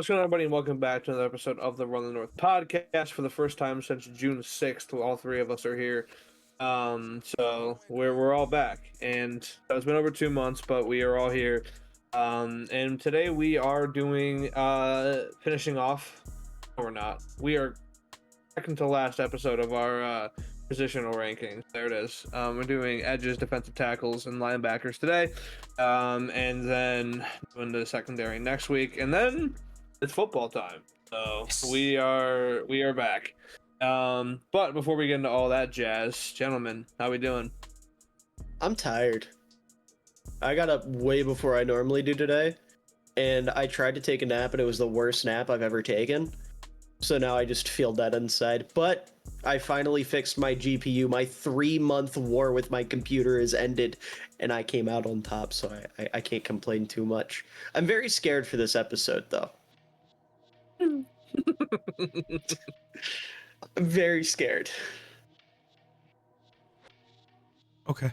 What's going on, everybody, and welcome back to another episode of the Run the North podcast. For the first time since June 6th, all three of us are here. So we're all back, and it's been over 2 months, but we are all here. And today we are doing finishing off. No, we're not. We are second to last episode of our positional rankings. There it is. We're doing edges, defensive tackles, and linebackers today, and then doing the secondary next week, and then it's football time. So we are back. But before we get into all that jazz, gentlemen, how we doing? I'm tired. I got up way before I normally do today, and I tried to take a nap, and it was the worst nap I've ever taken. So now I just feel dead inside. But I finally fixed my GPU. My 3-month war with my computer has ended, and I came out on top, so I can't complain too much. I'm very scared for this episode, though. I'm very scared. Okay.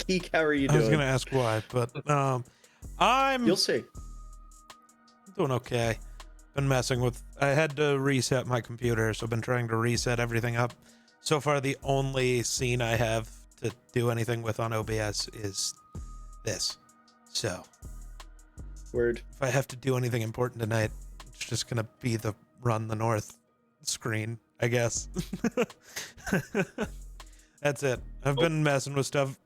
Geek, how are you doing? I was gonna ask why, but I'm You'll see. doing okay. Been messing with. I had to reset my computer, so I've been trying to reset everything up. So far, the only scene I have to do anything with on OBS is this. So, Word. if I have to do anything important tonight, it's just gonna be the Run the North screen, I guess. That's it. I've been messing with stuff.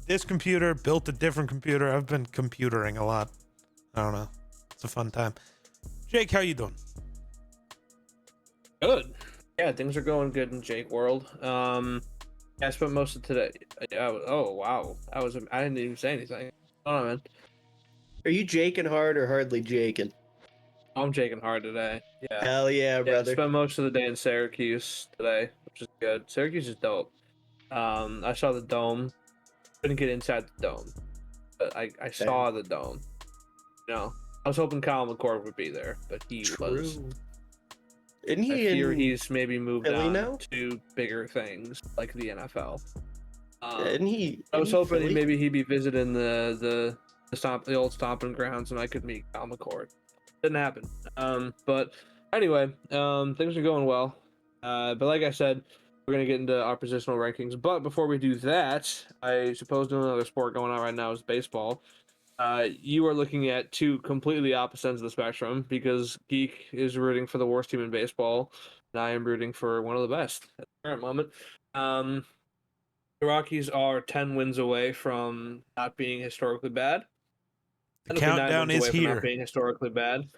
This computer built a different computer. I've been computering a lot. I don't know. It's a fun time. Jake, how you doing? Good. Yeah, things are going good in Jake world. I spent most of today. Oh wow, I didn't even say anything. Oh man, Are you jaking hard or hardly jaking? I'm jaking hard today. Yeah. Hell yeah, Yeah, brother. spent most of the day in Syracuse today, which is good. Syracuse is dope. I saw the dome. Couldn't get inside the dome, but I saw the dome. You know, I was hoping Kyle McCord would be there, but he was. Isn't I he fear in he's maybe moved Philly on now? to bigger things like the NFL. Isn't he? I was isn't he hoping Philly? maybe he'd be visiting the old stomping grounds, and I could meet Kyle McCord. Didn't happen. But anyway, things are going well. But like I said, we're gonna get into our positional rankings. But before we do that, I suppose doing another sport going on right now is baseball. You are looking at two completely opposite ends of the spectrum because Geek is rooting for the worst team in baseball, and I am rooting for one of the best at the current moment. The Rockies are 10 wins away from not being historically bad. The Technically 9 countdown wins is away from not here. being historically bad.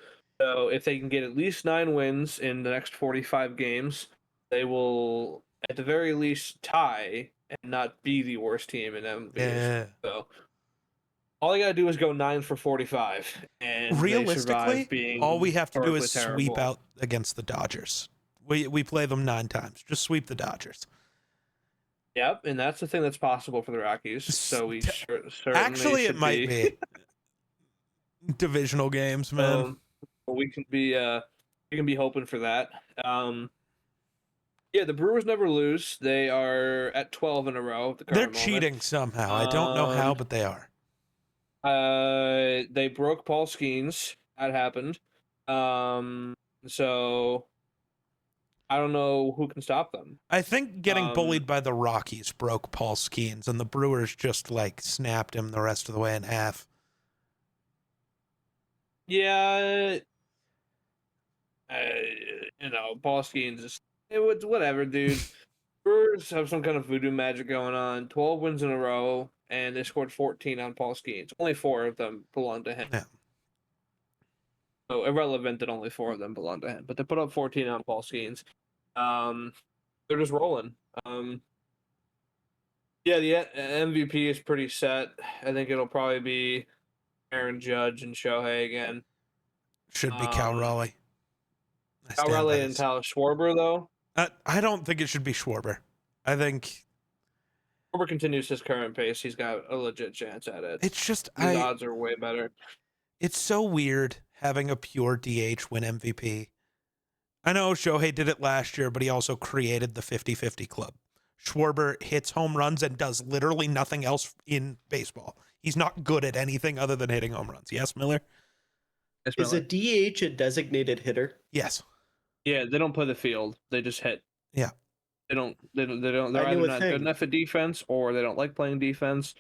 So if they can get at least 9 wins in the next 45 games, they will, at the very least, tie and not be the worst team in MLB. Yeah. So all they gotta do is go 9 for 45, and they Realistically, survive being all we have to do is historically sweep terrible. out against the Dodgers. We play them 9 times. Just sweep the Dodgers. Yep, and that's the thing that's possible for the Rockies. So we certainly Actually, should it might be divisional games, man. We can be hoping for that. Yeah, the Brewers never lose. They are at 12 in a row at the They're current moment. cheating somehow. I don't know how, but they are. They broke Paul Skeens. That happened. So I don't know who can stop them. I think getting bullied by the Rockies broke Paul Skeens, and the Brewers just like snapped him the rest of the way in half. Yeah, Paul Skeens is whatever, dude. Brewers have some kind of voodoo magic going on. 12 wins in a row, and they scored 14 on Paul Skeens. Only 4 of them belong to him. Yeah. So irrelevant that only 4 of them belong to him. But they put up 14 on Paul Skeens. They're just rolling. Yeah, the MVP is pretty set. I think it'll probably be Aaron Judge and Shohei again. Should be Cal Raleigh. Cal Raleigh and Kyle Schwarber, though. I don't think it should be Schwarber. I think Schwarber continues his current pace. He's got a legit chance at it. it's just His odds are way better. It's so weird having a pure DH win MVP. I know Shohei did it last year, but he also created the 50-50 club. Schwarber hits home runs and does literally nothing else in baseball. He's not good at anything other than hitting home runs. Yes, Miller? Yes, Is Miller. a DH a designated hitter? Yes. Yeah, they don't play the field. They just hit. Yeah. They don't. They don't. They don't. I They're knew either a not good thing. enough at defense, or they don't like playing defense,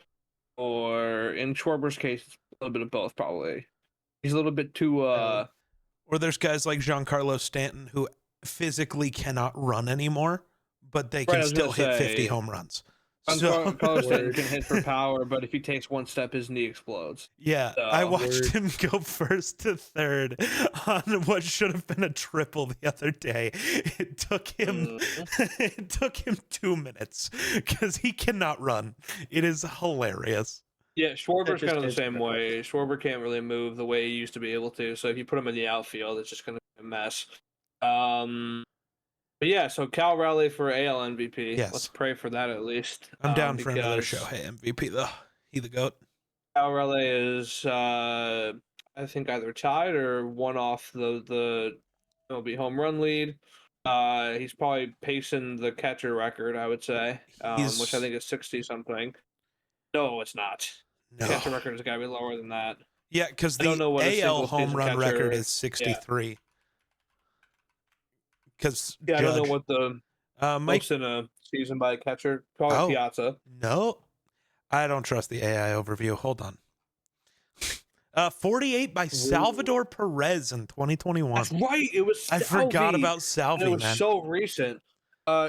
or in Schwarber's case, it's a little bit of both. Probably he's a little bit too. Or there's guys like Giancarlo Stanton who physically cannot run anymore, but they Right, can I was gonna still hit 50 say, home runs. So Carlos Stanton Word. can hit for power, but if he takes one step, his knee explodes. yeah, I So watched Word. him go first to third on what should have been a triple the other day. It took him it took him 2 minutes because he cannot run. It is hilarious. yeah, That Schwarber's kind just of the is same incredible. way. Schwarber can't really move the way he used to be able to. So if you put him in the outfield, it's just gonna be a mess. But yeah, so Cal Raleigh for AL MVP. Let's Yes. pray for that at least. I'm down for another Because Shohei MVP though. He the GOAT. Cal Raleigh is, I think, either tied or one off the MLB home run lead. He's probably pacing the catcher record, I would say, which I He's think is 60 something. No, it's not. The no. catcher record has got to be lower than that. Yeah, because I don't the know what a AL single home season run record catcher. is Yeah, 63. Because yeah, I don't know Judge, what the Mike. most in a season by a catcher. Probably Oh Piazza. no, I don't trust the AI overview. Hold on. 48 by Salvador Perez in 2021. That's right. It was I forgot Salvi, about and Salvi, it was man. so recent.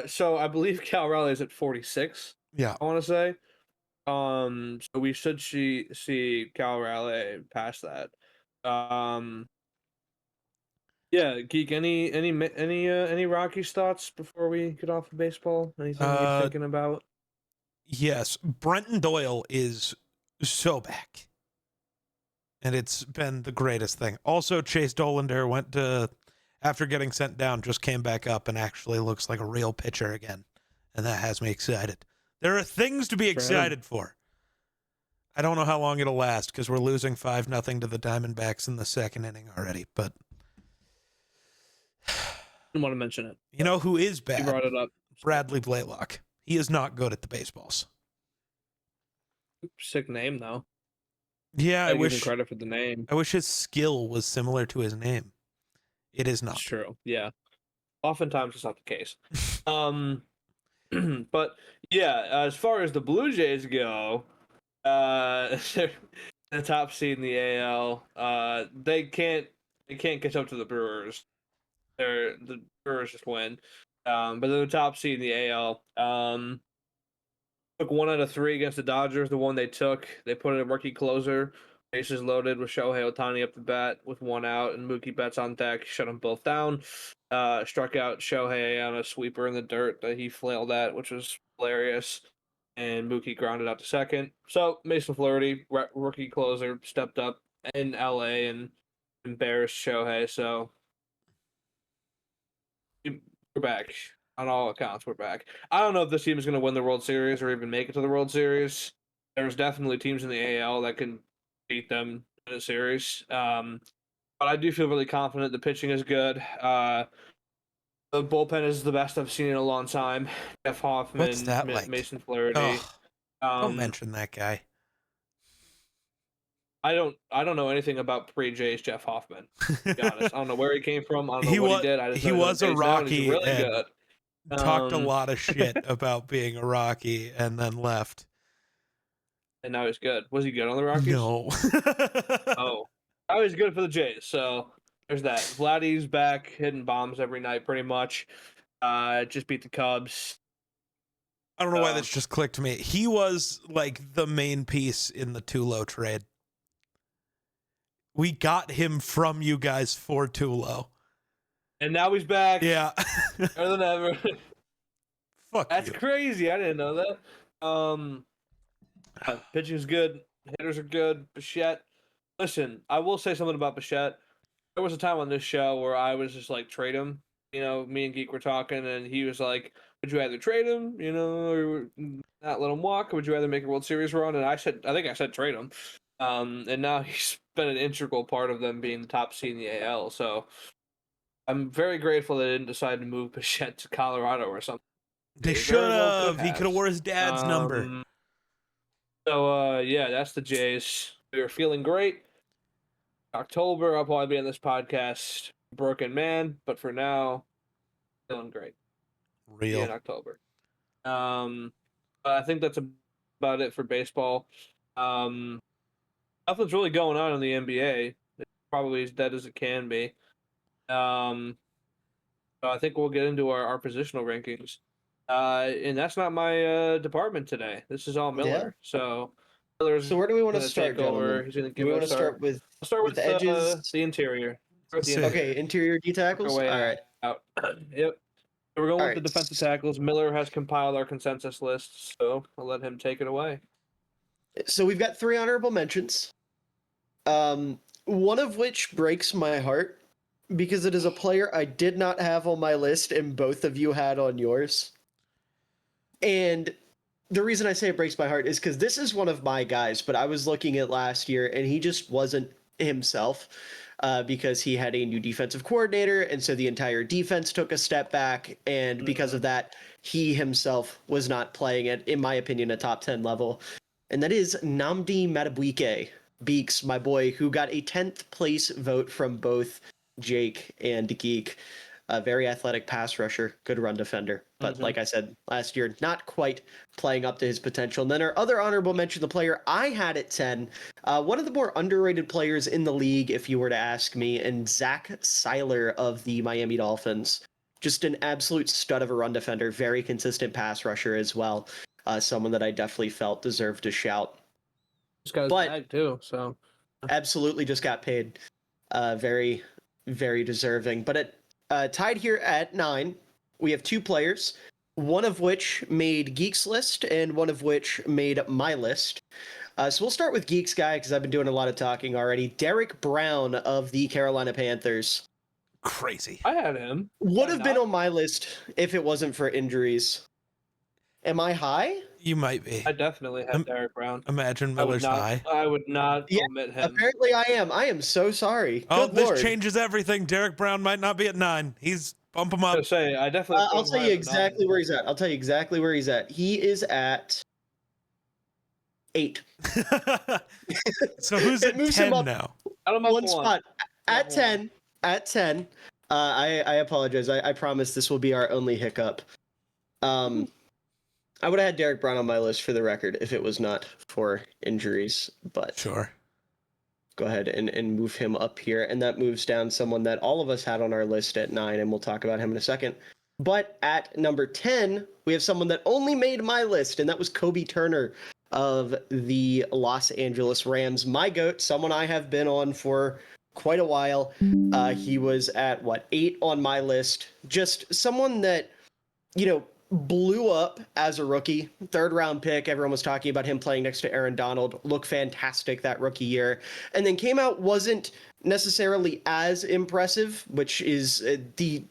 So I believe Cal Raleigh is at 46. Yeah. I want to say. So we should see Cal Raleigh past that. Um, yeah, Geek. Any Rockies thoughts before we get off of baseball? Anything you're Uh, thinking about? yes. Brenton Doyle is so back. And it's been the greatest thing. Also, Chase Dolander went to, after getting sent down, just came back up and actually looks like a real pitcher again. And that has me excited. There are things to be excited for. I don't know how long it'll last because we're losing 5-0 to the Diamondbacks in the second inning already. But Didn't want to mention it. you know who is You bad? brought it up. Bradley Blaylock. He is not good at the baseballs. Sick name though. Yeah, I give him credit for the name. I wish his skill was similar to his name. It is It's not. true. Yeah. Oftentimes it's not the case. But yeah, as far as the Blue Jays go, they're the top seed in the AL. They can't catch up to the Brewers. The Brewers just win. But they're the top seed in the AL. Took 1 out of 3 against the Dodgers. The one they took, they put in a rookie closer, bases loaded with Shohei Ohtani up the bat with 1 out, and Mookie Betts on deck. Shut them both down. Struck out Shohei on a sweeper in the dirt that he flailed at, which was hilarious. And Mookie grounded out to second. So Mason Flaherty, rookie closer, stepped up in LA and embarrassed Shohei. So we're back. On all accounts, we're back. I don't know if this team is going to win the World Series or even make it to the World Series. There's definitely teams in the AL that can beat them in a series. But I do feel really confident. The pitching is good. The bullpen is the best I've seen in a long time. Jeff Hoffman, What's that like? Mason Flaherty. Oh, don't mention that guy. I don't know anything about pre-Jays Jeff Hoffman. To be honest, I don't know where he came from. I don't know He what was he did. I just he know was he's a on the Jays now, and he's Rocky really and good. talked a lot of shit about being a Rocky and then left. And now he's good. Was he good on the Rockies? No. Oh, now he's good for the Jays. So there's that. Vladdy's back, hitting bombs every night, pretty much. Just beat the Cubs. I don't know why that's just clicked to me. He was like the main piece in the Tulo trade. We got him from you guys for Tulo. And now he's back. Yeah. Better than ever. Fuck That's you. crazy. I didn't know that. Pitching's good. Hitters are good. Bichette. Listen, I will say something about Bichette. There was a time on this show where I was just like, trade him. You know, me and Geek were talking, and he was like, would you rather trade him, you know, or not let him walk? Or would you rather make a World Series run? And I think I said trade him. And now he's been an integral part of them being the top seed in the AL. So I'm very grateful they didn't decide to move Bichette to Colorado or something. They very should well have. He could have wore his dad's number. So yeah, that's the Jays. They're feeling great. October, I'll probably be on this podcast, broken man. But for now, feeling great. See you in Real. October. I think that's about it for baseball. Um, Nothing's really going on in the NBA. It's probably as dead as it can be. Um, so I think we'll get into our positional rankings. And that's not my department today. This is all Yeah. Miller. So Miller's So where do we want to gonna start, take over. gentlemen? He's gonna Do give we want to us our. start with I'll start with edges? the interior. Start with the Say- interior. Okay, interior D Work our tackles. All way right. out. Yep. So we're going All with the right. defensive tackles. Miller has compiled our consensus list, so I'll let him take it away. So we've got 3 honorable mentions. One of which breaks my heart because it is a player I did not have on my list and both of you had on yours. And the reason I say it breaks my heart is because this is one of my guys, but I was looking at last year and he just wasn't himself because he had a new defensive coordinator. And so the entire defense took a step back. And because of that, he himself was not playing at, in my opinion, a top 10 level. And that is Nnamdi Madubuike, Beaks, my boy, who got a 10th place vote from both Jake and Geek. A very athletic pass rusher, good run defender. But like I said last year, not quite playing up to his potential. And then our other honorable mention, the player I had at 10, one of the more underrated players in the league, if you were to ask me, and Zach Seiler of the Miami Dolphins. Just an absolute stud of a run defender, very consistent pass rusher as well. Someone that I definitely felt deserved a shout. This guy's But- bag too, so Absolutely just got paid. Very, very deserving. But tied here at 9, we have 2 players, one of which made Geek's list and one of which made my list. So we'll start with Geek's guy because I've been doing a lot of talking already. Derek Brown of the Carolina Panthers. Crazy. I had him. Would Why have been not? on my list if it wasn't for injuries. Am I high? You might be. I definitely had Derek Brown. Imagine I would Miller's not. high. I would not Yeah, omit him. Apparently I am. I am so sorry. Oh, Good this Lord. changes everything. Derek Brown might not be at 9. He's bump him I up. was gonna say I definitely. put I'll him tell higher you than exactly nine. where he's at. I'll tell you exactly where he's at. He is at 8. So who's It at moves him 10 up now? I don't know one spot. At One. 10. At 10. I apologize. I promise this will be our only hiccup. I would have had Derek Brown on my list for the record if it was not for injuries, but Sure. go ahead and move him up here. And that moves down someone that all of us had on our list at 9, and we'll talk about him in a second. But at number 10, we have someone that only made my list, and that was Kobe Turner of the Los Angeles Rams. My GOAT, someone I have been on for quite a while. He was at, 8 on my list. Just someone that, blew up as a rookie, 3rd-round pick. Everyone was talking about him playing next to Aaron Donald. Looked fantastic that rookie year. And then came out, wasn't necessarily as impressive, which is the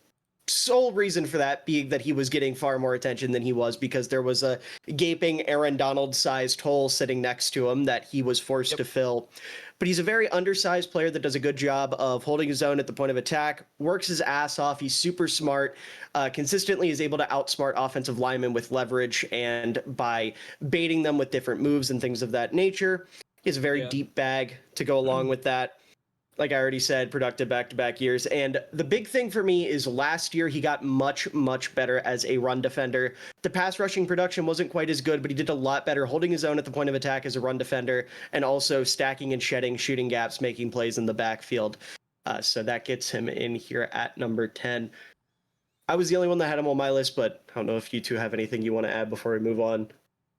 sole reason for that being that he was getting far more attention than he was because there was a gaping Aaron Donald-sized hole sitting next to him that he was forced to fill. But he's a very undersized player that does a good job of holding his own at the point of attack, works his ass off. He's super smart, consistently is able to outsmart offensive linemen with leverage and by baiting them with different moves and things of that nature. He has a very deep bag to go along with that. Like I already said, productive back-to-back years. And the big thing for me is last year he got much, much better as a run defender. The pass rushing production wasn't quite as good, but he did a lot better holding his own at the point of attack as a run defender and also stacking and shedding, shooting gaps, making plays in the backfield. So that gets him in here at number 10. I was the only one that had him on my list, but I don't know if you two have anything you want to add before we move on.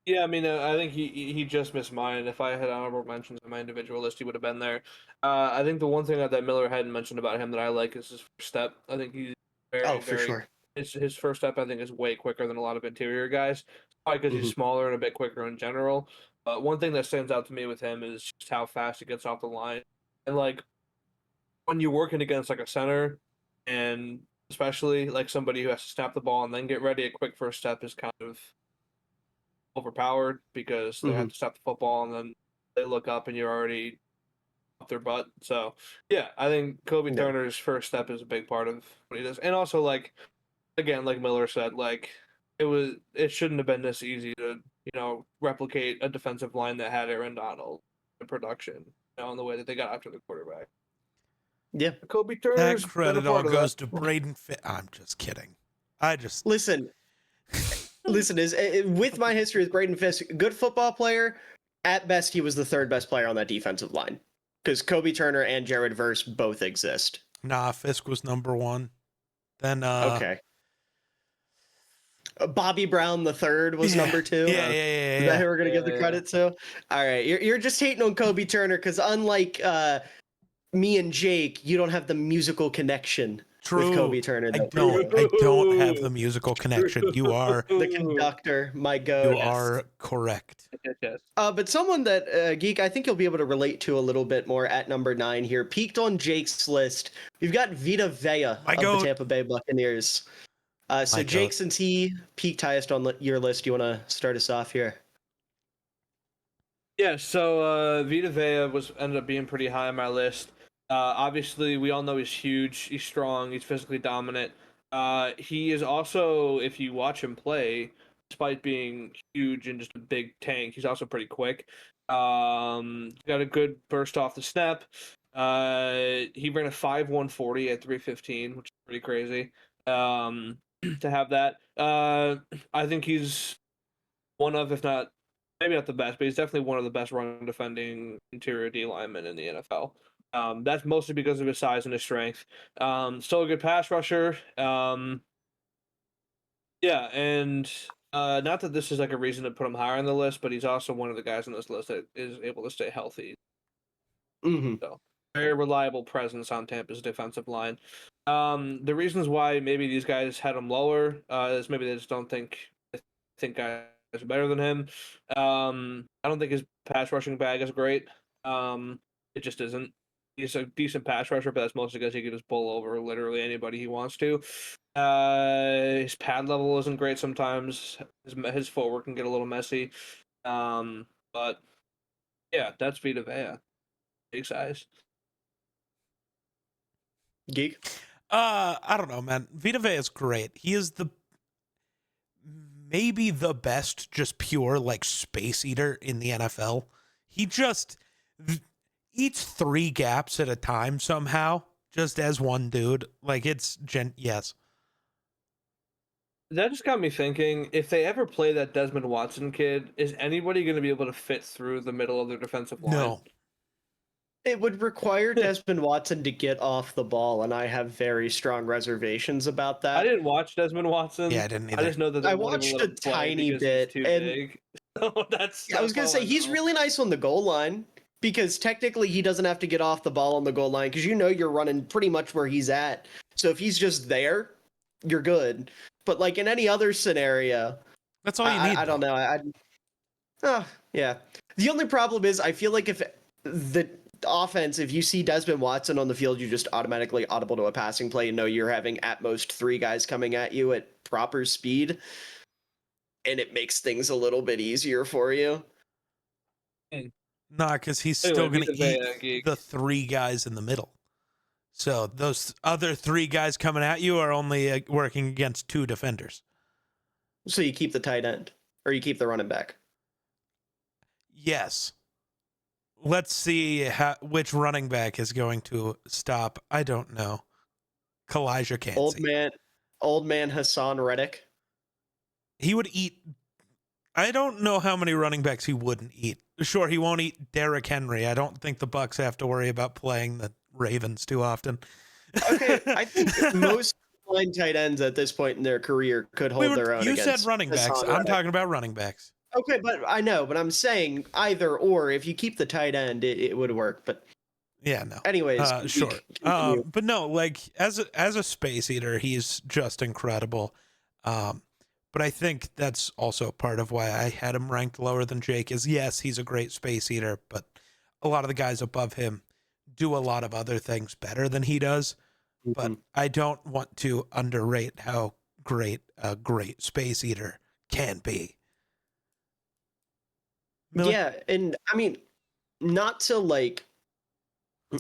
Yeah, I mean, I think he just missed mine. If I had honorable mentions on my individual list, he would have been there. I think the one thing that Miller hadn't mentioned about him that I like is his first step. I think he's For sure. His first step, I think, is way quicker than a lot of interior guys. Probably because he's smaller and a bit quicker in general. But one thing that stands out to me with him is just how fast he gets off the line. And, like, when you're working against, like, a center, and especially, like, somebody who has to snap the ball and then get ready, a quick first step is kind of overpowered because they have to stop the football and then they look up and you're already up their butt. So yeah, I think Kobe Turner's first step is a big part of what he does. And also, like, again, like Miller said, like it shouldn't have been this easy to, replicate a defensive line that had Aaron Donald in production, in the way that they got after the quarterback. Yeah. Kobe That Turner's been a credit all part of goes that. to Braden I'm just kidding. I just Listen, is with my history with Braden Fisk, good football player. At best, he was the third best player on that defensive line because Kobe Turner and Jared Verse both exist. Nah, Fisk was number 1. Then Okay. Bobby Brown the third was number 2. Is that who we're gonna give the credit to? All right, you're just hating on Kobe Turner because unlike me and Jake, you don't have the musical connection True. with Kobe Turner. I don't have the musical connection. You are The conductor, my goat. you are correct. Yes. But someone that Geek, I think you'll be able to relate to a little bit more at number 9 here, peaked on Jake's list. We've got Vita Vea My of goat. the Tampa Bay Buccaneers. So My Jake, goat. since he peaked highest on your list, you want to start us off here? Yeah, so Vita Vea ended up being pretty high on my list. Obviously, we all know he's huge, he's strong, he's physically dominant. He is also, if you watch him play, despite being huge and just a big tank, he's also pretty quick. Got a good burst off the snap. He ran a 5.140 at 315, which is pretty crazy. To have that. I think he's one of, if not maybe not the best, but he's definitely one of the best run defending interior D linemen in the NFL. That's mostly because of his size and his strength. Still a good pass rusher. Yeah, and not that this is like a reason to put him higher on the list, but he's also one of the guys on this list that is able to stay healthy. Mm-hmm. So very reliable presence on Tampa's defensive line. The reasons why maybe these guys had him lower is maybe they just don't think guys are better than him. I don't think his pass rushing bag is great. It just isn't. He's a decent pass rusher, but that's mostly because he can just pull over literally anybody he wants to. His pad level isn't great sometimes. His footwork can get a little messy. But yeah, that's Vita Vea. Big size. Geek? I don't know, man. Vita Vea is great. He is maybe the best just pure like space eater in the NFL. He just eats 3 gaps at a time somehow, just as one dude. Like it's yes. That just got me thinking, if they ever play that Desmond Watson kid, is anybody going to be able to fit through the middle of their defensive line? No. It would require Desmond Watson to get off the ball, and I have very strong reservations about that. I didn't watch Desmond Watson. Yeah, I didn't either. I just know that I watched a tiny bit, too and big. So that's I was gonna say he's really nice on the goal line because technically he doesn't have to get off the ball on the goal line because you're running pretty much where he's at. So if he's just there, you're good. But like in any other scenario, that's all you need. I don't know. Yeah. The only problem is I feel like if the offense, if you see Desmond Watson on the field, you just automatically audible to a passing play and know you're having at most 3 guys coming at you at proper speed. And it makes things a little bit easier for you. Nah, because he's still going to eat the 3 guys in the middle. So those other 3 guys coming at you are only working against 2 defenders. So you keep the tight end, or you keep the running back. Yes. Let's see which running back is going to stop. I don't know. Kalijah Cansey. Old man Hassan Reddick. He would eat. I don't know how many running backs he wouldn't eat. Sure, he won't eat Derrick Henry. I don't think the Bucks have to worry about playing the Ravens too often. Okay, I think most line tight ends at this point in their career could hold their own. You said running backs. I'm talking about running backs. Okay, but I know, but I'm saying either or. If you keep the tight end, it would work. But yeah, no. Anyways, sure. But no, like as a space eater, he's just incredible. But I think that's also part of why I had him ranked lower than Jake is, yes, he's a great space eater, but a lot of the guys above him do a lot of other things better than he does. Mm-hmm. But I don't want to underrate how great a great space eater can be. Miller? Yeah, and I mean, not to like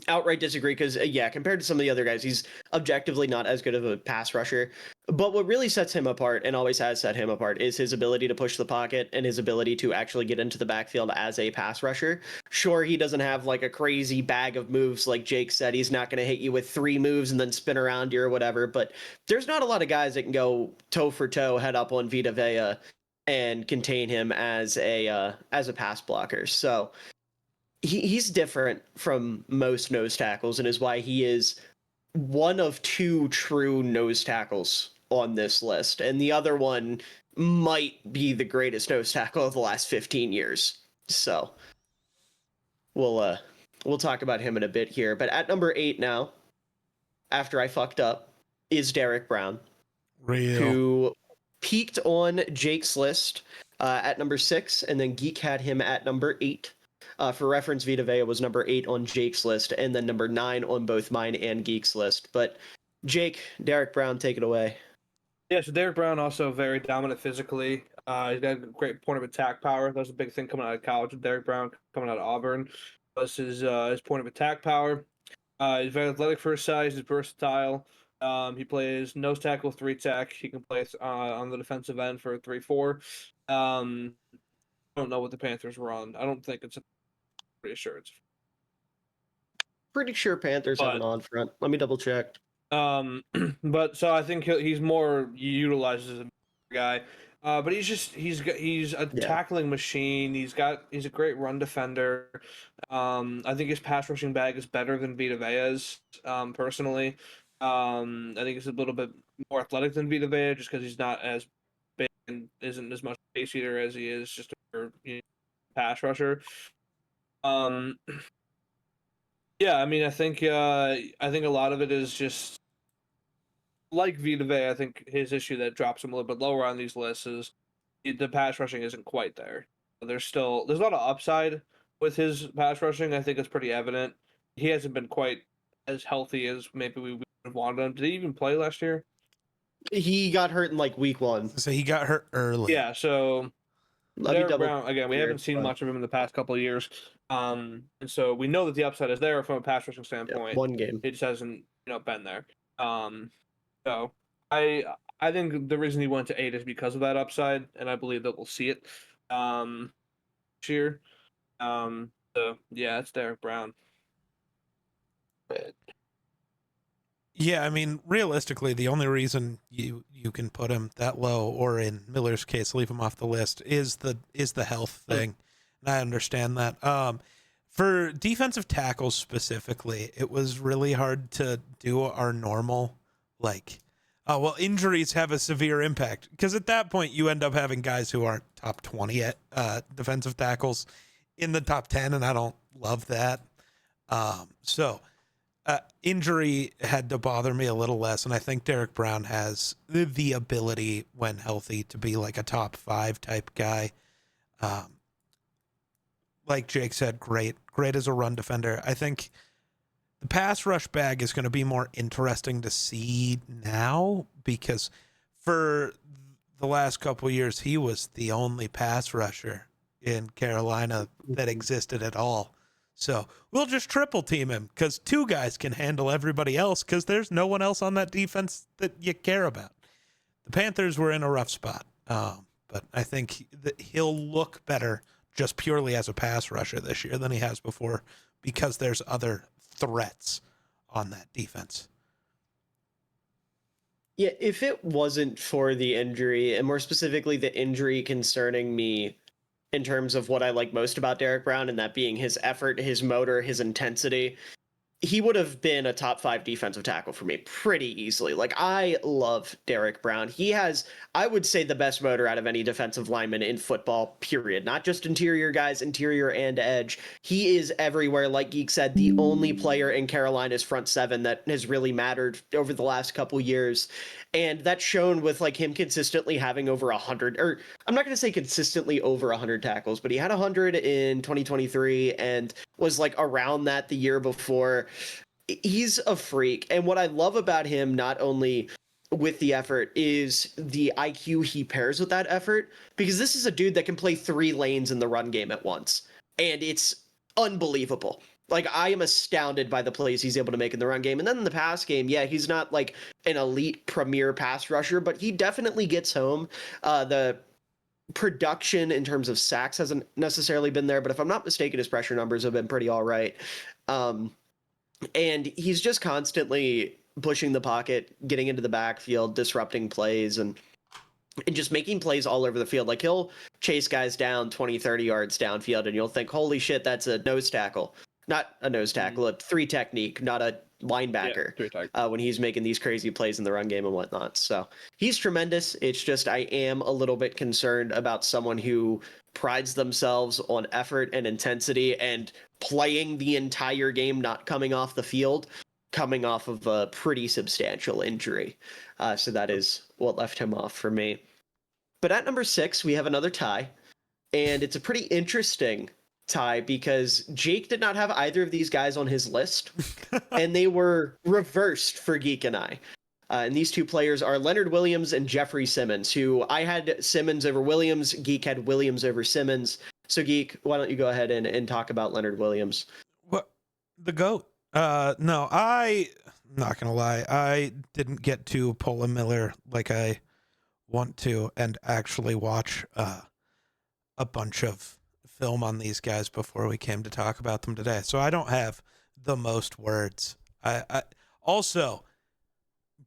outright disagree because, yeah, compared to some of the other guys, he's objectively not as good of a pass rusher. But what really sets him apart and always has set him apart is his ability to push the pocket and his ability to actually get into the backfield as a pass rusher. Sure, he doesn't have like a crazy bag of moves like Jake said. He's not going to hit you with 3 moves and then spin around you or whatever. But there's not a lot of guys that can go toe for toe, head up on Vita Vea and contain him as a pass blocker. So he's different from most nose tackles, and is why he is one of 2 true nose tackles on this list, and the other one might be the greatest nose tackle of the last 15 years. So we'll talk about him in a bit here. But at number 8 now, after I fucked up, is Derek Brown, who peaked on Jake's list at number 6, and then Geek had him at number 8. For reference, Vita Vea was number 8 on Jake's list, and then number 9 on both mine and Geek's list. But Jake, Derek Brown, take it away. Yeah, so Derek Brown also very dominant physically. He's got a great point of attack power. That was a big thing coming out of college with Derek Brown, coming out of Auburn. Was his point of attack power. He's very athletic for his size. He's versatile. He plays nose tackle, 3 tech. He can play on the defensive end for a 3-4. I don't know what the Panthers run. I don't think it's pretty sure it's. Pretty sure Panthers have an on front. Let me double check. But so I think he's more utilized as a guy. But he's a tackling machine. He's a great run defender. I think his pass rushing bag is better than Vita Vea's, personally. I think he's a little bit more athletic than Vita Vea just because he's not as big and isn't as much base eater as he is just a pass rusher. Yeah, I mean, I think a lot of it is just like Vita Vea. I think his issue that drops him a little bit lower on these lists is the pass rushing isn't quite there. There's a lot of upside with his pass rushing. I think it's pretty evident. He hasn't been quite as healthy as maybe we would have wanted him. Did he even play last year? He got hurt in like week 1. So he got hurt early. Yeah, so Derek Brown, again, we haven't seen much of him in the past couple of years. And so we know that the upside is there from a pass rushing standpoint. 1 game. It just hasn't, been there. So I think the reason he went to 8 is because of that upside, and I believe that we'll see it this year. So yeah, it's Derek Brown. Yeah, I mean, realistically, the only reason you can put him that low, or in Miller's case, leave him off the list, is the health thing, and I understand that. For defensive tackles specifically, it was really hard to do our normal, injuries have a severe impact, because at that point you end up having guys who aren't top 20 at defensive tackles in the top 10, and I don't love that. Injury had to bother me a little less, and I think Derek Brown has the ability, when healthy, to be like a top 5 type guy. Like Jake said, great as a run defender. I think the pass rush bag is going to be more interesting to see now, because for the last couple of years, he was the only pass rusher in Carolina that existed at all. So we'll just triple team him because 2 guys can handle everybody else, because there's no one else on that defense that you care about. The Panthers were in a rough spot, but I think that he'll look better just purely as a pass rusher this year than he has before, because there's other threats on that defense. Yeah, if it wasn't for the injury, and more specifically the injury concerning me in terms of what I like most about Derek Brown, and that being his effort, his motor, his intensity, he would have been a top 5 defensive tackle for me pretty easily. Like, I love Derek Brown. He has, I would say, the best motor out of any defensive lineman in football, period. Not just interior guys, interior and edge. He is everywhere. Like Geek said, the only player in Carolina's front 7 that has really mattered over the last couple years. And that's shown with him consistently having over 100, or I'm not going to say consistently over 100 tackles, but he had 100 in 2023 and was around that the year before. He's a freak. And what I love about him, not only with the effort, is the IQ he pairs with that effort, because this is a dude that can play 3 lanes in the run game at once. And it's unbelievable. Like, I am astounded by the plays he's able to make in the run game. And then in the pass game, yeah, he's not like an elite premier pass rusher, but he definitely gets home. The production in terms of sacks hasn't necessarily been there, but if I'm not mistaken, his pressure numbers have been pretty all right. And he's just constantly pushing the pocket, getting into the backfield, disrupting plays, and just making plays all over the field. Like, he'll chase guys down 20, 30 yards downfield, and you'll think, holy shit, that's a nose tackle. Not a nose tackle, a three technique, not a linebacker, when he's making these crazy plays in the run game and whatnot. So he's tremendous. It's just I am a little bit concerned about someone who prides themselves on effort and intensity and playing the entire game, not coming off the field, coming off of a pretty substantial injury. So that is what left him off for me. But at number 6, we have another tie, and it's a pretty interesting tie because Jake did not have either of these guys on his list, and they were reversed for Geek and I. And these two players are Leonard Williams and Jeffrey Simmons, who I had Simmons over Williams. Geek had Williams over Simmons. So, Geek, why don't you go ahead and talk about Leonard Williams? What? The GOAT. No, I'm not going to lie. I didn't get to pull a Miller like I want to and actually watch a bunch of film on these guys before we came to talk about them today. So I don't have the most words. I also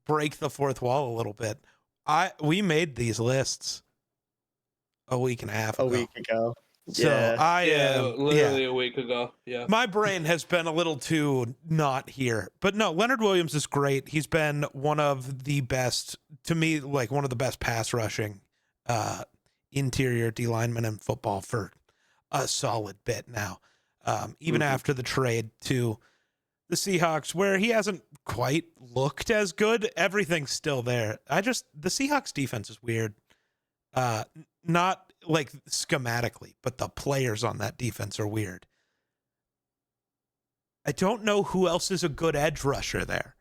break the fourth wall a little bit. We made these lists a week and a half ago. So literally a week ago. Yeah. My brain has been a little too not here. But no, Leonard Williams is great. He's been one of the best, to me, like one of the best pass rushing interior D linemen in football for a solid bit now. Even after the trade to the Seahawks, where he hasn't quite looked as good, everything's still there. The Seahawks defense is weird. Not like schematically, but the players on that defense are weird. I don't know who else is a good edge rusher there.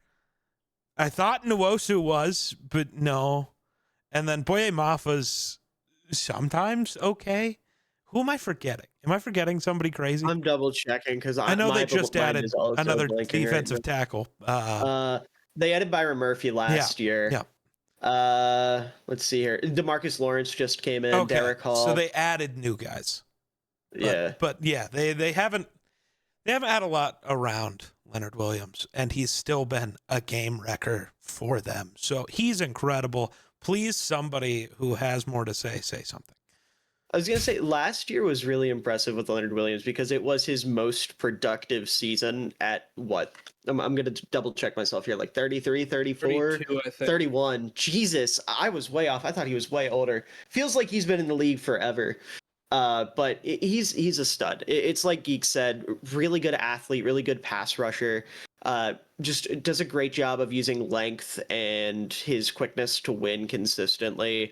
I thought Nwosu was, but no. And then Boye Mafa's sometimes okay. Who am I forgetting? Am I forgetting somebody crazy? I'm double checking because I know they just added another defensive tackle. They added Byron Murphy last year. Yeah. Let's see here. DeMarcus Lawrence just came in. Okay. Derek Hall. So they added new guys. Yeah. But yeah, they haven't had a lot around Leonard Williams, and he's still been a game wrecker for them. So he's incredible. Please, somebody who has more to say something. I was going to say last year was really impressive with Leonard Williams because it was his most productive season at what? I'm going to double check myself here, like 33, 34, 32, I think. 31. Jesus, I was way off. I thought he was way older. Feels like he's been in the league forever. But he's a stud. It's like Geek said, really good athlete, really good pass rusher. Just does a great job of using length and his quickness to win consistently.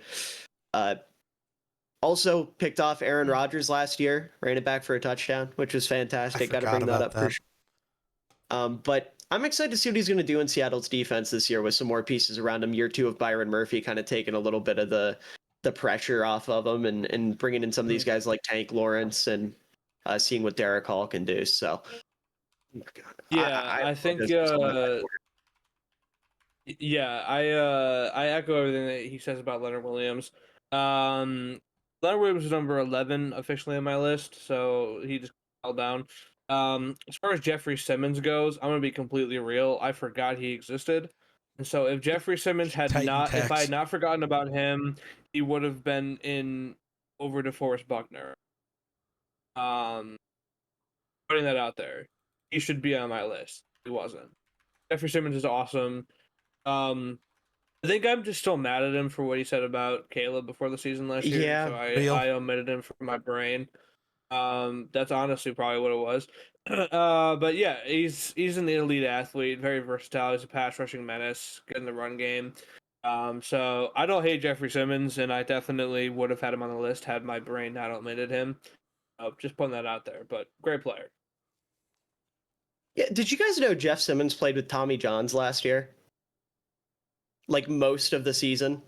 Also picked off Aaron Rodgers last year, ran it back for a touchdown, which was fantastic. Got to bring that up for sure. But I'm excited to see what he's going to do in Seattle's defense this year with some more pieces around him. Year 2 of Byron Murphy kind of taking a little bit of the pressure off of him and bringing in some of these guys like Tank Lawrence and seeing what Derek Hall can do. So, I think. I echo everything that he says about Leonard Williams. Leonard Williams is number 11 officially on my list, so he just fell down. As far as Jeffrey Simmons goes, I'm gonna be completely real. I forgot he existed, and so if Jeffrey Simmons if I had not forgotten about him, he would have been in over DeForest Buckner. Putting that out there, he should be on my list. He wasn't. Jeffrey Simmons is awesome. I think I'm just still mad at him for what he said about Caleb before the season last year. Yeah, so I omitted him from my brain. That's honestly probably what it was. But yeah, he's an elite athlete, very versatile. He's a pass rushing menace, good in the run game. So I don't hate Jeffrey Simmons, and I definitely would have had him on the list had my brain not omitted him. Just putting that out there, but great player. Yeah, did you guys know Jeff Simmons played with Tommy Johns last year? Like most of the season?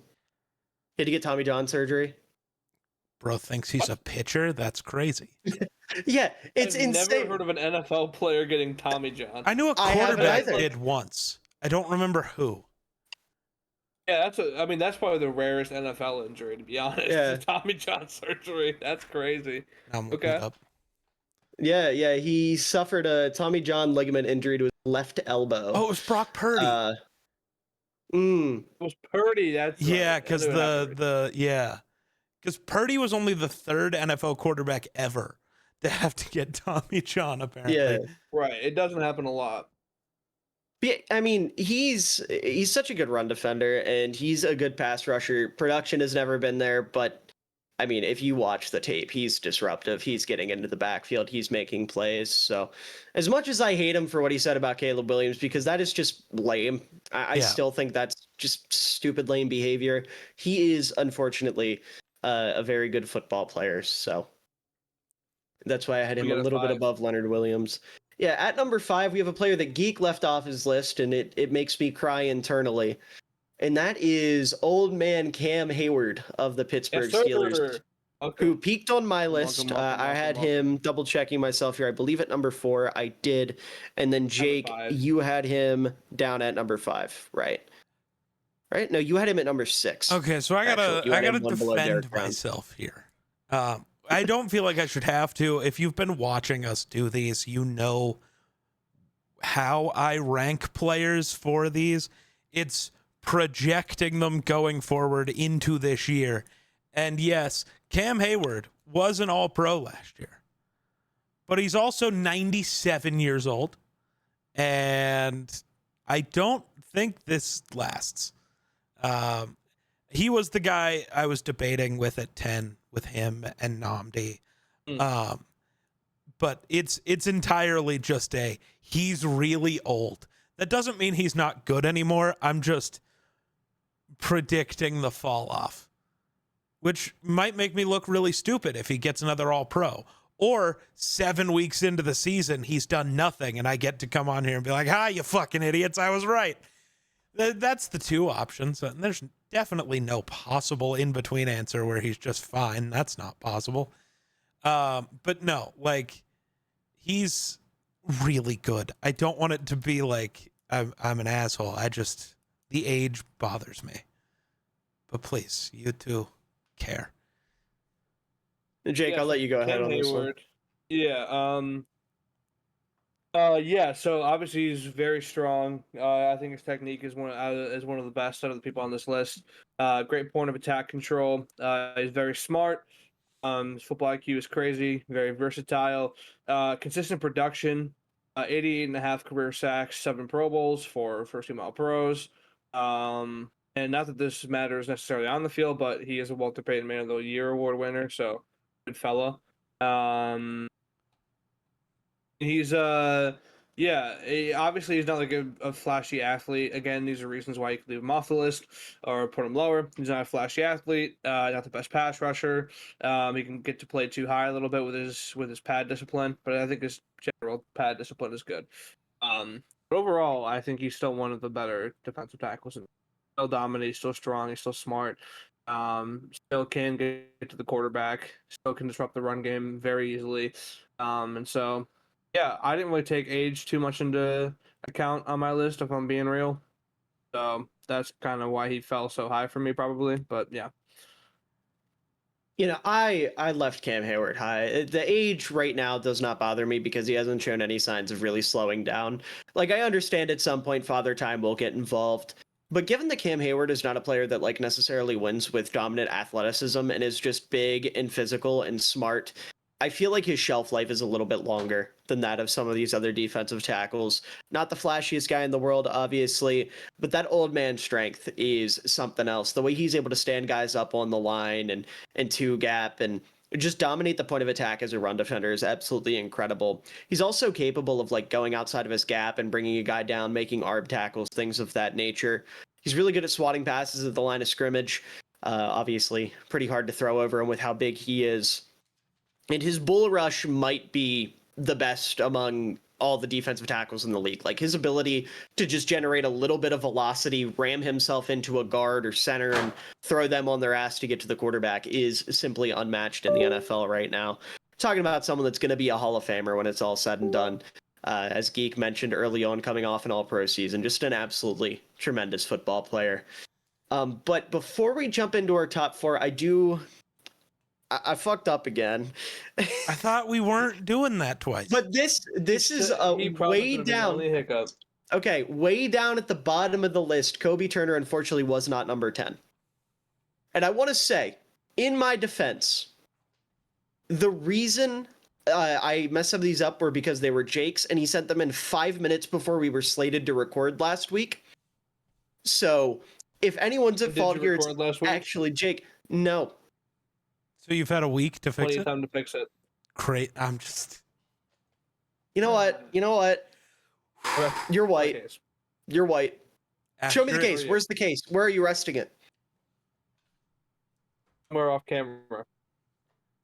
Did he get Tommy John surgery? Bro thinks he's a pitcher? That's crazy. Yeah, it's I've insane. never heard of an NFL player getting Tommy John. I knew a I haven't quarterback either. did once. I don't remember who. Yeah, I mean, that's probably the rarest NFL injury, to be honest. The Yeah. Tommy John surgery. That's crazy. Now I'm looking it Okay. up. Yeah, he suffered a Tommy John ligament injury to his left elbow. Oh, it was Brock Purdy. It was Purdy. That's Yeah, right. because because Purdy was only the third NFL quarterback ever to have to get Tommy John. Apparently, Yeah. Right. It doesn't happen a lot. Yeah, I mean, he's such a good run defender and he's a good pass rusher. Production has never been there, but I mean, if you watch the tape, he's disruptive. He's getting into the backfield. He's making plays. So, as much as I hate him for what he said about Caleb Williams, because that is just lame, I Yeah. still think that's just stupid, lame behavior. He is, unfortunately, a very good football player. So, that's why I had We him a get a little bit 5. above Leonard Williams. Yeah, at number 5, we have a player that Geek left off his list, and it makes me cry internally. And that is old man Cam Hayward of the Pittsburgh Yes, Steelers, sir. Okay. who peaked on my list. Welcome, I had him double checking myself here. I believe at number 4, I did. And then Jake, 5. you had him down at number 5, right? Right? No, you had him at number 6. okay. So I Actually, you had gotta him one below defend Derek Brown. myself here. I don't feel like I should have to. If you've been watching us do these, you know how I rank players for these. It's projecting them going forward into this year. And yes, Cam Hayward was an All-Pro last year, but he's also 97 years old, and I don't think this lasts. He was the guy I was debating with at 10 with him and Namdi. But it's entirely just he's really old. That doesn't mean he's not good anymore. I'm just predicting the fall off, which might make me look really stupid if he gets another All-Pro. Or 7 weeks into the season, he's done nothing, and I get to come on here and be like, "Hi, you fucking idiots, I was right." That's the two options. And there's definitely no possible in-between answer where he's just fine. That's not possible. But no, like, he's really good. I don't want it to be like I'm an asshole. The age bothers me. But please, you two care. Jake, I'll let you go ahead Cam on this one. Hayward. Yeah. Yeah. So obviously he's very strong. I think his technique is one of the best out of the people on this list. Great point of attack control. He's very smart. His football IQ is crazy. Very versatile. Consistent production. 88.5 career sacks, 7 Pro Bowls for first team All Pros. And not that this matters necessarily on the field, but he is a Walter Payton Man of the Year award winner, so good fella. He's obviously he's not like a flashy athlete. Again, these are reasons why you could leave him off the list or put him lower. He's not a flashy athlete, not the best pass rusher. He can get to play too high a little bit with his pad discipline, but I think his general pad discipline is good. But overall, I think he's still one of the better defensive tackles. Still dominant, he's still strong, he's still smart. Still can get to the quarterback, still can disrupt the run game very easily. And so, yeah, I didn't really take age too much into account on my list, if I'm being real. So that's kind of why he fell so high for me, probably. But yeah. You know, I left Cam Hayward high. The age right now does not bother me because he hasn't shown any signs of really slowing down. Like, I understand at some point Father Time will get involved. But given that Cam Hayward is not a player that like necessarily wins with dominant athleticism and is just big and physical and smart, I feel like his shelf life is a little bit longer than that of some of these other defensive tackles. Not the flashiest guy in the world, obviously, but that old man strength is something else. The way he's able to stand guys up on the line and two gap and just dominate the point of attack as a run defender is absolutely incredible. He's also capable of like going outside of his gap and bringing a guy down, making arb tackles, things of that nature. He's really good at swatting passes at the line of scrimmage. Obviously, pretty hard to throw over him with how big he is. And his bull rush might be the best among all the defensive tackles in the league. Like his ability to just generate a little bit of velocity, ram himself into a guard or center and throw them on their ass to get to the quarterback is simply unmatched in the NFL right now. talking about someone that's going to be a Hall of Famer when it's all said and done. As Geek mentioned early on, coming off an All-Pro season, just an absolutely tremendous football player. But before we jump into our top four, I fucked up again. I thought we weren't doing that twice. But this is way down. Only hiccup. Okay, way down at the bottom of the list, Kobe Turner unfortunately was not number 10. And I want to say, in my defense, the reason I messed some of these up were because they were Jake's, and he sent them in 5 minutes before we were slated to record last week. So if anyone's at fault here, it's actually Jake. No. So you've had a week to fix Plenty it? of time to fix it. Great. I'm just... You know what? You're white. You're white. Show me the case. Where's the case? Where are you resting it? Somewhere off camera.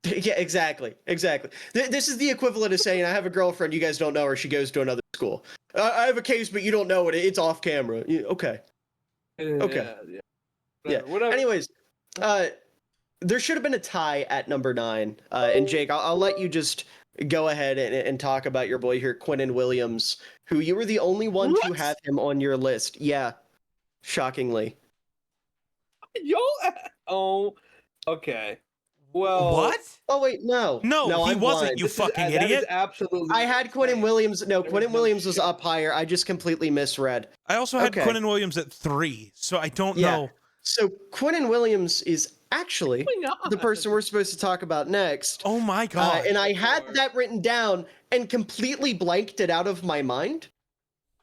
Yeah, exactly. This is the equivalent of saying, I have a girlfriend, you guys don't know her, she goes to another school. I have a case, but you don't know it, it's off camera. Okay. Okay. Yeah. Whatever. Anyways, there should have been a tie at number 9. And Jake, I'll let you just go ahead and talk about your boy here, Quinnen Williams, who you were the only one to have him on your list. Yeah. Shockingly. Oh, okay. Well, what? Oh wait, no, he I'm wasn't. blind. You fucking idiot! That is absolutely. I had Quinnen Williams. No, Quinnen Williams was up higher. I just completely misread. I also had Quinnen Williams at 3, so I don't know. So Quinnen Williams is actually the person we're supposed to talk about next. Oh my god! And I had that written down and completely blanked it out of my mind.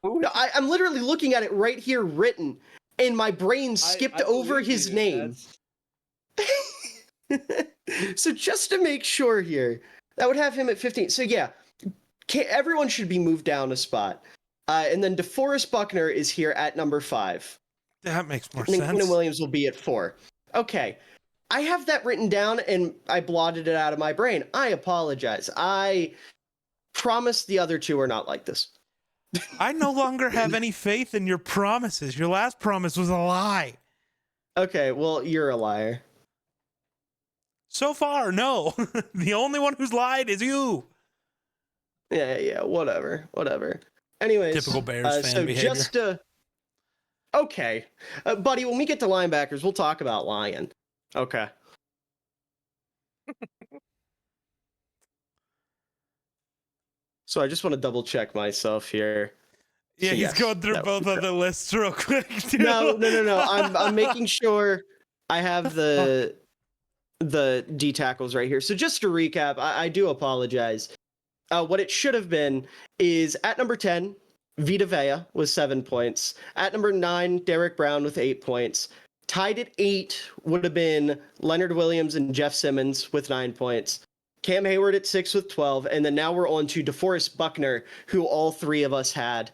I'm literally looking at it right here written, and my brain skipped over his name. So just to make sure here, that would have him at 15. So yeah, everyone should be moved down a spot. And then DeForest Buckner is here at number 5. That makes more sense. sense. Quinnen Williams will be at 4. Okay. I have that written down and I blotted it out of my brain. I apologize. I promise the other two are not like this. I no longer have any faith in your promises. Your last promise was a lie. Okay, well, you're a liar. So far, no. The only one who's lied is you. Yeah, whatever. Anyways. Typical Bears fan behavior. Okay. Buddy, when we get to linebackers, we'll talk about lying. Okay. So I just want to double check myself here. Yeah, he's going through both of the lists real quick, too. No. I'm making sure I have the D tackles right here. So just to recap, I do apologize. What it should have been is at number 10, Vita Vea with 7 points. At number 9, Derek Brown with 8 points. Tied at 8 would have been Leonard Williams and Jeff Simmons with 9 points. Cam Hayward at 6 with 12. And then now we're on to DeForest Buckner, who all 3 of us had.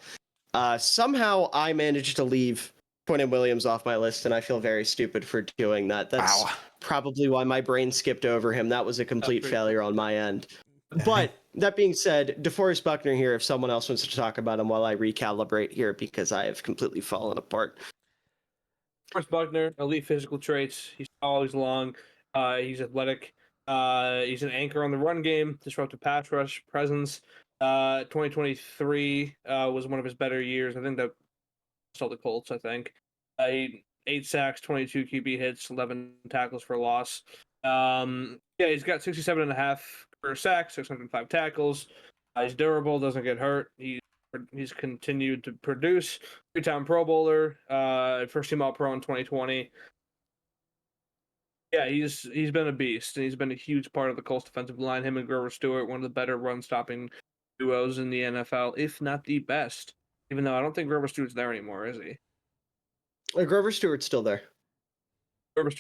Somehow I managed to leave Quinnen Williams off my list, and I feel very stupid for doing that. That's probably why my brain skipped over him. That was a complete failure on my end. But that being said, DeForest Buckner here, if someone else wants to talk about him while I recalibrate here, because I have completely fallen apart. DeForest Buckner, elite physical traits. He's tall, he's long, he's athletic. He's an anchor on the run game, disruptive pass rush presence. 2023 was one of his better years. I think that saw the Colts, I think. 8 sacks, 22 QB hits, 11 tackles for loss. He's got 67.5 career sacks, 605 tackles. He's durable, doesn't get hurt. He's continued to produce. 3-time Pro Bowler, first team All-Pro in 2020. Yeah, he's been a beast, and he's been a huge part of the Colts defensive line. Him and Grover Stewart, one of the better run-stopping duos in the NFL, if not the best. Even though I don't think Grover Stewart's there anymore, is he? Grover Stewart's still there.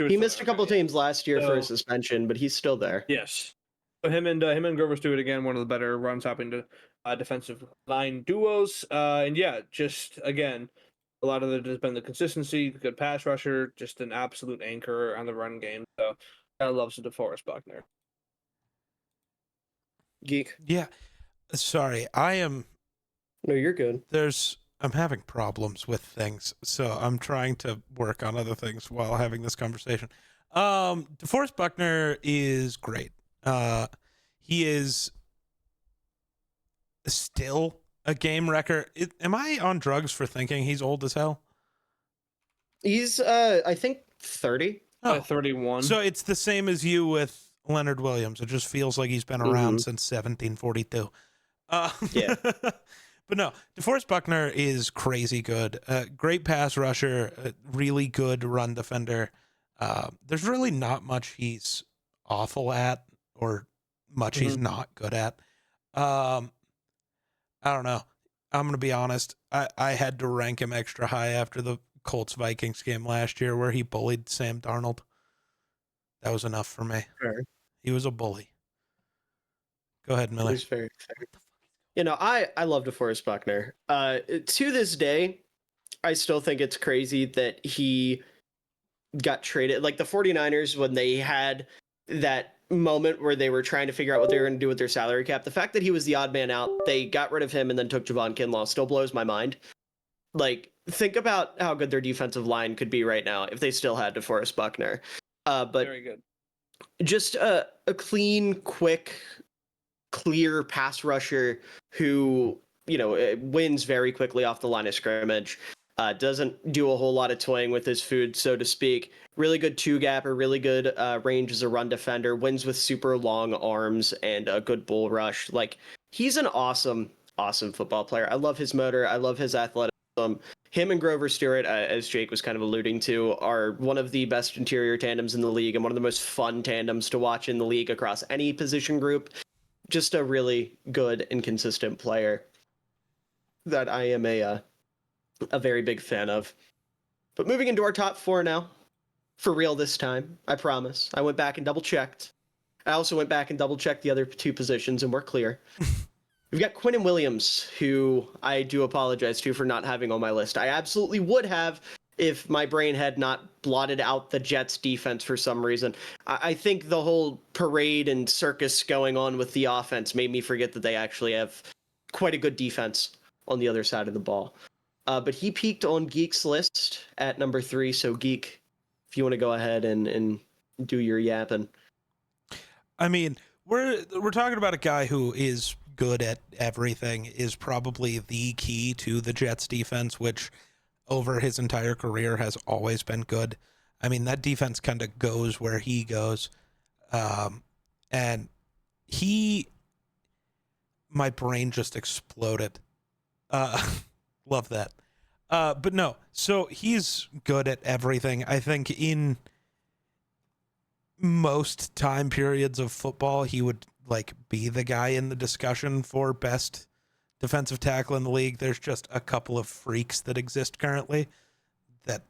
He missed a couple teams last year for a suspension, but he's still there. Yes. So him and Grover Stewart, again, one of the better run-stopping defensive line duos. Just, again, a lot of it has been the consistency, the good pass rusher, just an absolute anchor on the run game. So I love DeForest Buckner. Geek. Yeah. Sorry, I am... No, you're good. I'm having problems with things, so I'm trying to work on other things while having this conversation. DeForest Buckner is great. he is still a game wrecker. Am I on drugs for thinking he's old as hell? He's I think 30. Oh, 31. so it's the same as you with Leonard Williams. It just feels like he's been around since 1742. Yeah. But no, DeForest Buckner is crazy good. Great pass rusher, really good run defender. There's really not much he's awful at or much he's not good at. I don't know. I'm going to be honest. I had to rank him extra high after the Colts-Vikings game last year where he bullied Sam Darnold. That was enough for me. Fair. He was a bully. Go ahead, Miller. He's very fair. You know, I love DeForest Buckner. To this day, I still think it's crazy that he got traded. Like the 49ers, when they had that moment where they were trying to figure out what they were going to do with their salary cap, the fact that he was the odd man out, they got rid of him and then took Javon Kinlaw still blows my mind. Like, think about how good their defensive line could be right now if they still had DeForest Buckner. But Very good. just a clean, quick, clear pass rusher who, you know, wins very quickly off the line of scrimmage. Doesn't do a whole lot of toying with his food, so to speak. Really good two-gapper, really good range as a run defender, wins with super long arms and a good bull rush. Like, he's an awesome football player. I love his motor. I love his athleticism. Him and Grover Stewart, as Jake was kind of alluding to, are one of the best interior tandems in the league and one of the most fun tandems to watch in the league across any position group. Just a really good and consistent player that I am a very big fan of. But moving into our top four now, for real this time, I promise. I went back and double-checked. I also went back and double-checked the other two positions, and we're clear. We've got Quinnen Williams, who I do apologize to for not having on my list. I absolutely would have if my brain had not blotted out the Jets defense for some reason. I think the whole parade and circus going on with the offense made me forget that they actually have quite a good defense on the other side of the ball. But he peaked on Geek's list at number 3. So Geek, if you want to go ahead and do your yapping. I mean, we're talking about a guy who is good at everything, is probably the key to the Jets defense, which over his entire career has always been good. I mean, that defense kind of goes where he goes. And my brain just exploded. Love that. But no, so he's good at everything. I think in most time periods of football, he would like be the guy in the discussion for best defensive tackle in the league. There's just a couple of freaks that exist currently that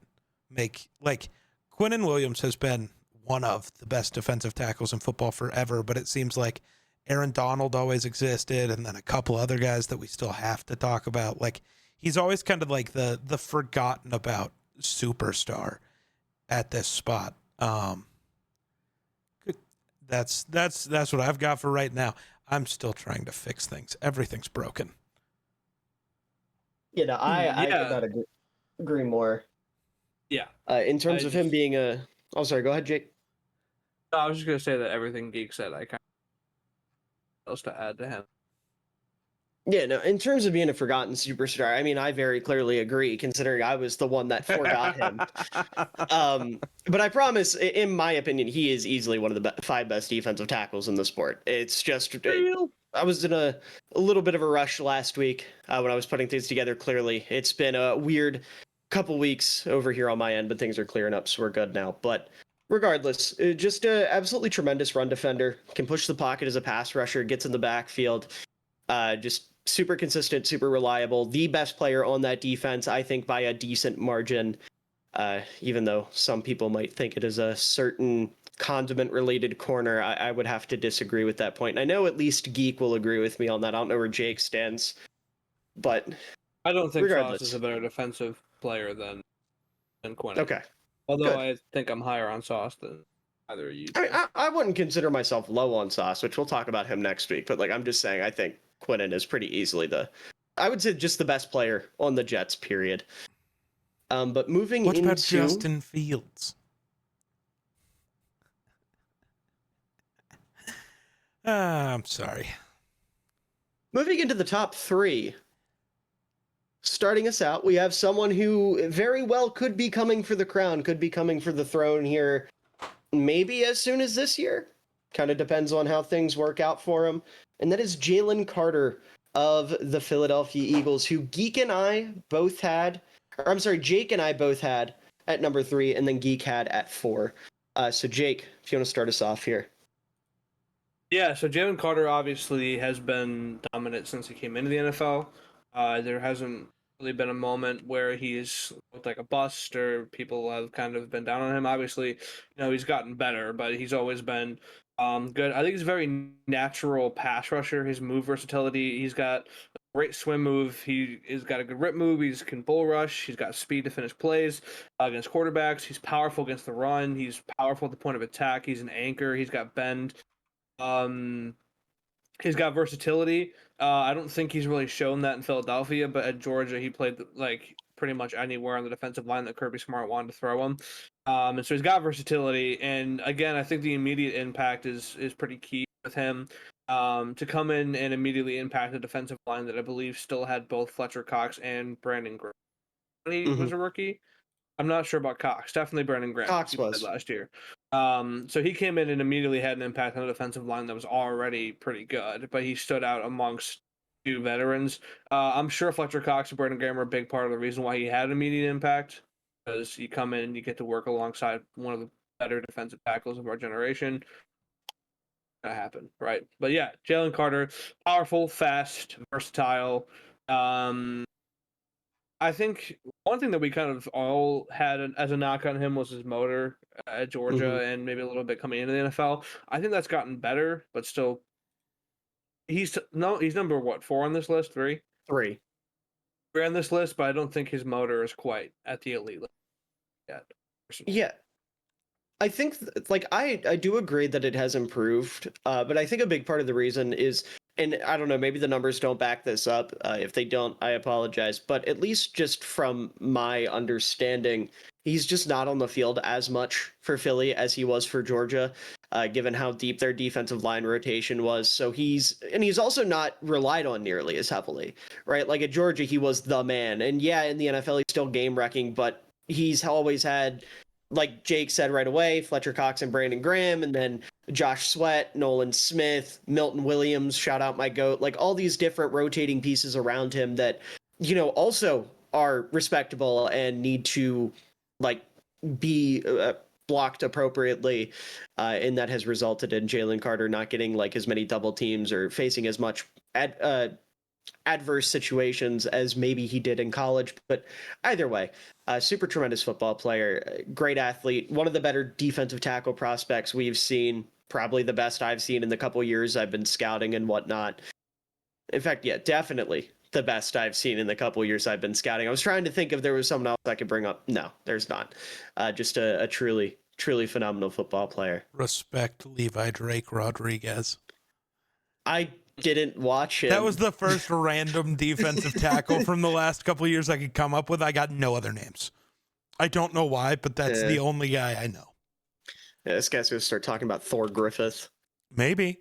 make, like, Quinnen Williams has been one of the best defensive tackles in football forever, but it seems like Aaron Donald always existed, and then a couple other guys that we still have to talk about. Like, he's always kind of like the forgotten about superstar at this spot. That's what I've got for right now. I'm still trying to fix things. Everything's broken. Yeah, no, I could not agree more. Yeah. In terms of him being a... Oh, sorry, go ahead, Jake. No, I was just going to say that everything Geek said, I kind of else to add to him. Yeah, no, in terms of being a forgotten superstar, I mean, I very clearly agree, considering I was the one that forgot him. But I promise, in my opinion, he is easily one of the 5 best defensive tackles in the sport. It's just... I was in a little bit of a rush last week when I was putting things together, clearly. It's been a weird couple weeks over here on my end, but things are clearing up, so we're good now. But regardless, just an absolutely tremendous run defender. Can push the pocket as a pass rusher, gets in the backfield. Just super consistent, super reliable. The best player on that defense, I think, by a decent margin, even though some people might think it is a certain condiment-related corner. I would have to disagree with that point. And I know at least Geek will agree with me on that. I don't know where Jake stands, but I don't think regardless. Sauce is a better defensive player than Quinnen. Okay. Although Good. I think I'm higher on Sauce than either of you. I wouldn't consider myself low on Sauce, which we'll talk about him next week. But like, I'm just saying, I think Quinnen is pretty easily I would say just the best player on the Jets, period. But moving What into... about Justin Fields? I'm sorry. Moving into the top 3. Starting us out, we have someone who very well could be coming for the crown, could be coming for the throne here, maybe as soon as this year. Kind of depends on how things work out for him. And that is Jalen Carter of the Philadelphia Eagles, who Jake and I both had at number 3, and then Geek had at 4. So Jake, if you want to start us off here. Yeah, so Jalen Carter obviously has been dominant since he came into the NFL. There hasn't really been a moment where he's looked like a bust or people have kind of been down on him. Obviously, he's gotten better, but he's always been good. I think he's a very natural pass rusher. His move versatility, he's got a great swim move. He's got a good rip move. He can bull rush. He's got speed to finish plays against quarterbacks. He's powerful against the run. He's powerful at the point of attack. He's an anchor. He's got bend. He's got versatility. I don't think he's really shown that in Philadelphia, but at Georgia, he played like pretty much anywhere on the defensive line that Kirby Smart wanted to throw him. And so he's got versatility. And again, I think the immediate impact is pretty key with him. To come in and immediately impact the defensive line that I believe still had both Fletcher Cox and Brandon Graham when he was a rookie. I'm not sure about Cox. Definitely Brandon Graham. Cox was last year. So he came in and immediately had an impact on the defensive line that was already pretty good, but he stood out amongst 2 veterans. I'm sure Fletcher Cox and Brandon Graham are a big part of the reason why he had immediate impact, because you come in and you get to work alongside one of the better defensive tackles of our generation. That happened, right? But yeah, Jalen Carter, powerful, fast, versatile. I think one thing that we kind of all had as a knock on him was his motor at Georgia and maybe a little bit coming into the NFL. I think that's gotten better, but still, he's number 4 on this list? 3? 3. 3 on this list, but I don't think his motor is quite at the elite level yet. Yeah. I think I do agree that it has improved, but I think a big part of the reason is, and I don't know, maybe the numbers don't back this up. If they don't, I apologize. But at least just from my understanding, he's just not on the field as much for Philly as he was for Georgia, given how deep their defensive line rotation was. So he's also not relied on nearly as heavily, right? Like at Georgia, he was the man. And yeah, in the NFL, he's still game wrecking, but he's always had, like Jake said right away, Fletcher Cox and Brandon Graham, and then Josh Sweat, Nolan Smith, Milton Williams, shout out my GOAT, like all these different rotating pieces around him that, also are respectable and need to like be blocked appropriately. And that has resulted in Jalen Carter not getting like as many double teams or facing as much adverse situations as maybe he did in college. But either way, super tremendous football player, great athlete, one of the better defensive tackle prospects we've seen, probably the best I've seen in the couple years I've been scouting and whatnot. In fact, yeah, definitely the best I've seen in the couple years I've been scouting. I was trying to think if there was someone else I could bring up. No, there's not. Just a truly phenomenal football player. Respect Levi Drake Rodriguez. I didn't watch him. That was the first random defensive tackle from the last couple of years I could come up with. I got no other names. I don't know why, but that's the only guy I know. Yeah, this guy's going to start talking about Thor Griffith. Maybe.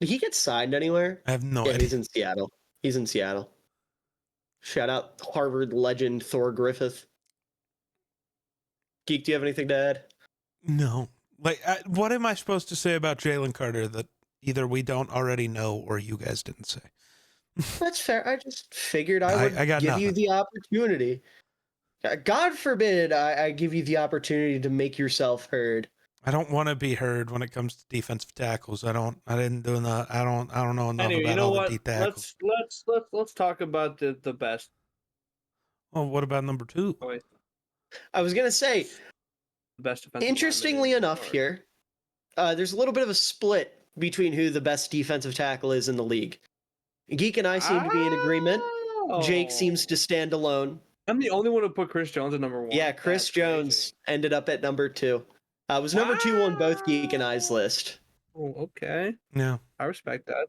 Did he get signed anywhere? I have no idea. He's in Seattle. Shout out Harvard legend Thor Griffith. Geek, do you have anything to add? No. What am I supposed to say about Jalen Carter that either we don't already know or you guys didn't say? That's fair. I just figured I would give you the opportunity. God forbid I give you the opportunity to make yourself heard. I don't want to be heard when it comes to defensive tackles. I didn't do enough. I don't know enough about all the D tackles. Let's talk about the best. Well, what about number 2? Oh, wait. I was gonna say, the best defensive interestingly enough here, there's a little bit of a split between who the best defensive tackle is in the league. Geek and I seem to be in agreement. Jake seems to stand alone. I'm the only one who put Chris Jones at number 1. Yeah, Chris Jones ended up at number 2. Was number 2 on both Geek and I's list. Oh, okay. Yeah. I respect that.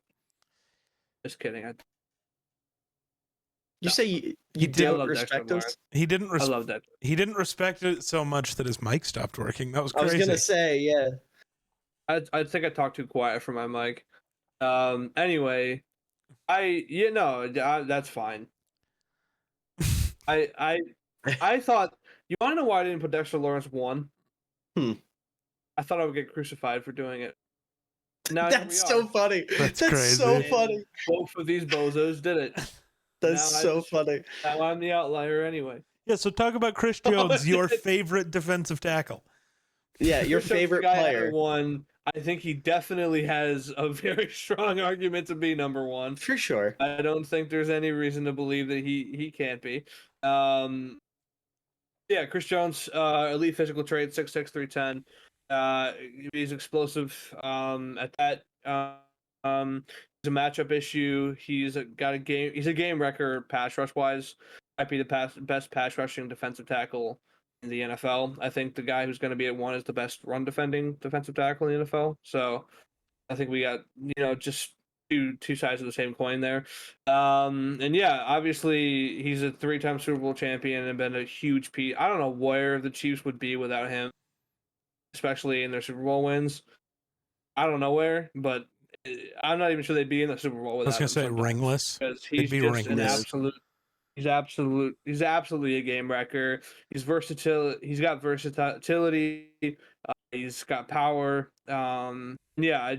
Just kidding. You say you don't respect us? He didn't I love that. He didn't respect it so much that his mic stopped working. That was crazy. I was going to say, yeah. I think I talked too quiet for my mic. Anyway, that's fine. I I thought, you want to know why I didn't put Dexter Lawrence 1? Hmm. I thought I would get crucified for doing it. Now here we That's are. so funny. That's That's crazy. so And funny. both of these bozos did it. That's so funny. Now I'm the outlier anyway. Yeah, so talk about Chris Jones, your favorite defensive tackle. Yeah, your Chris Jones, the favorite guy player. at 1. I think he definitely has a very strong argument to be number 1. For sure. I don't think there's any reason to believe that he can't be. Yeah, Chris Jones, elite physical trait, 6'6", 310. He's explosive. At that, he's a matchup issue. He's a game record pass rush wise. Might be the best pass rushing defensive tackle in the NFL. I think the guy who's going to be at 1 is the best run defending defensive tackle in the NFL. So I think we got, just two sides of the same coin there. And yeah, obviously he's a 3-time Super Bowl champion and been a huge piece. I don't know where the Chiefs would be without him, especially in their Super Bowl wins. I don't know where, but I'm not even sure they'd be in the Super Bowl I was without gonna him say sometimes, ringless. because They'd he's be just an ringless. absolute. He's absolutely a game wrecker. He's versatile. He's got versatility. He's got power. Yeah,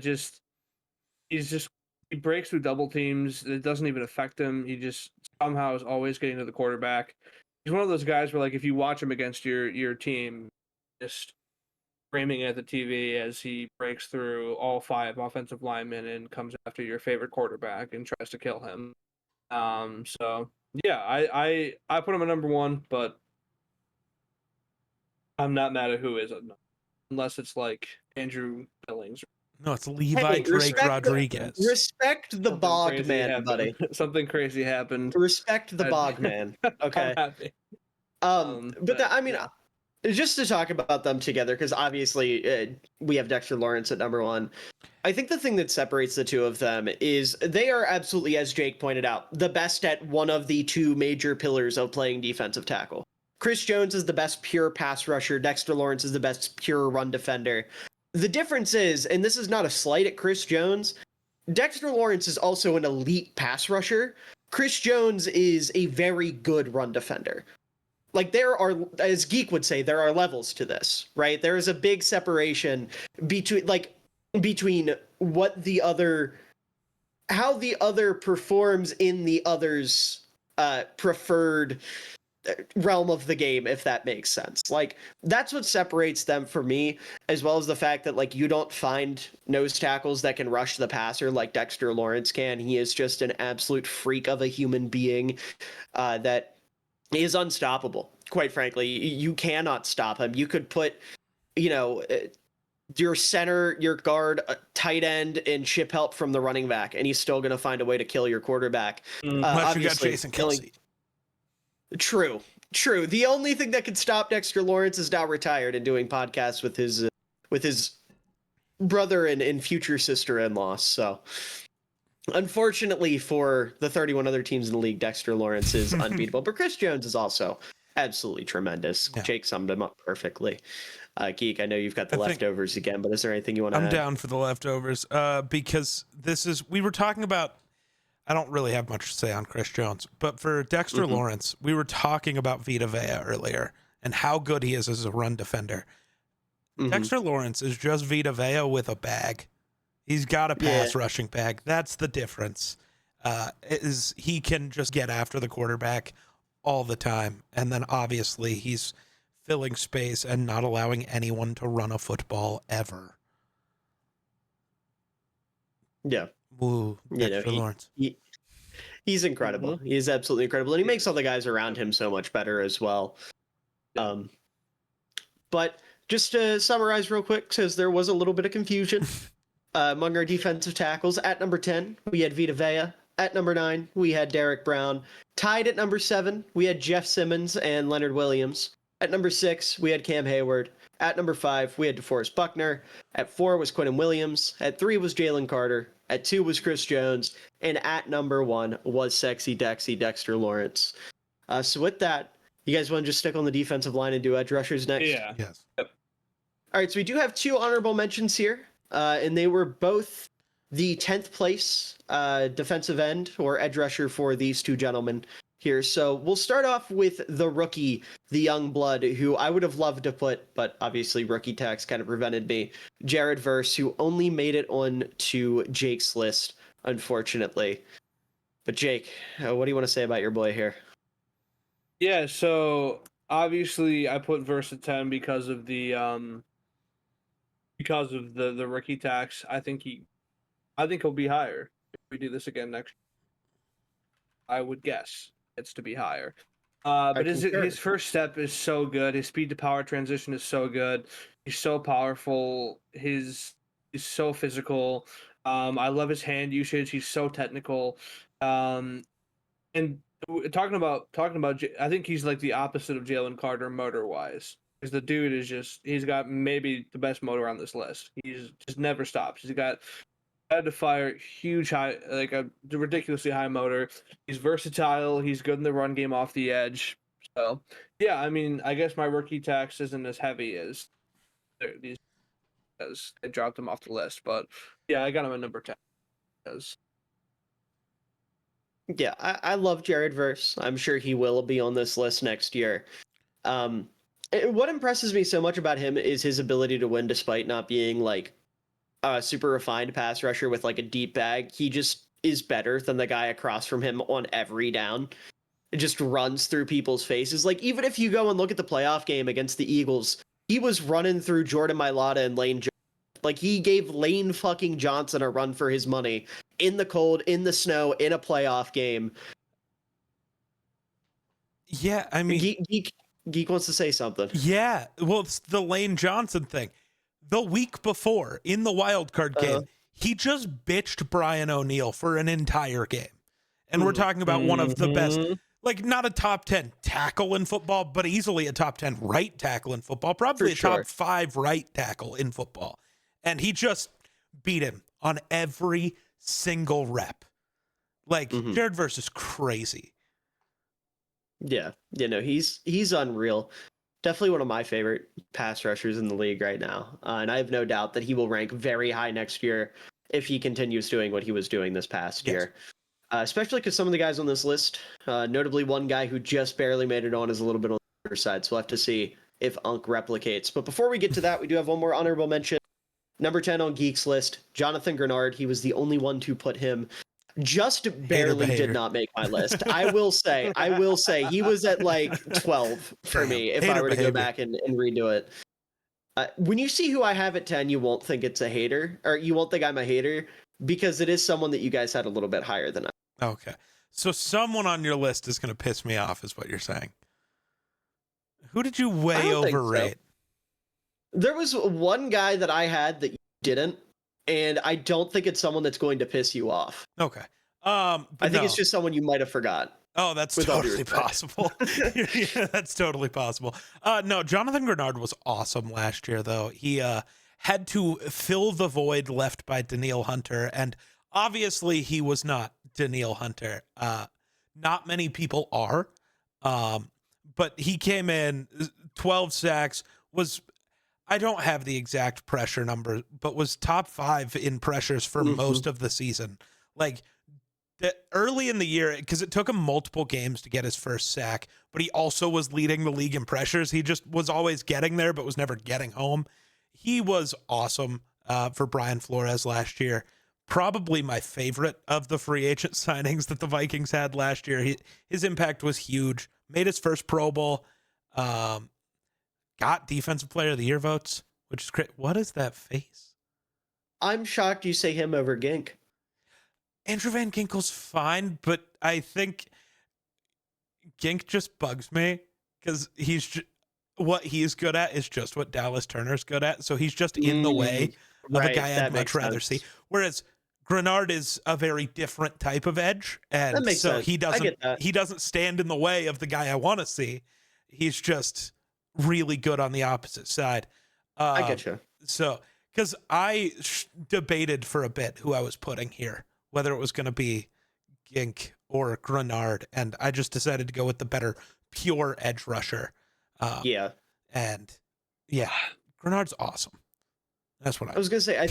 he breaks through double teams. It doesn't even affect him. He just somehow is always getting to the quarterback. He's one of those guys where, like, if you watch him against your team, just screaming at the TV as he breaks through all 5 offensive linemen and comes after your favorite quarterback and tries to kill him. So yeah, I put him at number 1, but I'm not mad at who is it, unless it's like Andrew Billings. No, it's Levi Drake Rodriguez. Respect the Something bog crazy man, happened. buddy. Something crazy happened. Respect the bog man. Okay. I'm happy. I mean, yeah. just to talk about them together, because obviously we have Dexter Lawrence at number 1. I think the thing that separates the two of them is they are absolutely, as Jake pointed out, the best at one of the 2 major pillars of playing defensive tackle. Chris Jones is the best pure pass rusher. Dexter Lawrence is the best pure run defender. The difference is, and this is not a slight at Chris Jones, Dexter Lawrence is also an elite pass rusher. Chris Jones is a very good run defender. Like, there are, as Geek would say, there are levels to this, right? There is a big separation between what the other, how the other performs in the other's preferred realm of the game, if that makes sense. Like, that's what separates them for me, as well as the fact that, like, you don't find nose tackles that can rush the passer like Dexter Lawrence can. He is just an absolute freak of a human being that is unstoppable. Quite frankly, you cannot stop him. You could put, your center, your guard, tight end, and ship help from the running back, and he's still going to find a way to kill your quarterback. Unless you got Jason Kelce. True. The only thing that could stop Dexter Lawrence is now retired and doing podcasts with his brother and future sister-in-law. So, unfortunately for the 31 other teams in the league, Dexter Lawrence is unbeatable. But Chris Jones is also absolutely tremendous. Yeah. Jake summed him up perfectly. Geek, I know you've got the leftovers again, but is there anything you want to add? I'm down for the leftovers because we were talking about, I don't really have much to say on Chris Jones, but for Dexter Lawrence, we were talking about Vita Vea earlier and how good he is as a run defender. Dexter Lawrence is just Vita Vea with a bag. He's got a pass rushing bag. That's the difference. Is he can just get after the quarterback all the time. And then obviously he's filling space and not allowing anyone to run a football ever. Yeah. Ooh, Dexter Lawrence. He's incredible. He's absolutely incredible. And he makes all the guys around him so much better as well. But just to summarize real quick, because there was a little bit of confusion among our defensive tackles. At number 10, we had Vita Vea. At number 9, we had Derek Brown. Tied at number 7, we had Jeff Simmons and Leonard Williams. At number 6, we had Cam Hayward. At number 5, we had DeForest Buckner. At 4 was Quinnen Williams. At 3 was Jalen Carter. At 2 was Chris Jones. And at number 1 was Sexy Dexy Dexter Lawrence. So with that, you guys want to just stick on the defensive line and do edge rushers next? Yeah. Yes. Yep. All right, so we do have 2 honorable mentions here. and they were both the 10th place defensive end or edge rusher for these two gentlemen here. So we'll start off with the rookie, the young blood, who I would have loved to put, but obviously rookie tax kind of prevented me. Jared Verse, who only made it on to Jake's list, unfortunately. But Jake, what do you want to say about your boy here? Yeah, so obviously I put Verse at 10 because of the rookie tax. I think he'll be higher if we do this again next. I would guess it's to be higher. But his first step is so good. His speed to power transition is so good. He's so powerful. He's so physical. I love his hand usage. He's so technical. And talking about, I think he's like the opposite of Jalen Carter motor wise. Because the dude is he's got maybe the best motor on this list. He's just never stops. He's got had to fire huge high, like a ridiculously high motor. He's versatile. He's good in the run game off the edge. So yeah, I mean, I guess my rookie tax isn't as heavy as these, as they dropped him off the list. But yeah, I got him at number 10. Yeah, I love Jared Verse. I'm sure he will be on this list next year. What impresses me so much about him is his ability to win despite not being like a super refined pass rusher with like a deep bag. He just is better than the guy across from him on every down. It just runs through people's faces. Like, even if you go and look at the playoff game against the Eagles, he was running through Jordan Mailata and Lane Johnson. Like, he gave Lane fucking Johnson a run for his money in the cold, in the snow, in a playoff game. Yeah, I mean... Geek wants to say something. Yeah, well, it's the Lane Johnson thing. The week before, in the wild card game, he just bitched Brian O'Neill for an entire game. And we're talking about one of the best, like not a top 10 tackle in football, but easily a top 10 right tackle in football, probably a top 5 right tackle in football. And he just beat him on every single rep. Like, Jared Verse is crazy. Yeah, he's unreal. Definitely one of my favorite pass rushers in the league right now. And I have no doubt that he will rank very high next year if he continues doing what he was doing this past year. Especially because some of the guys on this list, notably one guy who just barely made it on, is a little bit on the other side. So we'll have to see if Unk replicates. But before we get to that, we do have one more honorable mention. Number 10 on Geek's list, Jonathan Grenard. He was the only one to put him. Just barely did not make my list. I will say he was at like 12 for me if I were to go back and redo it. When you see who I have at 10, you won't think it's a hater, or you won't think I'm a hater, because it is someone that you guys had a little bit higher than I. Okay. So someone on your list is going to piss me off is what you're saying. Who did you way overrate? So. There was one guy that I had that you didn't. And I don't think it's someone that's going to piss you off. Okay. I think it's just someone you might have forgot. Oh, that's totally possible. Yeah, that's totally possible. No, Jonathan Grenard was awesome last year, though. He had to fill the void left by Danielle Hunter, and obviously he was not Danielle Hunter. Not many people are, but he came in 12 sacks, was... I don't have the exact pressure number, but was top 5 in pressures for most of the season. Like, early in the year, because it took him multiple games to get his first sack, but he also was leading the league in pressures. He just was always getting there, but was never getting home. He was awesome for Brian Flores last year. Probably my favorite of the free agent signings that the Vikings had last year. His impact was huge. Made his first Pro Bowl. Got Defensive Player of the Year votes, which is great. What is that face? I'm shocked you say him over Gink. Andrew Van Ginkel's fine, but I think Gink just bugs me because what he's good at is just what Dallas Turner's good at. So he's just in the way of a guy I'd much rather see. Whereas Grenard is a very different type of edge, and so he doesn't stand in the way of the guy I want to see. He's just really good on the opposite side. I get you. So, because I debated for a bit who I was putting here, whether it was going to be Gink or Grenard, and I just decided to go with the better pure edge rusher. Yeah. And yeah, Grenard's awesome. That's what I was going to say.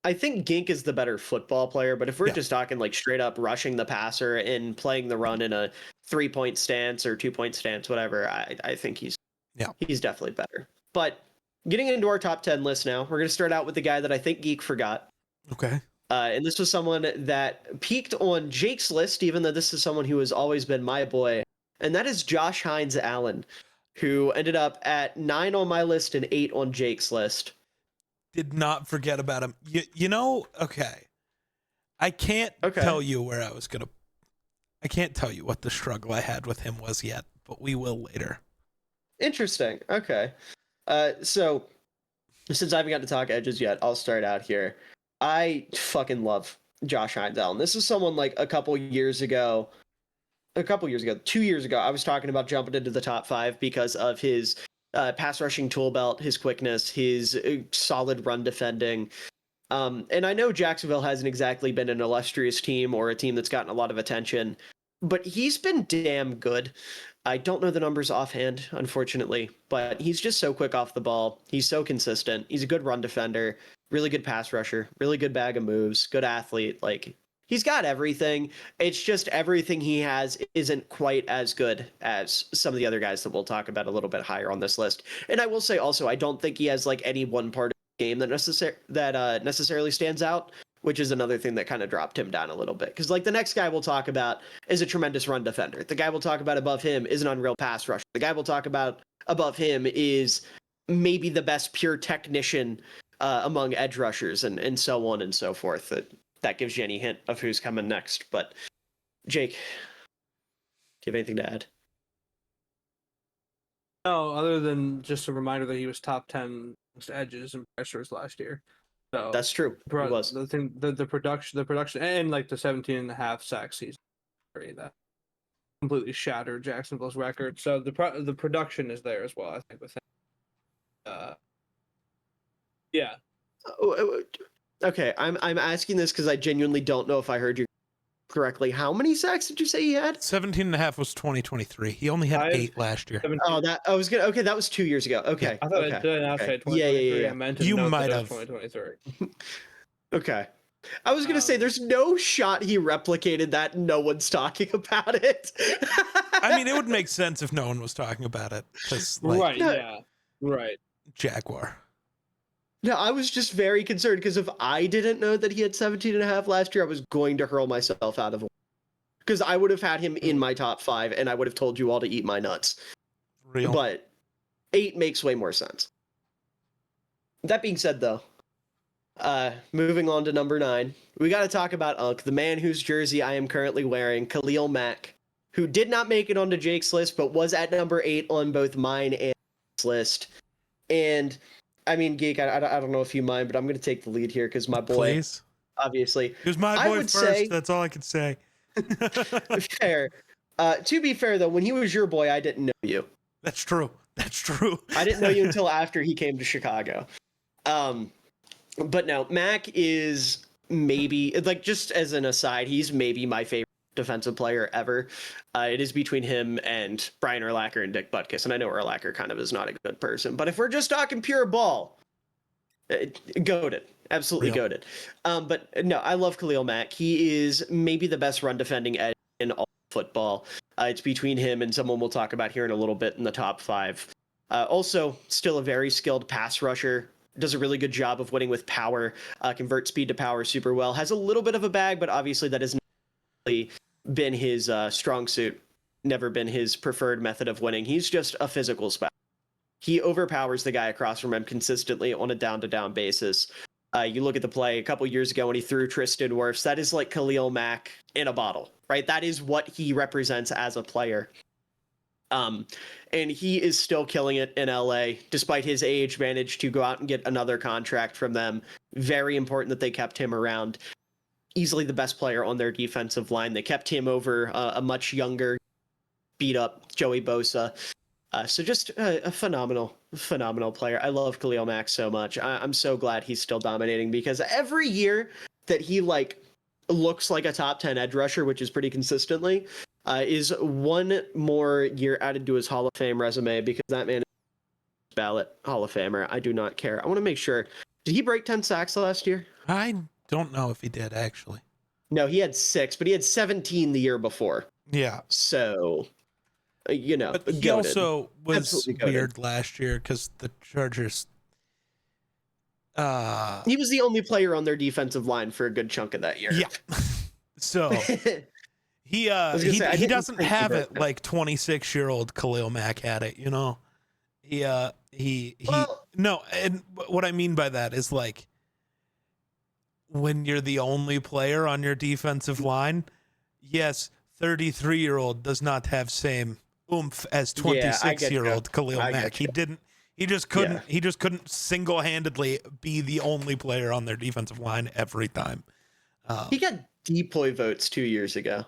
I think Gink is the better football player, but if we're Yeah. just talking like straight up rushing the passer and playing the run in a 3-point stance or 2-point stance, whatever, I think he's definitely better. But getting into our top 10 list now, we're going to start out with the guy that I think Geek forgot. Okay. And this was someone that peaked on Jake's list, even though this is someone who has always been my boy. And that is Josh Hines Allen, who ended up at 9 on my list and 8 on Jake's list. Did not forget about him. You know, okay. I can't tell you where I can't tell you what the struggle I had with him was yet, but we will later. Interesting. Okay. So since I haven't got to talk edges yet, I'll start out here. I fucking love Josh Hines Allen. This is someone like 2 years ago, I was talking about jumping into the top 5 because of his pass rushing tool belt, his quickness, his solid run defending. And I know Jacksonville hasn't exactly been an illustrious team or a team that's gotten a lot of attention, but he's been damn good. I don't know the numbers offhand, unfortunately, but he's just so quick off the ball. He's so consistent. He's a good run defender, really good pass rusher, really good bag of moves, good athlete. Like, he's got everything. It's just everything he has isn't quite as good as some of the other guys that we'll talk about a little bit higher on this list. And I will say also, I don't think he has like any one part of the game that necessarily stands out, which is another thing that kind of dropped him down a little bit. Because like the next guy we'll talk about is a tremendous run defender. The guy we'll talk about above him is an unreal pass rusher. The guy we'll talk about above him is maybe the best pure technician among edge rushers and so on and so forth. That gives you any hint of who's coming next. But Jake, do you have anything to add? No, other than just a reminder that he was top 10 edges and pressures last year. So That's true. He was. The thing, the production, and like the 17.5 sacks season that completely shattered Jacksonville's record. So the production is there as well, I think, with him. Yeah. Okay, I'm asking this because I genuinely don't know if I heard you correctly. How many sacks did you say he had? 17.5 was 2023. He only had 8 last year. 17. Oh, that was 2 years ago. Okay. I thought okay. I did not say 2023. Yeah. I meant to note that it was 2023. Okay. I was going to say, there's no shot he replicated that and no one's talking about it. I mean, it would make sense if no one was talking about it. Like, Right. Jaguar. No, I was just very concerned because if I didn't know that he had 17.5 last year, I was going to hurl myself out of it. Because I would have had him in my top 5 and I would have told you all to eat my nuts. Real. But 8 makes way more sense. That being said, though, moving on to number 9, we got to talk about Unk, the man whose jersey I am currently wearing, Khalil Mack, who did not make it onto Jake's list, but was at number 8 on both mine and Jake's list. And I mean, Geek, I don't know if you mind, but I'm going to take the lead here because my boy, Please. Obviously. He was my boy first. That's all I can say. Fair. To be fair, though, when he was your boy, I didn't know you. That's true. I didn't know you until after he came to Chicago. But no, Mac is maybe, like, just as an aside, he's maybe my favorite defensive player ever. It is between him and Brian Urlacher and Dick Butkus, and I know Urlacher kind of is not a good person, but if we're just talking pure ball, goated. Absolutely goated. But no, I love Khalil Mack. He is maybe the best run defending edge in all football. It's between him and someone we'll talk about here in a little bit in the top 5. Also, still a very skilled pass rusher. Does a really good job of winning with power. Converts speed to power super well. Has a little bit of a bag, but obviously that hasn't really been his strong suit. Never been his preferred method of winning. He's just a physical specimen. He overpowers the guy across from him consistently on a down-to-down basis. You look at the play a couple years ago when he threw Tristan Wirfs. That is like Khalil Mack in a bottle, right? That is what he represents as a player. And he is still killing it in LA, despite his age, managed to go out and get another contract from them. Very important that they kept him around. Easily the best player on their defensive line. They kept him over a much younger, beat up Joey Bosa. So just a phenomenal player. I love Khalil Mack so much. I'm so glad he's still dominating because every year that he looks like a top 10 edge rusher, which is pretty consistently, is one more year added to his Hall of Fame resume because that man is a ballot Hall of Famer. I do not care. I want to make sure Did he break 10 sacks last year? I don't know if he did actually. No, he had 6, but he had 17 the year before. Yeah. So, But he goated. also was Absolutely goated. weird last year because the Chargers. He was the only player on their defensive line for a good chunk of that year. Yeah. So he doesn't have it like 26-year-old Khalil Mack had it, you know. No, and what I mean by that is like when you're the only player on your defensive line, yes, 33-year-old does not have same oomph as 26-year-old Khalil Mack. He just couldn't single-handedly be the only player on their defensive line every time. He got deploy votes 2 years ago.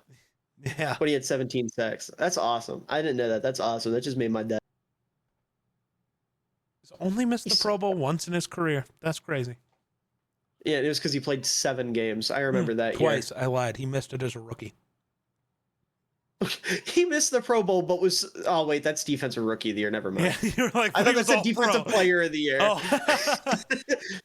Yeah. When he had 17 sacks. That's awesome. I didn't know that. That's awesome. That just made my day. He's only missed the Pro Bowl once in his career. That's crazy. Yeah, it was because he played 7 games. I remember that twice. I lied. He missed it as a rookie. He missed the Pro Bowl, but was that's defensive rookie of the year. Never mind. Yeah, you're like, I thought that said defensive player of the year. Oh.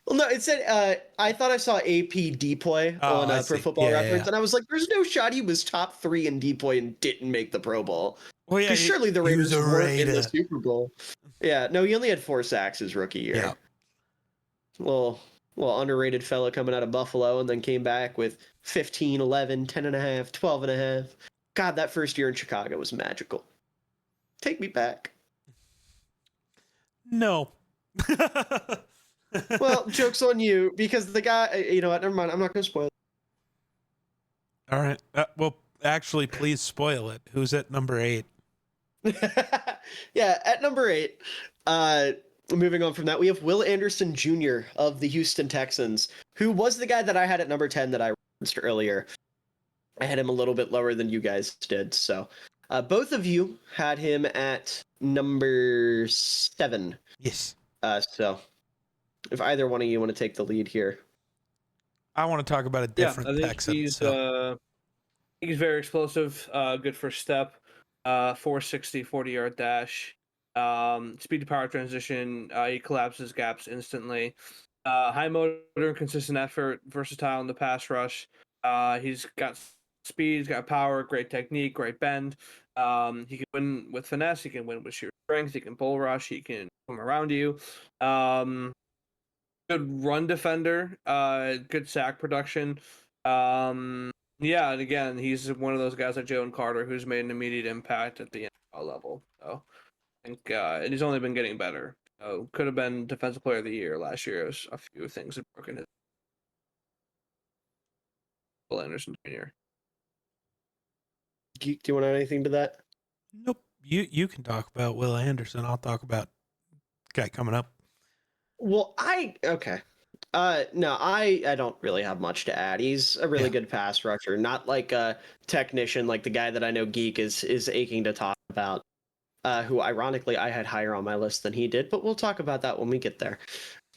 Well, no, it said I thought I saw AP deploy on Pro Football Reference, and I was like, "There's no shot he was top 3 in deploy and didn't make the Pro Bowl." Well, yeah, because surely the Raiders weren't in the Super Bowl. Yeah, no, he only had 4 sacks his rookie year. Yeah. Well, underrated fella coming out of Buffalo, and then came back with 15, 11, 10 and a half, 12 and a half. God, that first year in Chicago was magical. Take me back. No. Well, joke's on you, because the guy, you know what, never mind, I'm not going to spoil it. All right. Well, actually, please spoil it. Who's at number 8? Yeah, at number 8, moving on from that, we have Will Anderson Jr. of the Houston Texans, who was the guy that I had at number 10 that I referenced earlier. I had him a little bit lower than you guys did. So both of you had him at number 7. Yes. So if either one of you want to take the lead here. I want to talk about a different I think Texan. He's very explosive, good first step, 460, 40-yard dash, speed to power transition. He collapses gaps instantly. High motor and consistent effort, versatile in the pass rush. He's got speed, he's got power, great technique, great bend. He can win with finesse, he can win with sheer strength, he can bull rush, he can come around you. Good run defender, good sack production. And again, he's one of those guys like Jalen Carter who's made an immediate impact at the NFL level. So I think and he's only been getting better. So could have been Defensive Player of the Year last year. A few things had broken his. Will Anderson Jr. Do you want to add anything to that? Nope. You can talk about Will Anderson. I'll talk about guy coming up. Well, okay. No, I don't really have much to add. He's a really good pass rusher, not like a technician like the guy that I know Geek is aching to talk about. Who ironically I had higher on my list than he did, but we'll talk about that when we get there.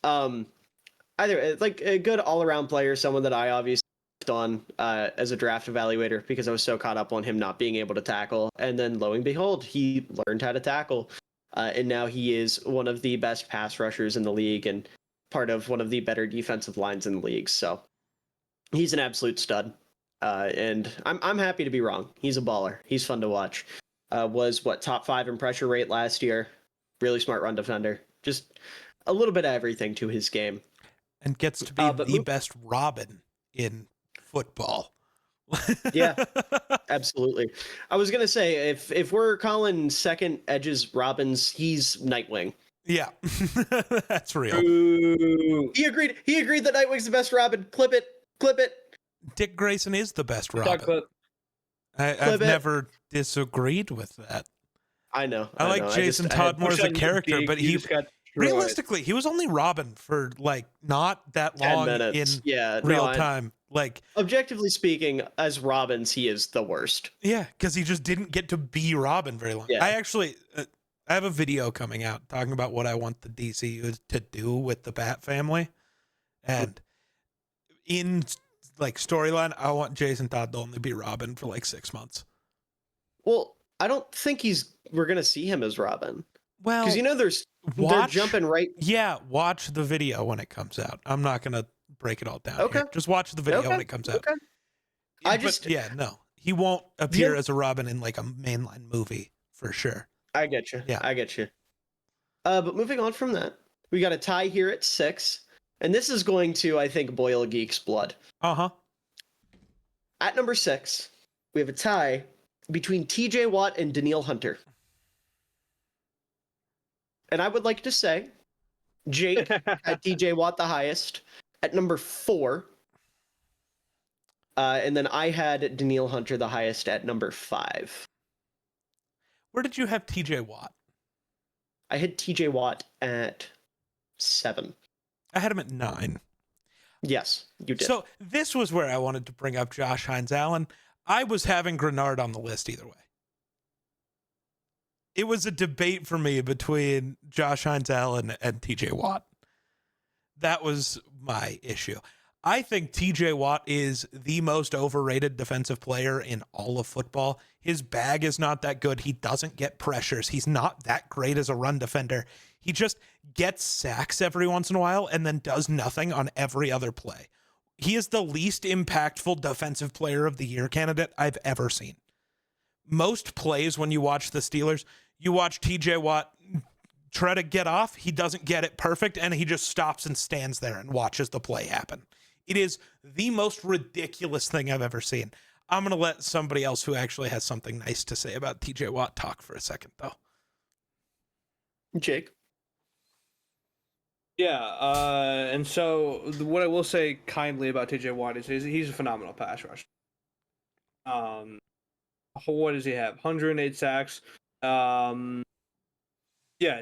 Either like a good all-around player, someone that I obviously on as a draft evaluator because I was so caught up on him not being able to tackle, and then lo and behold, he learned how to tackle, and now he is one of the best pass rushers in the league and part of one of the better defensive lines in the league. So he's an absolute stud, and I'm happy to be wrong. He's a baller. He's fun to watch. Was top 5 in pressure rate last year. Really smart run defender. Just a little bit of everything to his game, and gets to be the best Robin in football. Yeah, absolutely. I was gonna say if we're calling second edges Robins, he's Nightwing. Yeah, that's real. Ooh. He agreed that Nightwing's the best Robin. Clip it. Dick Grayson is the best Robin. I've never disagreed with that. I know. I like Jason Todd more as a character, but he realistically he was only Robin for like not that long in real time. Like objectively speaking, as Robins, he is the worst. Yeah, because he just didn't get to be Robin very long. Yeah. I actually I have a video coming out talking about what I want the DCU to do with the Bat family, and in like storyline, I want Jason Todd to only be Robin for like 6 months. Well, I don't think we're gonna see him as Robin. Well, Because they're watch, jumping right. yeah, watch the video when it comes out. I'm not gonna break it all down Okay. here. Just watch the video Okay. when it comes out. Okay. No, he won't appear as a Robin in like a mainline movie for sure. I get you. Yeah. I get you. But moving on from that, we got a tie here at 6, and this is going to, I think, boil a geek's blood. Uh-huh. At number 6, we have a tie between TJ Watt and Daniil Hunter. And I would like to say Jake had TJ Watt the highest at number 4. And then I had Daniil Hunter the highest at number 5. Where did you have TJ Watt? I had TJ Watt at 7. I had him at 9. Yes, you did. So this was where I wanted to bring up Josh Hines-Allen. I was having Grenard on the list either way. It was a debate for me between Josh Hines-Allen and TJ Watt. That was my issue. I think TJ Watt is the most overrated defensive player in all of football. His bag is not that good. He doesn't get pressures. He's not that great as a run defender. He just gets sacks every once in a while and then does nothing on every other play. He is the least impactful defensive player of the year candidate I've ever seen. Most plays when you watch the Steelers, you watch TJ Watt try to get off. He doesn't get it perfect, and he just stops and stands there and watches the play happen. It is the most ridiculous thing I've ever seen. I'm going to let somebody else who actually has something nice to say about TJ Watt talk for a second, though. Jake? Yeah, and so what I will say kindly about TJ Watt is he's a phenomenal pass rusher. What does he have? 108 sacks. Yeah,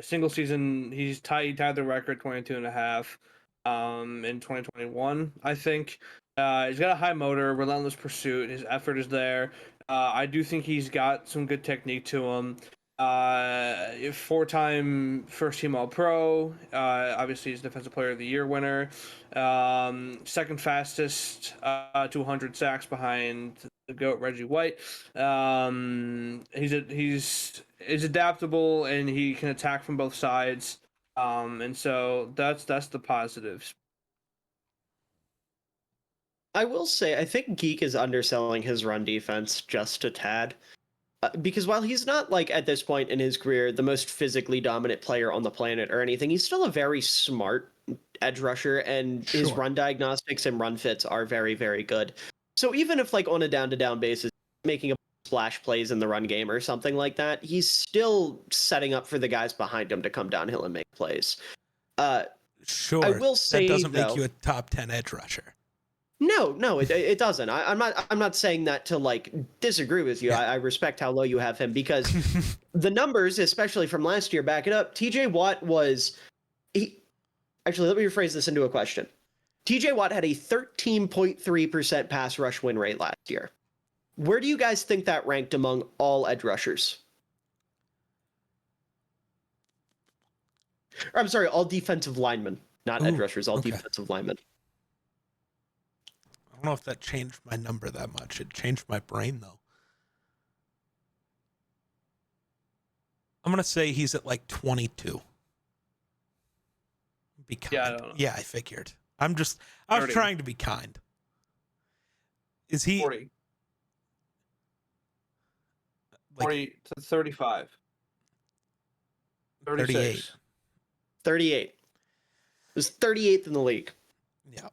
single season, he tied the record 22 and a half in 2021, I think. He's got a high motor, relentless pursuit. His effort is there. I do think he's got some good technique to him. 4-time first-team All-Pro. Obviously, he's Defensive Player of the Year winner. Second fastest to 100 sacks behind the GOAT Reggie White. He's adaptable and he can attack from both sides. And so that's the positives. I will say, I think Geek is underselling his run defense just a tad. Because while he's not, like, at this point in his career, the most physically dominant player on the planet or anything, he's still a very smart edge rusher, and his run diagnostics and run fits are very, very good. So even if, like, on a down-to-down basis, making a splash plays in the run game or something like that, he's still setting up for the guys behind him to come downhill and make plays. Sure, I will say, that doesn't make though, you a top 10 edge rusher. No, it doesn't. I'm not saying that to, like, disagree with you. Yeah. I respect how low you have him, because the numbers, especially from last year, back it up. TJ Watt actually, let me rephrase this into a question. TJ Watt had a 13.3% pass rush win rate last year. Where do you guys think that ranked among all edge rushers? Or, I'm sorry, all defensive linemen, not edge rushers, all defensive linemen. I don't know if that changed my number that much. It changed my brain, though. I'm going to say he's at like 22. Be kind. Yeah, I don't know. Yeah, I figured. I was trying to be kind. Is he 40. like 40 to 35. 36. 38. It was 38th in the league. Yeah.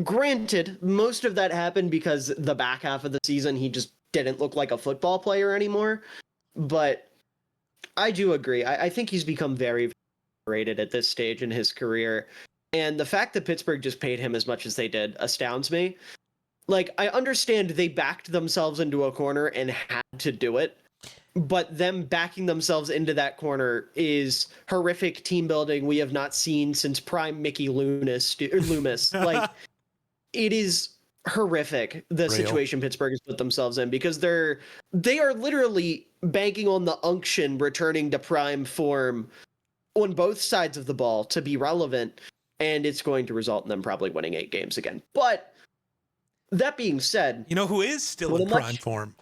Granted, most of that happened because the back half of the season, he just didn't look like a football player anymore. But I do agree. I think he's become very, very rated at this stage in his career. And the fact that Pittsburgh just paid him as much as they did astounds me. Like, I understand they backed themselves into a corner and had to do it. But them backing themselves into that corner is horrific team building we have not seen since prime Mickey Loomis. Like, it is horrific, the situation Pittsburgh has put themselves in, because they are literally banking on the unction returning to prime form on both sides of the ball to be relevant, and it's going to result in them probably winning 8 games again. But that being said, you know who is still in prime form?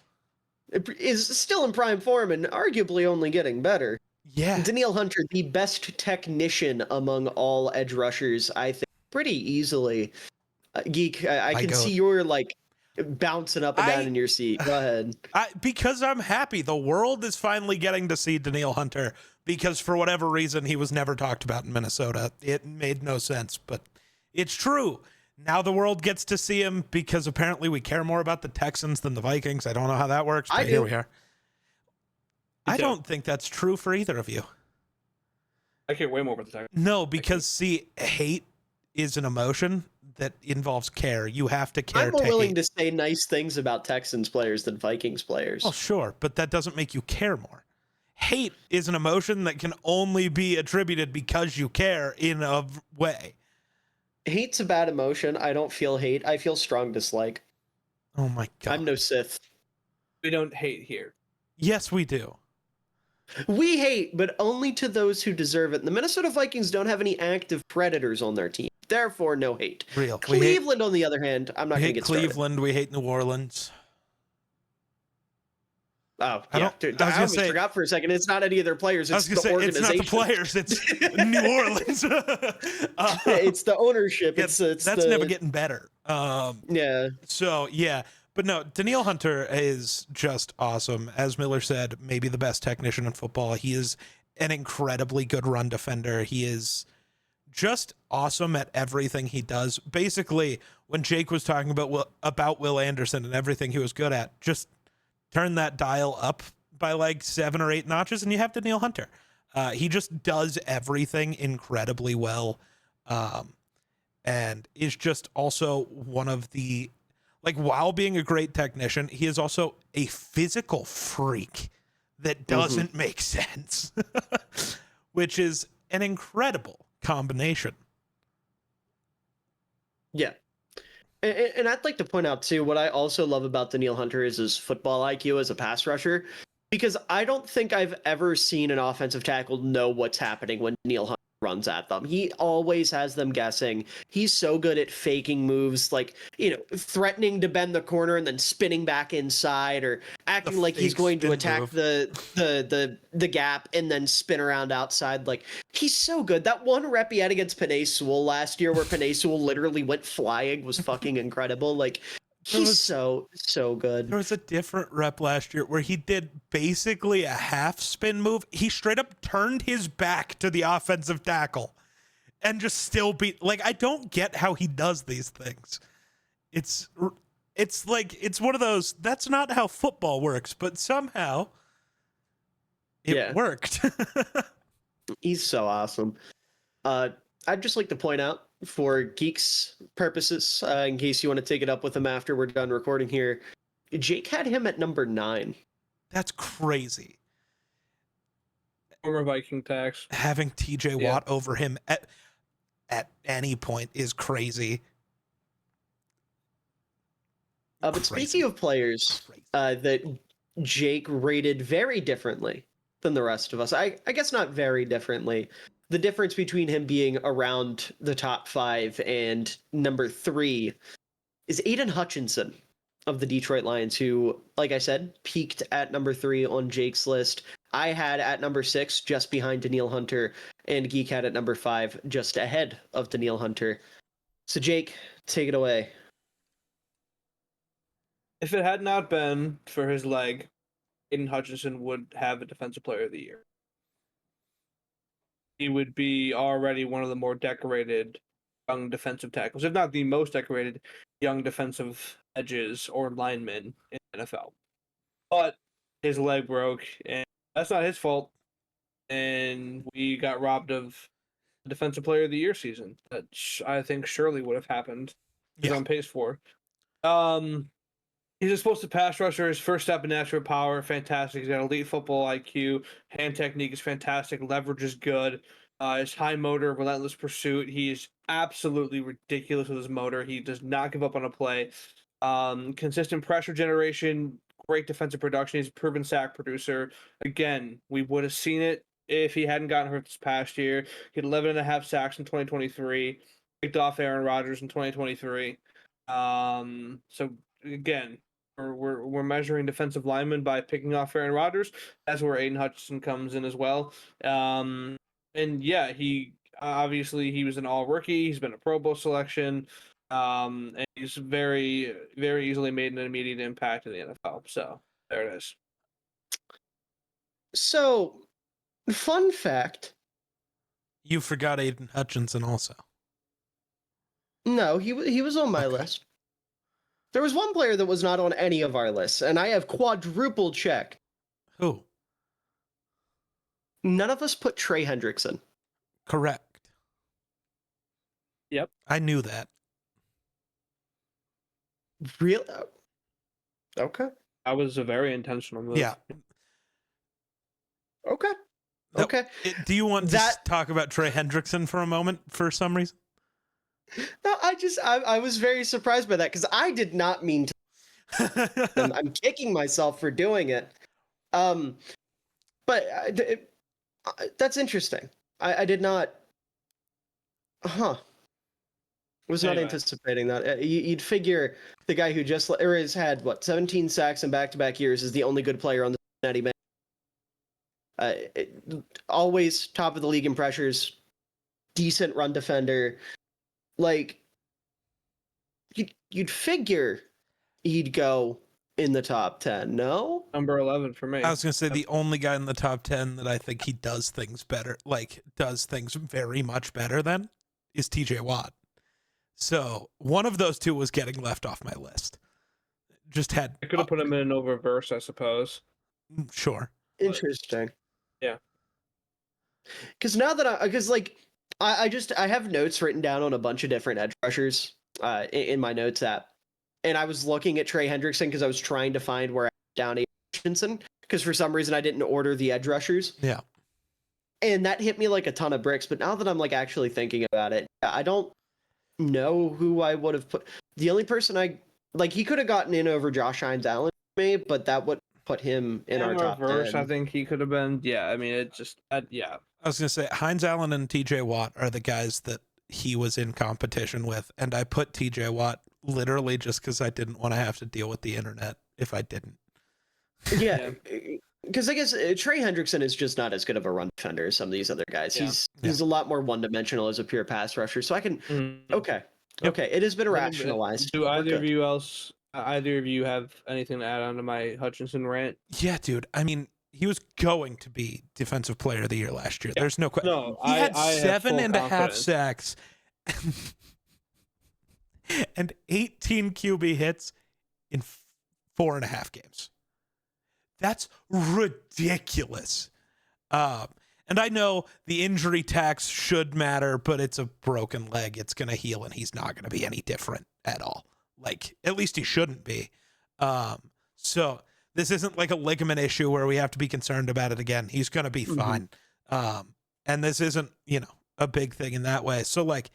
Is still in prime form and arguably only getting better. Yeah. Danielle Hunter, the best technician among all edge rushers, I think, pretty easily. Geek, I My can goat. see you're like bouncing up and down in your seat. Go ahead. Because I'm happy. The world is finally getting to see Danielle Hunter because for whatever reason he was never talked about in Minnesota. It made no sense, but it's true. Now the world gets to see him because apparently we care more about the Texans than the Vikings. I don't know how that works, but here we are. I don't think that's true for either of you. I care way more about the Texans. No, because see, hate is an emotion that involves care. You have to care. I'm more willing to say nice things about Texans players than Vikings players. Well, sure, but that doesn't make you care more. Hate is an emotion that can only be attributed because you care in a way. Hate's a bad emotion. I don't feel hate. I feel strong dislike. Oh my God. I'm no Sith. We don't hate here. Yes, we do. We hate, but only to those who deserve it. The Minnesota Vikings don't have any active predators on their team. Therefore, no hate. Real. Cleveland, on the other hand, I'm not going to get Cleveland. started. We hate New Orleans. Oh, yeah. I forgot for a second. It's not any of their players. It's the organization. It's not the players. It's New Orleans. It's the ownership. That's never getting better. Yeah. So, yeah. But no, Danielle Hunter is just awesome. As Miller said, maybe the best technician in football. He is an incredibly good run defender. He is just awesome at everything he does. Basically, when Jake was talking about Will Anderson and everything he was good at, just turn that dial up by like 7 or 8 notches and you have Danielle Hunter. He just does everything incredibly well. And is just also one of the, like, while being a great technician, he is also a physical freak that doesn't make sense, which is an incredible combination. Yeah. And I'd like to point out, too, what I also love about Danielle Hunter is his football IQ as a pass rusher, because I don't think I've ever seen an offensive tackle know what's happening when Danielle Hunter runs at them. He always has them guessing. He's so good at faking moves, like, threatening to bend the corner and then spinning back inside, or acting like he's going to attack the gap and then spin around outside. Like, he's so good. That one rep he had against Penei Sewell last year where Penei Sewell literally went flying was fucking incredible. Like, he's so good. There was a different rep last year where he did basically a half spin move. He straight up turned his back to the offensive tackle and just still beat. Like, I don't get how he does these things. It's like, it's one of those, that's not how football works, but somehow it worked. He's so awesome. I'd just like to point out, for Geeks purposes, in case you want to take it up with him after we're done recording here, Jake had him at number 9. That's crazy. Former Viking tax. Having TJ Watt over him at any point is crazy. But speaking of players that Jake rated very differently than the rest of us, I guess not very differently. The difference between him being around the top 5 and number 3 is Aiden Hutchinson of the Detroit Lions, who, like I said, peaked at number 3 on Jake's list. I had at number 6, just behind Danielle Hunter, and Geek had at number 5, just ahead of Danielle Hunter. So, Jake, take it away. If it had not been for his leg, Aiden Hutchinson would have a Defensive Player of the Year. He would be already one of the more decorated young defensive tackles, if not the most decorated young defensive edges or linemen in the NFL. But his leg broke, and that's not his fault. And we got robbed of the Defensive Player of the Year season that I think surely would have happened. He's on pace for. He's a explosive pass rusher. His first step in natural power, fantastic. He's got elite football IQ. Hand technique is fantastic. Leverage is good. His high motor, relentless pursuit. He's absolutely ridiculous with his motor. He does not give up on a play. Consistent pressure generation, great defensive production. He's a proven sack producer. Again, we would have seen it if he hadn't gotten hurt this past year. He had 11 and a half sacks in 2023. Picked off Aaron Rodgers in 2023. So, again, we're measuring defensive linemen by picking off Aaron Rodgers. That's where Aiden Hutchinson comes in as well. And yeah, he was an all rookie. He's been a Pro Bowl selection. And he's very, very easily made an immediate impact in the NFL. So there it is. So, fun fact. You forgot Aiden Hutchinson also. No, he was on my list. There was one player that was not on any of our lists, and I have quadruple check. Who? None of us put Trey Hendrickson. Correct. Yep. I knew that. Real? Okay. I was a very intentional move. Yeah. Okay. No, Okay. Do you want to talk about Trey Hendrickson for a moment for some reason? No, I was very surprised by that because I did not mean to. I'm kicking myself for doing it. But that's interesting. I did not. Was not anticipating that. You'd figure the guy who just has had 17 sacks in back-to-back years is the only good player on the Cincinnati bench. Always top of the league in pressures, decent run defender. Like you'd figure he'd go in the top 10. No, number 11 for me. I was gonna say the only guy in the top 10 that I think he does things better, like does things very much better than, is TJ Watt. So one of those two was getting left off my list. Just had I could have put him in an oververse, I suppose. Sure. Interesting. Yeah. Because now that I have notes written down on a bunch of different edge rushers in my notes app, and I was looking at Trey Hendrickson because I was trying to find where I down Hutchinson because for some reason I didn't order the edge rushers. Yeah. And that hit me like a ton of bricks. But now that I'm like actually thinking about it, I don't know who I would have put. The only person he could have gotten in over Josh Hines Allen for me, but that would put him in our top 10. I think he could have been. Yeah, I mean, it just yeah. I was gonna say Hines Allen and TJ Watt are the guys that he was in competition with, and I put TJ Watt literally just because I didn't want to have to deal with the internet if I didn't. Yeah. Because I guess Trey Hendrickson is just not as good of a run defender as some of these other guys. Yeah. He's a lot more one-dimensional as a pure pass rusher. So I can okay. Yep. Okay, it has been rationalized. Do either of you have anything to add on to my Hutchinson rant? Yeah, dude. I mean, he was going to be Defensive Player of the Year last year. There's no question. No, he had I 7.5 sacks and 18 QB hits in 4.5 games. That's ridiculous. And I know the injury tax should matter, but it's a broken leg. It's going to heal, and he's not going to be any different at all. Like, at least he shouldn't be. So this isn't like a ligament issue where we have to be concerned about it again. He's going to be fine. And this isn't, a big thing in that way. So, like,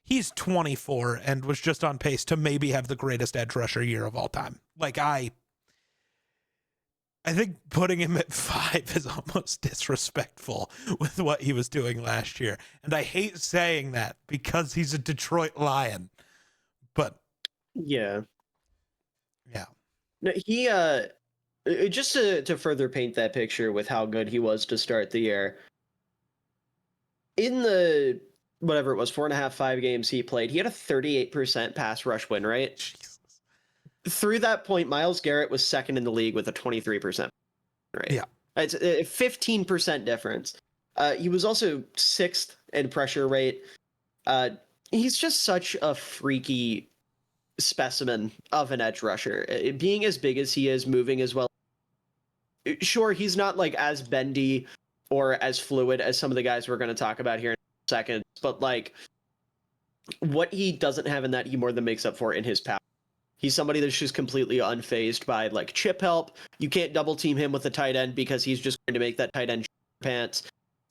he's 24 and was just on pace to maybe have the greatest edge rusher year of all time. Like, I think putting him at 5 is almost disrespectful with what he was doing last year. And I hate saying that because he's a Detroit Lion. But yeah. Yeah. No, he just to further paint that picture with how good he was to start the year. In the whatever it was, 4.5, 5 games he played, he had a 38% pass rush win rate. Jesus. Through that point, Myles Garrett was second in the league with a 23% rate. Yeah. It's a 15% difference. He was also 6th in pressure rate. He's just such a freaky specimen of an edge rusher. Being as big as he is, moving as well. Sure, he's not like as bendy or as fluid as some of the guys we're going to talk about here in a second, but like what he doesn't have in that, he more than makes up for in his power. He's somebody that's just completely unfazed by like chip help. You can't double team him with a tight end because he's just going to make that tight end pants.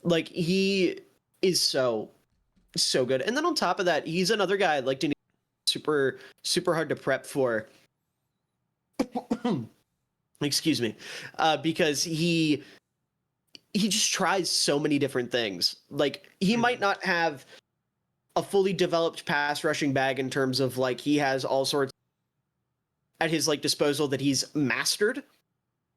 Like he is so good. And then on top of that, he's another guy like to super hard to prep for. Excuse me, because he just tries so many different things. Like he might not have a fully developed pass rushing bag in terms of like he has all sorts at his like disposal that he's mastered.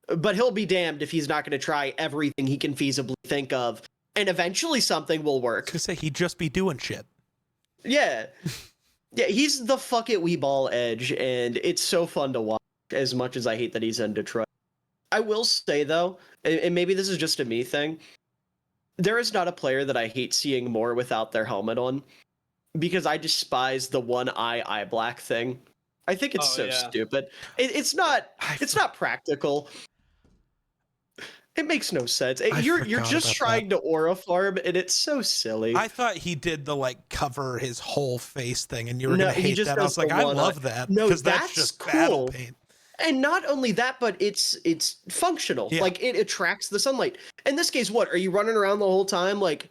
But he'll be damned if he's not going to try everything he can feasibly think of, and eventually something will work. To say he'd just be doing shit. Yeah. Yeah, he's the fuck it we ball edge, and it's so fun to watch, as much as I hate that he's in Detroit. I will say, though, and maybe this is just a me thing, there is not a player that I hate seeing more without their helmet on, because I despise the one eye black thing. I think it's stupid. It's not practical. It makes no sense. You're just trying to aura farm, and it's so silly. I thought he did the like cover his whole face thing, and you were gonna hate that. I was like, I love that. No, that's just cool. battle paint. And not only that, but it's functional. Yeah. Like it attracts the sunlight. In this case, what are you running around the whole time? Like,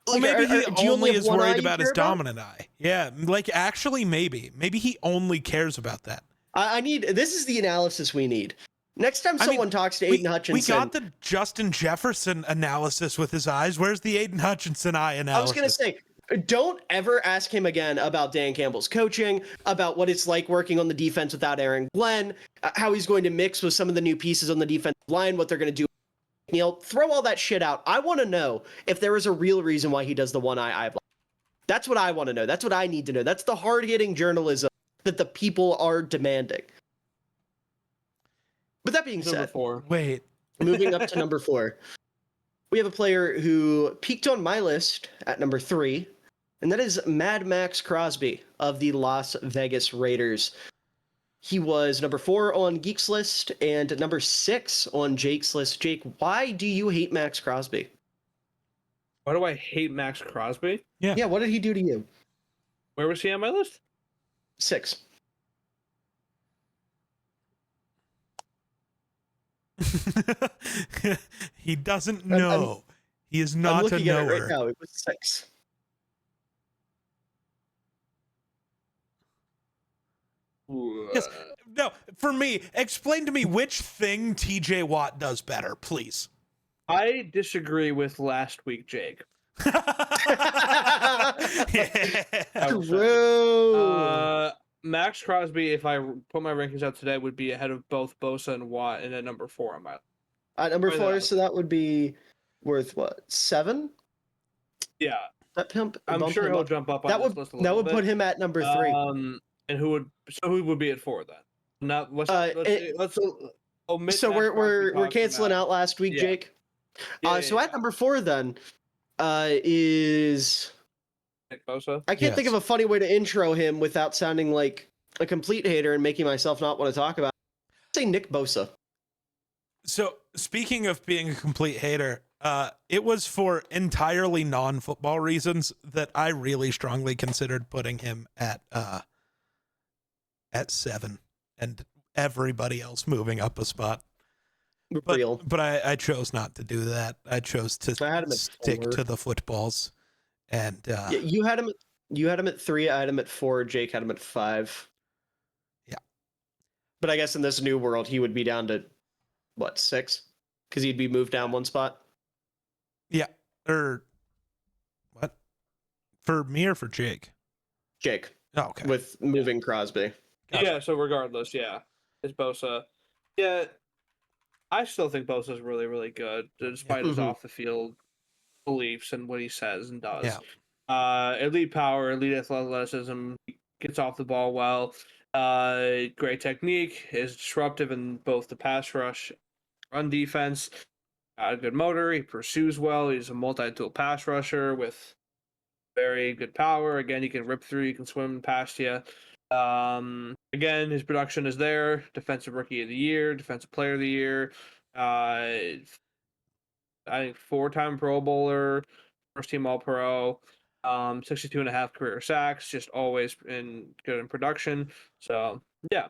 well, maybe he only is worried about his dominant eye. Yeah, like actually, maybe he only cares about that. This is the analysis we need. Next time someone talks to Aiden Hutchinson... We got the Justin Jefferson analysis with his eyes. Where's the Aiden Hutchinson eye analysis? I was going to say, don't ever ask him again about Dan Campbell's coaching, about what it's like working on the defense without Aaron Glenn, how he's going to mix with some of the new pieces on the defensive line, what they're going to do. Throw all that shit out. I want to know if there is a real reason why he does the one eye block. That's what I want to know. That's what I need to know. That's the hard-hitting journalism that the people are demanding. But that being said, moving up to number 4, we have a player who peaked on my list at number 3, and that is Mad Max Crosby of the Las Vegas Raiders. He was number 4 on Geek's list and number 6 on Jake's list. Jake, why do you hate Max Crosby? Why do I hate Max Crosby? Yeah, what did he do to you? Where was he on my list? 6. He doesn't know. He is not a knower. I'm looking at it right now. It was 6. Yes. No, for me, explain to me which thing TJ Watt does better, please. I disagree with last week, Jake. True. Max Crosby, if I put my rankings out today, would be ahead of both Bosa and Watt, and at number 4 on my list. At number 4, so that would be worth what, 7? Yeah, that pimp. I'm sure he'll jump up on this list a little bit. That would put him at number 3. And who would be at 4 then? Now let's omit. So we're canceling out last week, Jake. So at number 4 then is Nick Bosa. I can't think of a funny way to intro him without sounding like a complete hater and making myself not want to talk about it. Say Nick Bosa. So speaking of being a complete hater, it was for entirely non-football reasons that I really strongly considered putting him at 7 and everybody else moving up a spot. But I chose not to do that. I chose to stick to the footballs. And you had him at 3, I had him at 4, Jake had him at 5. Yeah. But I guess in this new world he would be down to what, 6? Because he'd be moved down one spot. Yeah. Or what? For me or for Jake? Jake. Oh, okay. With moving Crosby. Gotcha. Yeah, so regardless, it's Bosa. Yeah, I still think Bosa's really, really good, despite his off the field beliefs and what he says and does. Yeah. Elite power, elite athleticism, gets off the ball well. Great technique, is disruptive in both the pass rush, run defense. Got a good motor. He pursues well. He's a multi-tool pass rusher with very good power. Again, he can rip through. He can swim past you. Again, his production is there. Defensive Rookie of the Year, Defensive Player of the Year. I think 4-time Pro Bowler, first team All-Pro. 62.5 career sacks. Just always good in production. So yeah.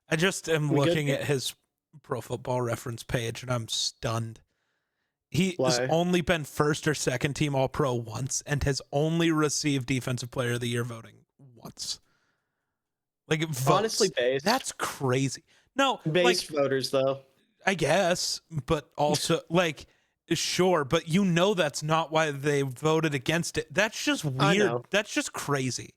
I just am looking at his Pro Football Reference page and I'm stunned. He has only been first or second team All-Pro once and has only received Defensive Player of the Year voting once. Like, honestly, based. That's crazy. No, based voters though. I guess, but also like Sure, but you know that's not why they voted against it. That's just I weird. know. That's just crazy.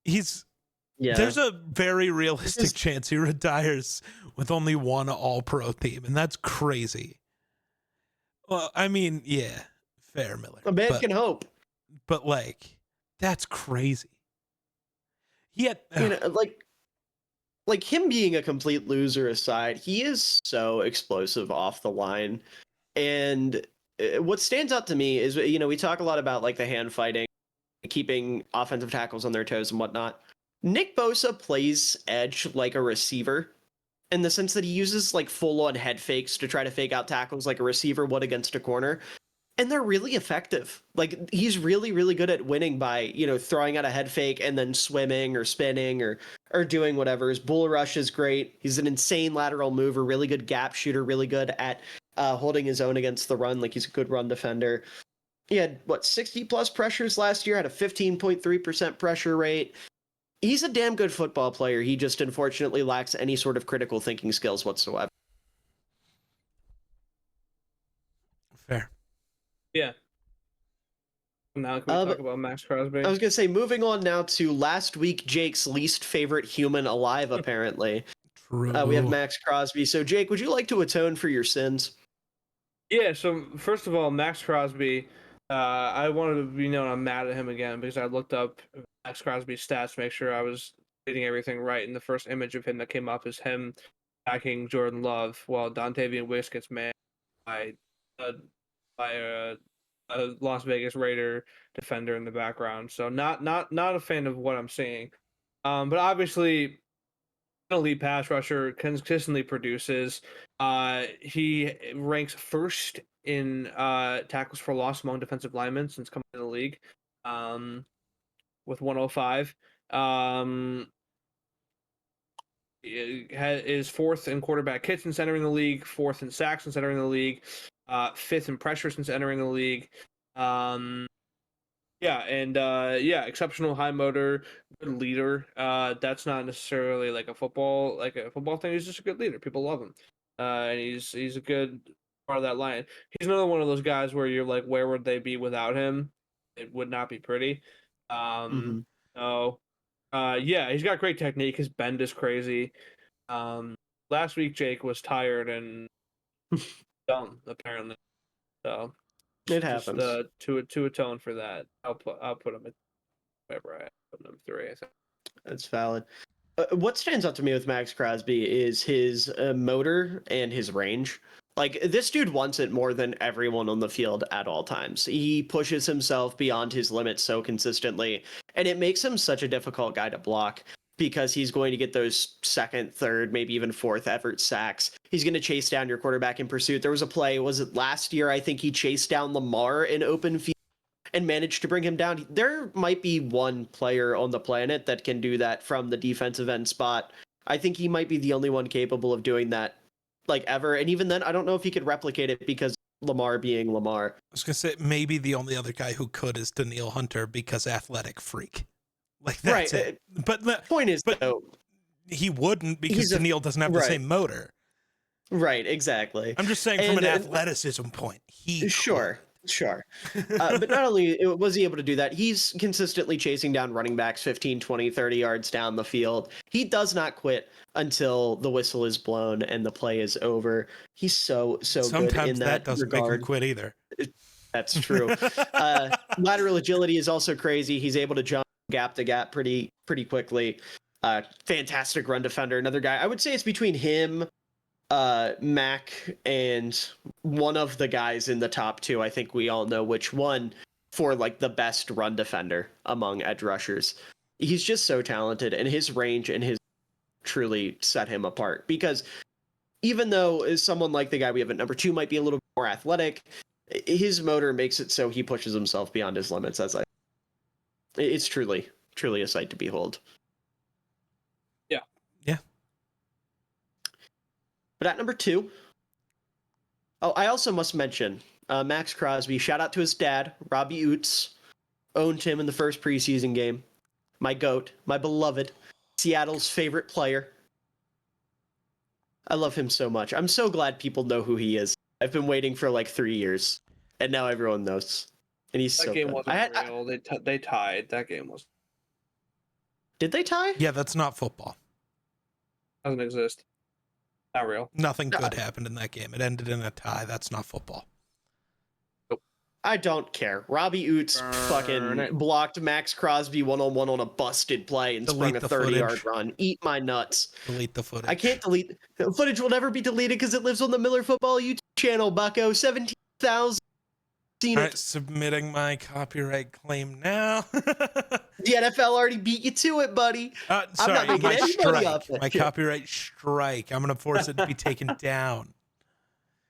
Yeah. There's a very realistic Just- chance he retires with only one all-pro team, and that's crazy. Well, I mean, yeah, fair, Miller. A man can hope. But like, that's crazy. He had, You know, like him being a complete loser aside, he is so explosive off the line. And what stands out to me is, you know, we talk a lot about like the hand fighting, keeping offensive tackles on their toes and whatnot. Nick Bosa plays edge like a receiver in the sense that he uses like full on head fakes to try to fake out tackles like a receiver would against a corner. And they're really effective. Like he's really, really good at winning by, you know, throwing out a head fake and then swimming or spinning or doing whatever. His bull rush is great. He's an insane lateral mover, really good gap shooter, really good at holding his own against the run. Like he's a good run defender. He had 60 plus pressures last year, had a 15.3% pressure rate. He's a damn good football player. He just unfortunately lacks any sort of critical thinking skills whatsoever. fair. Yeah. Now can we talk about Max Crosby? I was going to say, moving on now to last week, Jake's least favorite human alive, apparently. True. We have Max Crosby. So, Jake, would you like to atone for your sins? Yeah, so first of all, Max Crosby, I wanted to be known I'm mad at him again because I looked up Max Crosby's stats to make sure I was getting everything right. And the first image of him that came up is him attacking Jordan Love while Dontavian Wicks gets manned by a Las Vegas Raider defender in the background. So not a fan of what I'm seeing. But obviously, elite pass rusher, consistently produces. He ranks first in tackles for loss among defensive linemen since coming in the league, with 105. Is fourth in quarterback hits since entering the league, fourth in sacks since entering the league, fifth in pressure since entering the league. Exceptional high motor, good leader. That's not necessarily like a football thing. He's just a good leader. People love him, and he's a good part of that line. He's another one of those guys where you're like, where would they be without him? It would not be pretty. So, he's got great technique. His bend is crazy. Last week Jake was tired and dumb apparently. So. It happens. Just to atone for that, I'll put him at whatever I put him 3. I think That's valid. What stands out to me with Max Crosby is his motor and his range. Like, this dude wants it more than everyone on the field at all times. He pushes himself beyond his limits so consistently, and it makes him such a difficult guy to block because he's going to get those second, third, maybe even fourth effort sacks. He's going to chase down your quarterback in pursuit. There was a play, was it last year? I think he chased down Lamar in open field and managed to bring him down. There might be one player on the planet that can do that from the defensive end spot. I think he might be the only one capable of doing that, like, ever. And even then, I don't know if he could replicate it because Lamar being Lamar. I was gonna say maybe the only other guy who could is Daniil Hunter because athletic freak. Like that's right. it. But the Point is, though, he wouldn't because Daniil doesn't have the same motor. Right, exactly. I'm just saying from an athleticism point, he Sure. But not only was he able to do that, he's consistently chasing down running backs 15, 20, 30 yards down the field. He does not quit until the whistle is blown and the play is over. He's so Sometimes good in that doesn't regard. make him quit either. That's true. Lateral agility is also crazy. He's able to jump gap to gap pretty quickly. Fantastic run defender. Another guy. I would say it's between him, Mac, and one of the guys in the top 2. I think we all know which one for like the best run defender among edge rushers. He's just so talented, and his range and his truly set him apart. Because even though someone like the guy we have at number 2 might be a little more athletic, his motor makes it so he pushes himself beyond his limits. It's truly a sight to behold. Yeah. But at number 2, I also must mention Max Crosby. Shout out to his dad, Robbie Oots. Owned him in the first preseason game. My GOAT, my beloved, Seattle's favorite player. I love him so much. I'm so glad people know who he is. I've been waiting for like 3 years, and now everyone knows. And he's That so game good. wasn't real. They tied. That game Did they tie? Yeah, that's not football. doesn't exist. Not real. Nothing good happened in that game. It ended in a tie. That's not football. I don't care. Robbie Oots fucking blocked Max Crosby one-on-one on a busted play and sprung a 30-yard run. Eat my nuts. Delete the footage. I can't delete. The footage will never be deleted because it lives on the Miller Football YouTube channel, bucko. 17,000 seen All it. right, submitting my copyright claim now. The NFL already beat you to it, buddy. Sorry, I'm not making my any money off strike. that My shit. copyright strike. I'm going to force it to be taken down.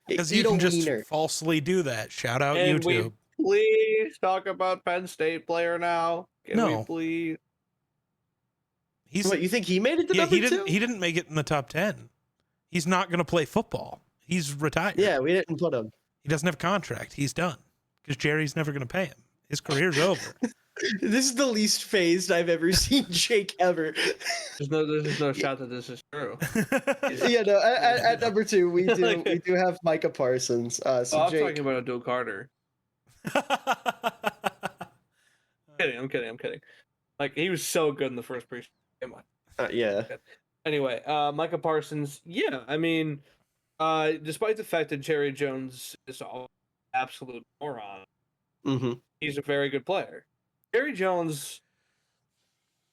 Because you Eat a can just wiener. falsely do that. Shout out And YouTube. Please talk about Penn State player now. Can we please? What, you think he made it to yeah, number he didn't. 2? He didn't make it in the top 10. He's not going to play football. He's retired. Yeah, we didn't put him. He doesn't have a contract. He's done because Jerry's never going to pay him. His career's over. This is the least phased I've ever seen Jake ever. There's no shot that this is true. Yeah, no. At number 2, we do have Micah Parsons. So I'm Jake, talking about Abdul Carter. I'm kidding. Like, he was so good in the first preseason. Come on. yeah. Anyway, Micah Parsons. Yeah, I mean, despite the fact that Jerry Jones is an absolute moron, he's a very good player. Jerry Jones,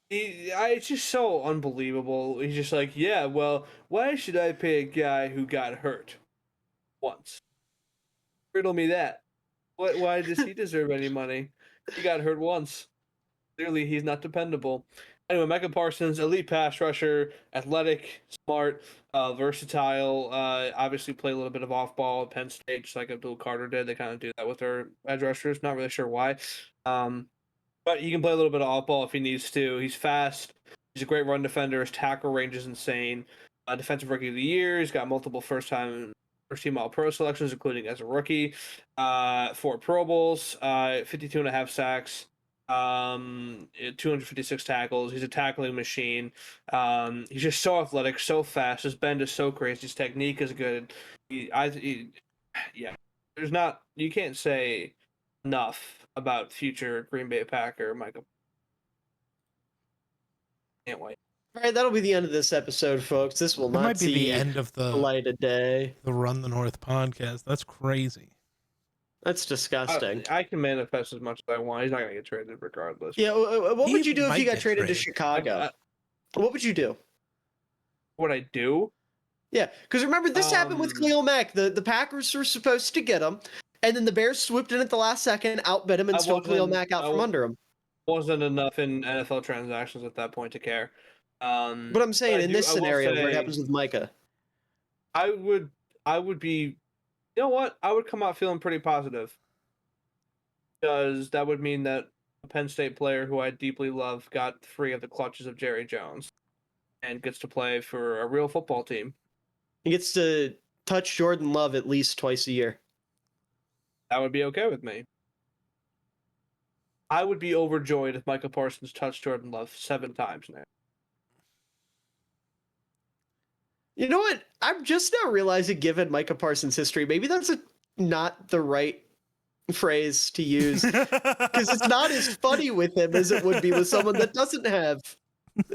it's just so unbelievable. He's just like, yeah, well, why should I pay a guy who got hurt once? Riddle me that. Why does he deserve any money? He got hurt once. Clearly, he's not dependable. Anyway, Micah Parsons, elite pass rusher, athletic, smart, versatile. Obviously, play a little bit of off ball at Penn State, just like Abdul Carter did. They kind of do that with their edge rushers. Not really sure why. But he can play a little bit of off ball if he needs to. He's fast. He's a great run defender. His tackle range is insane. Defensive Rookie of the Year. He's got multiple first-team All-Pro selections, including as a rookie. 4 Pro Bowls, 52.5 sacks, 256 tackles. He's a tackling machine. He's just so athletic, so fast. His bend is so crazy. His technique is good. There's not. You can't say enough about future Green Bay Packer Michael. Can't wait. All right, that'll be the end of this episode, folks. This will not be see the end of the light of day. The Run the North podcast. That's crazy. That's disgusting. I can manifest as much as I want. He's not going to get traded regardless. Yeah, what would you do if you got get traded to traded. Chicago? What would you do? What I do? Yeah, because remember, this happened with Khalil Mack. The Packers were supposed to get him, and then the Bears swooped in at the last second, outbid him, and stole Khalil Mack out from under him. Wasn't enough in NFL transactions at that point to care. But I'm saying, in this scenario, where it happens with Micah, I would be, you know what? I would come out feeling pretty positive. Because that would mean that a Penn State player who I deeply love got free of the clutches of Jerry Jones and gets to play for a real football team. he gets to touch Jordan Love at least twice a year. That would be okay with me. I would be overjoyed if Micah Parsons touched Jordan Love 7 times now. You know what? I'm just now realizing, given Micah Parsons' history, maybe that's not the right phrase to use, because it's not as funny with him as it would be with someone that doesn't have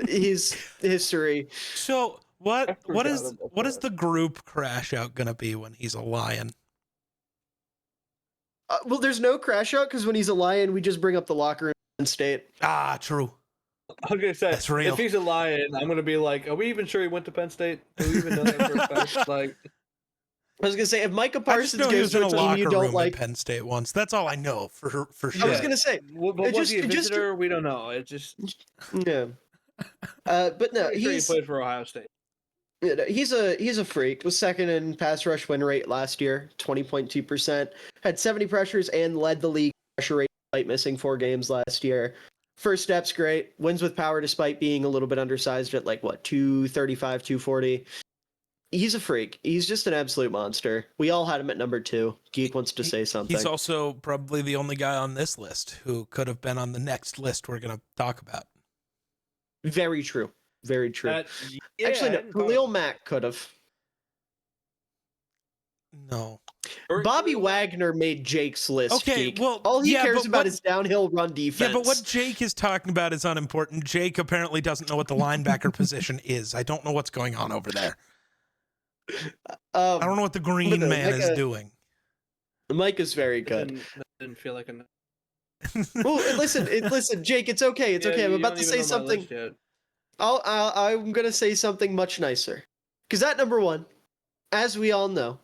his history. So what is the group crash out gonna be when he's a Lion? Well, there's no crash out because when he's a Lion, we just bring up the locker room in State. Ah, true. I was gonna say, That's real. if he's a Lion, I'm gonna be like, are we even sure he went to Penn State? Do we even know that for a fact? Like, I was gonna say, if Micah I just Parsons know he goes was in to a a team locker you room don't like, at Penn State once. That's all I know for sure. I was gonna say, but was he a visitor? We don't know. It just yeah. But no, pretty sure he he's played for Ohio State. he's a freak. Was second in pass rush win rate last year, 20.2%. Had 70 pressures and led the league pressure rate despite missing 4 games last year. First step's great. Wins with power despite being a little bit undersized at 235, 240. He's a freak. He's just an absolute monster. We all had him at number 2. Geek wants to say something. He's also probably the only guy on this list who could have been on the next list we're going to talk about. Very true. Very true. Yeah, Actually, no. Khalil Mack could have. No. Bobby Wagner made Jake's list. Okay, Geek. well, all he yeah, cares but about what- is downhill run defense. Yeah, but what Jake is talking about is unimportant. Jake apparently doesn't know what the linebacker position is. I don't know what's going on over there. I don't know what the green but, man is Micah- doing. Mike is very That good. didn't feel like a. Well, listen, Jake. It's okay. It's okay. I'm about to say something. I'm gonna say something much nicer. Because at number 1, as we all know,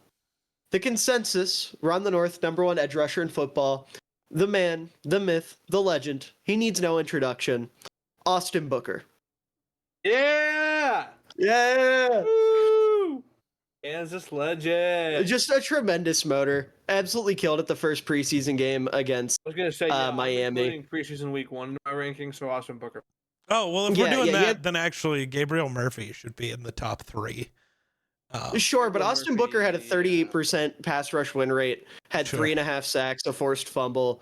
the consensus, Ron the North, number 1 edge rusher in football, the man, the myth, the legend. He needs no introduction. Austin Booker. Yeah. Yeah. Woo! Kansas legend. Just a tremendous motor. Absolutely killed it the first preseason game against. I was gonna say Miami. I'm including preseason week 1 in my rankings, so Austin Booker. Oh, well, if we're Yeah, doing yeah, that, then actually Gabriel Murphy should be in the top 3. Sure, but Austin Murphy, Booker had a 38% pass rush win rate, had Sure. 3.5 sacks, a forced fumble.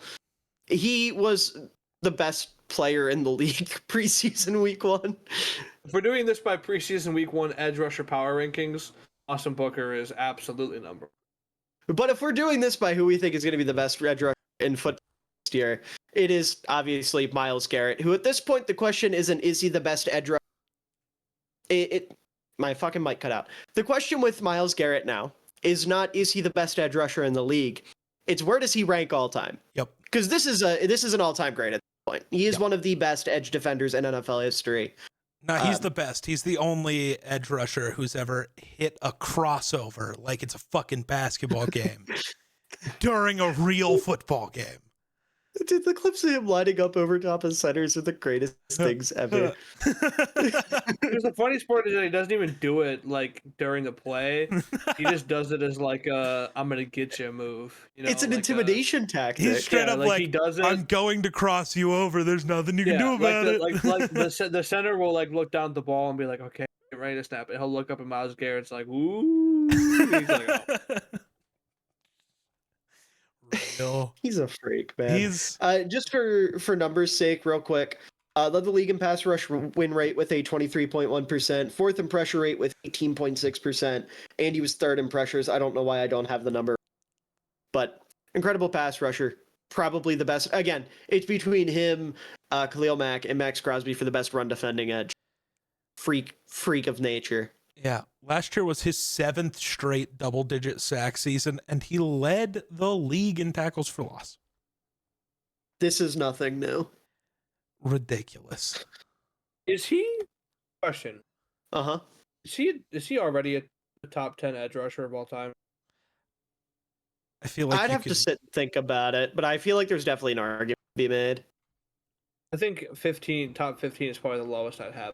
He was the best player in the league preseason week 1. If we're doing this by preseason week 1 edge rusher power rankings, Austin Booker is absolutely number 1. But if we're doing this by who we think is going to be the best edge rusher in football next year, it is obviously Myles Garrett, who at this point the question isn't, is he the best edge rusher? My fucking mic cut out. The question with Myles Garrett now is not, is he the best edge rusher in the league? It's, where does he rank all time? Yep. Because this is an all-time great at this point. He is Yep. one of the best edge defenders in NFL history. No, he's the best. He's the only edge rusher who's ever hit a crossover like it's a fucking basketball game during a real football game. Dude, the clips of him lining up over top of centers are the greatest things ever. Because the funny part is that he doesn't even do it like during the play. He just does it as like a "I'm gonna get you" move. You know, It's an like intimidation tactic. He's straight up like he does it. I'm going to cross you over. There's nothing you can do about it. The center will like look down at the ball and be like, "Okay, get ready to snap it." He'll look up at Myles Garrett's like, "Ooh." He's like, "Oh." Real. He's a freak, man. He's Just for numbers' sake, real quick. Led the league in pass rush win rate with a 23.1%, fourth in pressure rate with 18.6%, and he was third in pressures. I don't know why I don't have the number, but incredible pass rusher. Probably the best. Again, it's between him, Khalil Mack, and Max Crosby for the best run defending edge. Freak of nature. yeah. Last year was his 7th straight double-digit sack season, and he led the league in tackles for loss. This is nothing new. Ridiculous. Is he? Question. Uh-huh. Is he already a top 10 edge rusher of all time? I feel like I'd have to sit and think about it, but I feel like there's definitely an argument to be made. I think top 15 is probably the lowest I'd have.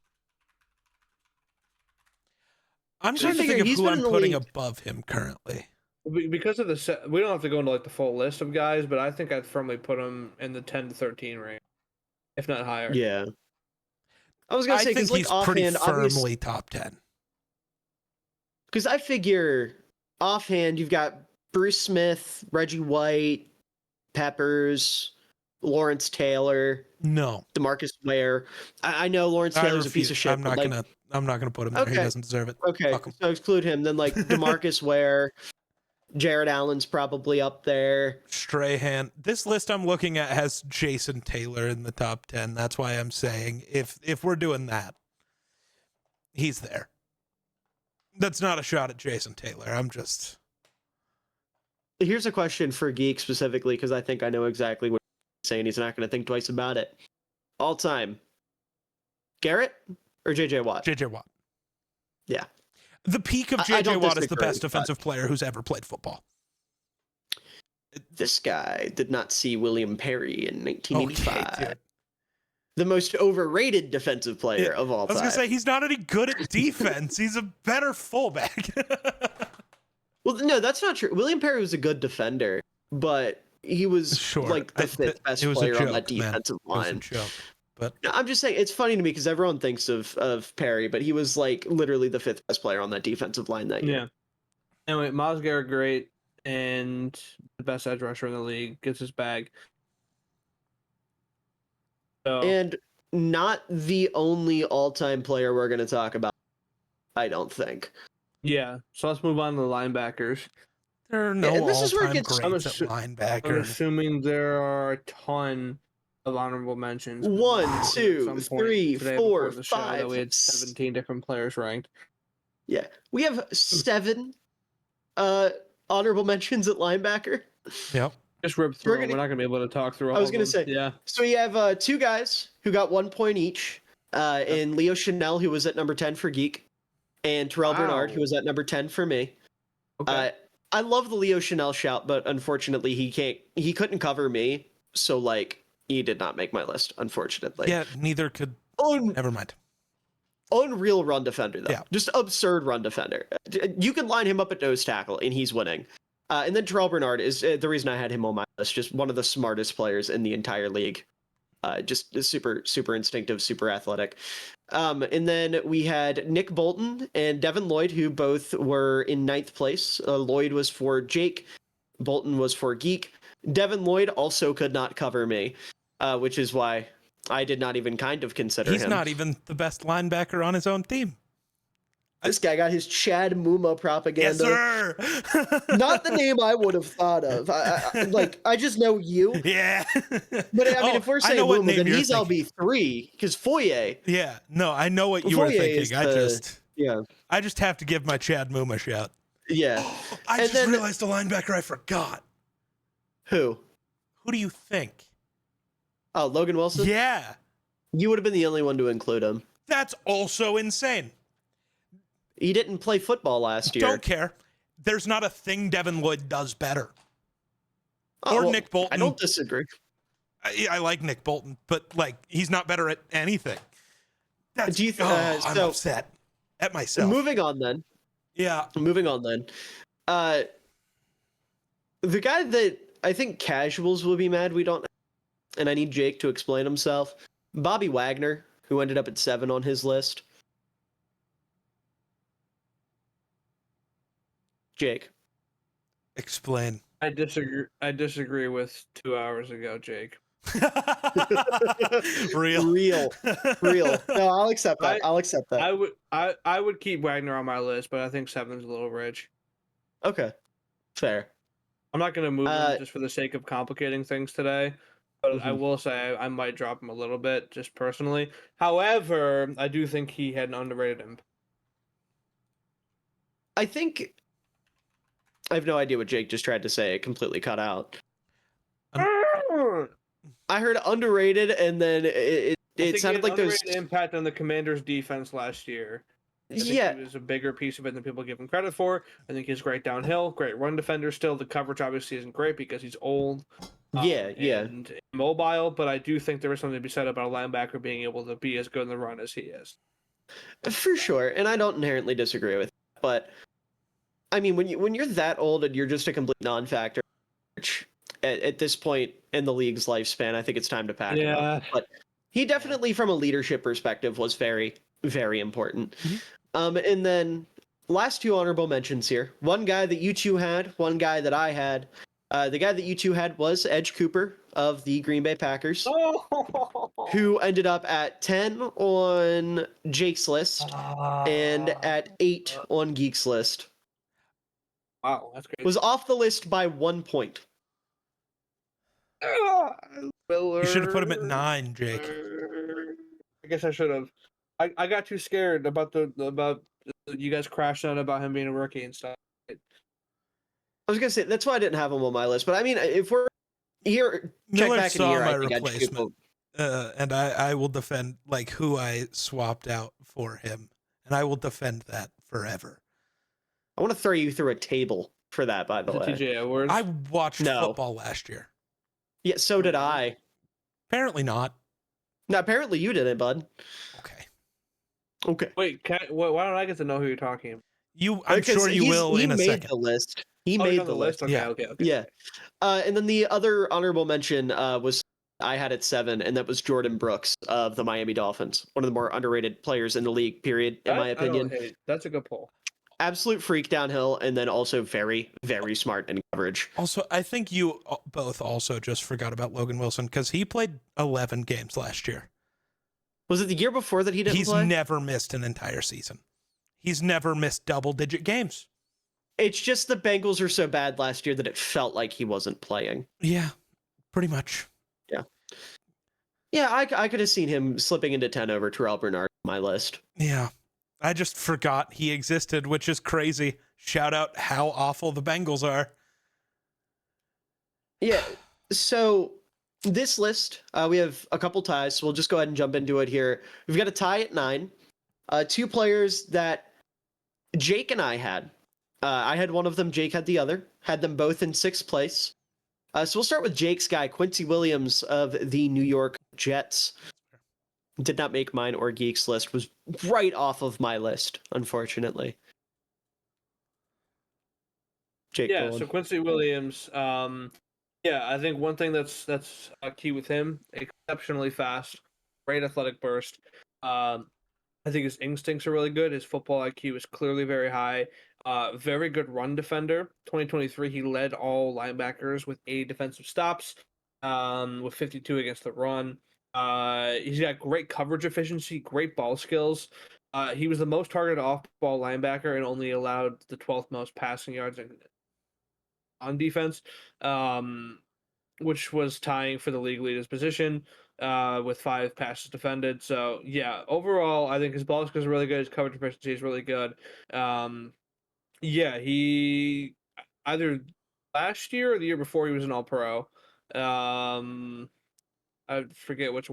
I'm So trying I to figure think of he's who been I'm in the putting league- above him currently. Because of we don't have to go into like the full list of guys, but I think I'd firmly put him in the 10 to 13 range, if not higher. Yeah. I was gonna I say, think because like he's pretty offhand, firmly top 10. because I figure offhand you've got Bruce Smith, Reggie White, Peppers, Lawrence Taylor, No, DeMarcus Ware. I know Lawrence I Taylor's a piece refuse. of shit. I'm not but, like, gonna. I'm not gonna put him there. He Okay. doesn't deserve it. Okay, Fuck him. so exclude him. Then like DeMarcus Ware, Jared Allen's probably up there. Strahan. This list I'm looking at has Jason Taylor in the top 10. That's why I'm saying if we're doing that, he's there. That's not a shot at Jason Taylor. I'm just. Here's a question for Geek specifically, because I think I know exactly what he's saying. He's not going to think twice about it. All time, Garrett or JJ Watt? JJ Watt. Yeah. The peak of I JJ don't Watt is the disagree, best defensive player who's ever played football. This guy did not see William Perry in 1985. Okay, dude. The most overrated defensive player of all I was time. gonna say he's not any good at defense. He's a better fullback. Well, no, that's not true. William Perry was a good defender, but he was Sure. like the fifth best It was a player on joke, that defensive man. It was a line. joke. But No, I'm just saying it's funny to me because everyone thinks of Perry, but he was like literally the fifth best player on that defensive line that year. Yeah. Anyway, Myles Garrett, great, and the best edge rusher in the league, gets his bag. So, And not the only all-time player we're going to talk about, I don't think. yeah. So let's move on to the linebackers. There are no and this is where it all-time gets- greats at I'm linebacker. assuming there are a ton of honorable mentions. 1, At 2, some point 3, today 4, before the show that 5. we had 17 different players ranked. Yeah, we have 7 honorable mentions at linebacker. Yep. Just rip We're through them. gonna- We're not gonna be able to talk through all I was of gonna them. say, Yeah. So we have 2 guys who got 1 point each. In Leo Chanel, who was at number 10 for Geek, and Terrell Bernard, Wow. who was at number 10 for me. Okay. I love the Leo Chanel shout, but unfortunately he couldn't cover me, so like he did not make my list, unfortunately. Yeah, neither could. Never mind. Unreal run defender though. Yeah. Just absurd run defender. You can line him up at nose tackle and he's winning. And then Terrell Bernard is the reason I had him on my list. Just one of the smartest players in the entire league. Just super instinctive, super athletic. And then we had Nick Bolton and Devin Lloyd, who both were in 9th place. Lloyd was for Jake. Bolton was for Geek. Devin Lloyd also could not cover me, which is why I did not even kind of consider He's him. not even the best linebacker on his own team. This guy got his Chad Muma propaganda. Yes, sir. Not the name I would have thought of. I just know you. Yeah. But I mean, if we're saying Muma, then he's LB3 because Foye. Yeah. No, I know what you were Foye is thinking. yeah. I just have to give my Chad Muma shout. Yeah. I And just then- realized the linebacker I forgot. Who? Who do you think? Oh, Logan Wilson? Yeah. You would have been the only one to include him. That's also insane. He didn't play football last year. Don't care. There's not a thing Devin Lloyd does better. Oh, or well, Nick Bolton. I don't disagree. I like Nick Bolton, but like he's not better at anything. That's, Do you I'm so upset at myself. moving on then. Yeah. The guy that I think casuals will be mad we don't, and I need Jake to explain himself. Bobby Wagner, who ended up at 7 on his list. Jake. Explain. I disagree with 2 hours ago, Jake. Real. Real. No, I'll accept that. I'll accept that. I would keep Wagner on my list, but I think 7's a little rich. Okay. Fair. I'm not gonna move him just for the sake of complicating things today. But I Mhm. will say I might drop him a little bit, just personally. However, I do think he had an underrated impact. I think I have no idea what Jake just tried to say. It completely cut out. I heard underrated, and then it I think sounded he like had there's underrated impact on the Commanders' defense last year. I think yeah. he was a bigger piece of it than people give him credit for. I think he's great downhill, great run defender still. The coverage obviously isn't great because he's old. Yeah. And mobile, but I do think there is something to be said about a linebacker being able to be as good in the run as he is. For sure, and I don't inherently disagree with that, but I mean, when you're that old and you're just a complete non-factor at this point in the league's lifespan, I think it's time to pack him up. But he definitely, from a leadership perspective, was very, very important. And then last 2 honorable mentions here. One guy that you two had, one guy that I had. The guy that you two had was Edge Cooper of the Green Bay Packers, who ended up at 10 on Jake's list and at 8 on Geek's list. Wow, that's great. Was off the list by 1 point. You should have put him at 9, Jake. I guess I should have. I got too scared about you guys crashing on about him being a rookie and stuff. I was gonna say that's why I didn't have him on my list. But I mean, if we're here, check Miller back in a saw year, my I think Edge replacement, Cooper. and I will defend like who I swapped out for him, and I will defend that forever. I want to throw you through a table for that. By the way, TJ Edwards. I watched No. football last year. yeah, so did I. Apparently not. Now, apparently you didn't, bud. Okay. Okay. Wait, why don't I get to know who you're talking about? I'm Because sure you will he in a made second. the list. He Oh, made he's on the list. Okay, Yeah. okay. Yeah. And then the other honorable mention was I had at 7, and that was Jordan Brooks of the Miami Dolphins. One of the more underrated players in the league, period, in my opinion. That's a good poll. Absolute freak downhill, and then also very, very smart in coverage. Also, I think you both also just forgot about Logan Wilson because he played 11 games last year. Was it the year before that he didn't He's play? never missed an entire season. He's never missed double-digit games. It's just the Bengals were so bad last year that it felt like he wasn't playing. Yeah, pretty much. Yeah, I could have seen him slipping into 10 over Terrell Bernard on my list. Yeah. I just forgot he existed, which is crazy. Shout out how awful the Bengals are. Yeah, so this list, we have a couple ties, so we'll just go ahead and jump into it here. We've got a tie at 9. 2 players that Jake and I had. I had one of them, Jake had the other. Had them both in 6th place. So we'll start with Jake's guy, Quincy Williams of the New York Jets. Did not make mine or Geek's list. Was right off of my list, unfortunately. Jake, Yeah, go on. so Quincy Williams, yeah, I think one thing that's key with him, exceptionally fast, great athletic burst. I think his instincts are really good. His football IQ is clearly very high. Very good run defender. 2023, he led all linebackers with 80 defensive stops, with 52 against the run. He's got great coverage efficiency, great ball skills. He was the most targeted off-ball linebacker and only allowed the 12th most passing yards on defense, which was tying for the league leader's position. With 5 passes defended. So yeah, overall, I think his ball skills are really good. His coverage efficiency is really good. Yeah, he either last year or the year before he was an All-Pro. I forget which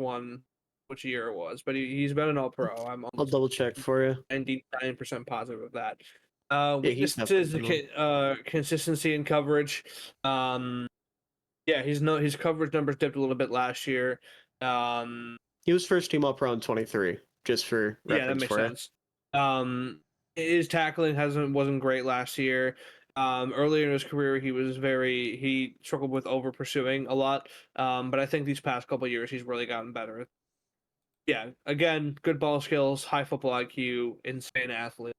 year it was, but he's been an All-Pro. I'm I'll almost double check for you. 99% positive of that. Yeah, he's Weaknesses, definitely consistency in coverage. Yeah, his coverage numbers dipped a little bit last year. He was first team All-Pro in 23, just for reference. Yeah, that makes sense. His tackling wasn't great last year. Earlier in his career, he struggled with over pursuing a lot. But I think these past couple of years, he's really gotten better. Yeah, again, good ball skills, high football IQ, insane athlete.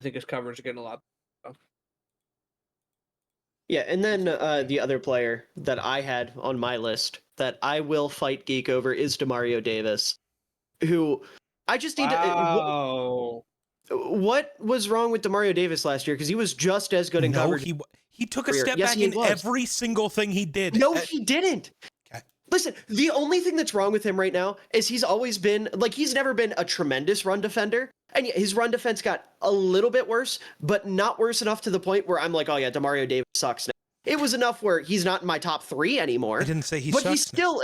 I think his coverage is getting a lot better. Yeah, and then the other player that I had on my list that I will fight Geek over is Demario Davis, who I just need Wow. what was wrong with Demario Davis last year? Because he was just as good in coverage. He took a Yes, step he back in was. every single thing he did. No, he didn't. Okay. Listen, the only thing that's wrong with him right now is he's always been he's never been a tremendous run defender. And yeah, his run defense got a little bit worse, but not worse enough to the point where I'm like, oh yeah, Demario Davis sucks now. It was enough where he's not in my top 3 anymore. I didn't say he but sucks. He's still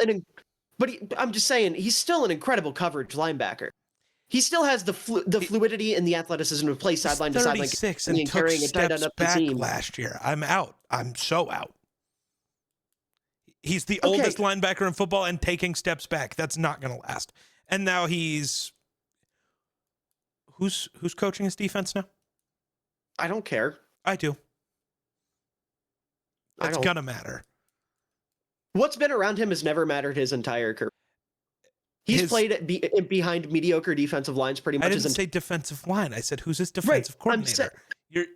I'm just saying he's still an incredible coverage linebacker. He still has the fluidity and the athleticism to play sideline to sideline. 36 and took steps back last year. I'm out. I'm so out. He's the oldest linebacker in football and taking steps back. That's not going to last. And now he's who's coaching his defense now? I don't care. I do. That's gonna matter. What's been around him has never mattered his entire career. He's played behind mediocre defensive lines pretty much. I didn't say defensive line. I said, who's his defensive coordinator?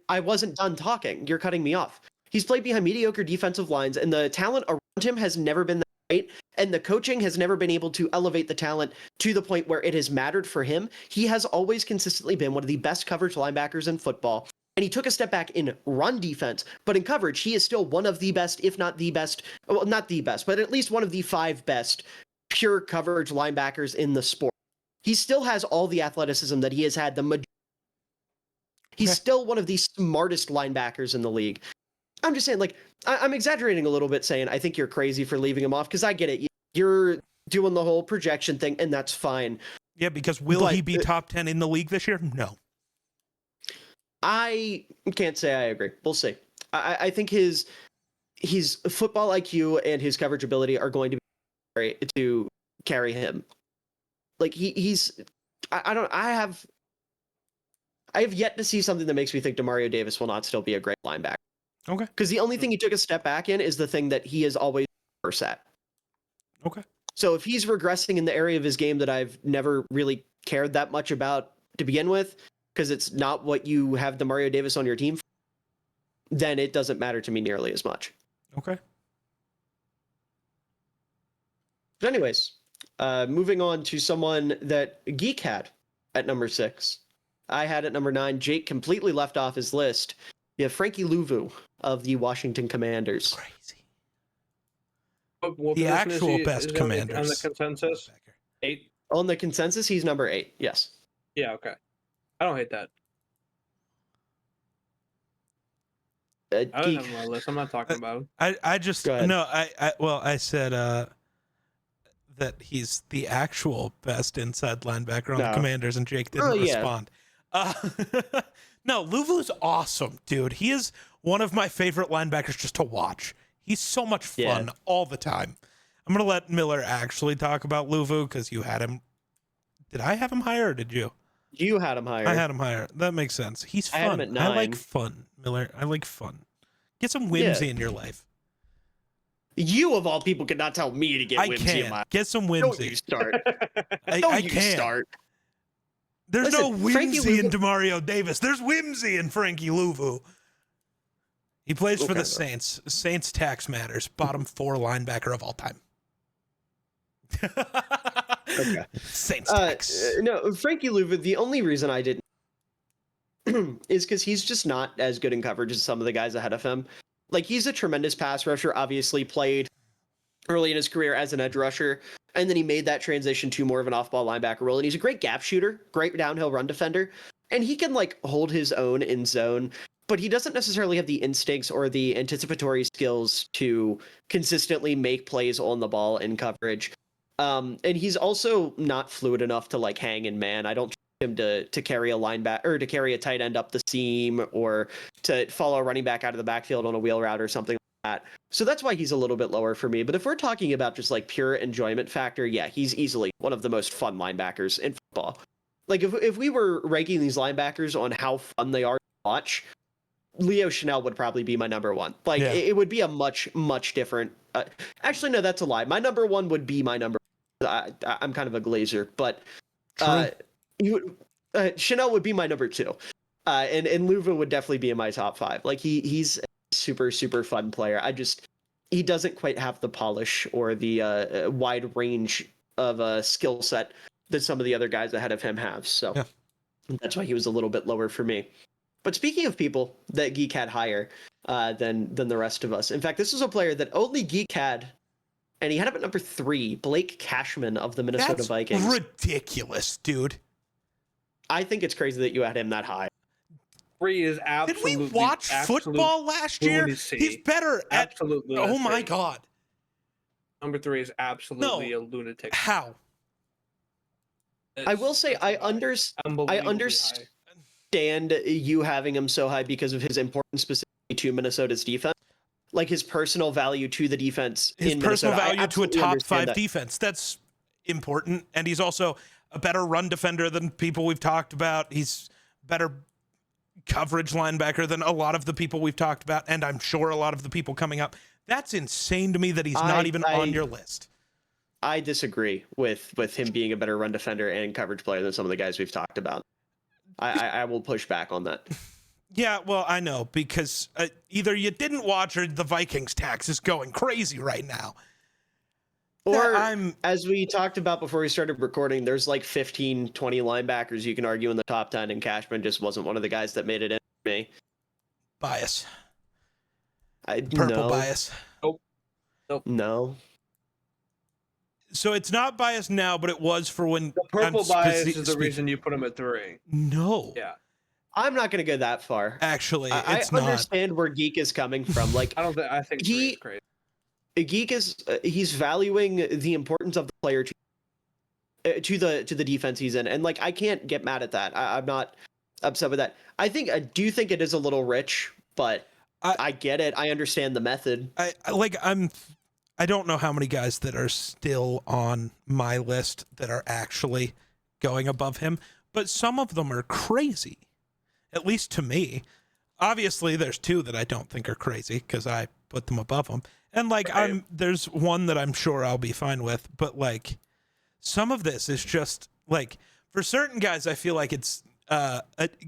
I wasn't done talking. You're cutting me off. He's played behind mediocre defensive lines, and the talent around him has never been that great, and the coaching has never been able to elevate the talent to the point where it has mattered for him. He has always consistently been one of the best coverage linebackers in football. And he took a step back in run defense, but in coverage, he is still one of the best, if not the best, well, not the best, but at least one of the 5 best pure coverage linebackers in the sport. He still has all the athleticism that he has had. He's still one of the smartest linebackers in the league. I'm just saying, I'm exaggerating a little bit saying I think you're crazy for leaving him off, because I get it. You're doing the whole projection thing, and that's fine. Yeah, because will he be top 10 in the league this year? No. I can't say I agree. We'll see. I think his football IQ and his coverage ability are going to be to carry him. I have yet to see something that makes me think Demario Davis will not still be a great linebacker. Okay. Because the only thing he took a step back in is the thing that he is always worse at. Okay. So if he's regressing in the area of his game that I've never really cared that much about to begin with, because it's not what you have Demario Davis on your team for, then it doesn't matter to me nearly as much. Okay. But anyways, moving on to someone that Geek had at number 6. I had at number 9. Jake completely left off his list. You have Frankie Louvu of the Washington Commanders. Crazy. What The position actual is best on Commanders. the consensus? 8? On the consensus, he's number 8. Yes. Yeah, okay. I don't hate that. I don't Geek. have him on my list. I'm not talking about him. I just Go ahead. no. I said that he's the actual best inside linebacker on the No. Commanders, and Jake didn't yeah. respond. No, Luvu's awesome, dude. He is one of my favorite linebackers just to watch. He's so much fun all the time. I'm gonna let Miller actually talk about Luvu because you had him. Did I have him higher or did you? You had him higher. I had him higher. That makes sense. He's I had fun. him at I like 9. fun, Miller. I like fun. Get some whimsy in your life. You, of all people, could not tell me to get I whimsy in can. my. Get some Don't whimsy. you start. I Don't you can. start. There's no Listen, Frankie whimsy in Louvu- Demario Davis. There's whimsy in Frankie Louvu. He plays for Okay. the Saints. Saints tax matters. Bottom 4 linebacker of all time. Okay. Saints tax. No, Frankie Louvu, the only reason I didn't is because he's just not as good in coverage as some of the guys ahead of him. Like, he's a tremendous pass rusher, obviously played early in his career as an edge rusher, and then he made that transition to more of an off-ball linebacker role. And he's a great gap shooter, great downhill run defender, and he can, like, hold his own in zone, but he doesn't necessarily have the instincts or the anticipatory skills to consistently make plays on the ball in coverage. And he's also not fluid enough to, like, hang in man. I don't him to carry a linebacker or to carry a tight end up the seam or to follow a running back out of the backfield on a wheel route or something like that. So that's why he's a little bit lower for me. But if we're talking about just like pure enjoyment factor, yeah, he's easily one of the most fun linebackers in football. Like if we were ranking these linebackers on how fun they are to watch, Leo Chanel would probably be my number 1. Like it would be a much different. Actually, no, that's a lie. My number 1 would be my number. I'm kind of a glazer, but Chanel would be my number 2, and Louvu would definitely be in my top 5. Like he's a super fun player. He doesn't quite have the polish or the wide range of skill set that some of the other guys ahead of him have. So that's why he was a little bit lower for me. But speaking of people that Geek had higher than the rest of us, in fact, this is a player that only Geek had. And he had him at number 3, Blake Cashman of the Minnesota Vikings. Ridiculous, dude. I think it's crazy that you had him that high. 3 is absolutely. Did we watch football last year? lunacy. He's better at. Absolutely. Oh my god. Number 3 is absolutely No. a lunatic. How? I will say I Unbelievably understand high. you having him so high because of his importance specifically to Minnesota's defense. Like his personal value to the defense. His in personal Minnesota. value to a top 5 that. defense. That's important. And he's also a better run defender than people we've talked about. He's better coverage linebacker than a lot of the people we've talked about. And I'm sure a lot of the people coming up. That's insane to me that he's not even on your list. I disagree with him being a better run defender and coverage player than some of the guys we've talked about. I will push back on that. Yeah, well, I know, because either you didn't watch or the Vikings tax is going crazy right now. Or, as we talked about before we started recording, there's like 15, 20 linebackers you can argue in the top 10, and Cashman just wasn't one of the guys that made it in for me. Bias. Purple bias. Nope. No. So it's not bias now, but it was for when... The purple bias is the reason you put him at 3. No. Yeah. I'm not going to go that far. Actually, it's I understand where Geek is coming from. Like, I think 3 is crazy. Geek is he's valuing the importance of the player to the defense he's in, and like I can't get mad at that. I'm not upset with that. I do think it is a little rich, but I get it. I understand the method. I don't know how many guys that are still on my list that are actually going above him, but some of them are crazy. At least to me. Obviously, there's 2 that I don't think are crazy because I put them above them. And like there's one that I'm sure I'll be fine with, but like some of this is just like for certain guys I feel like it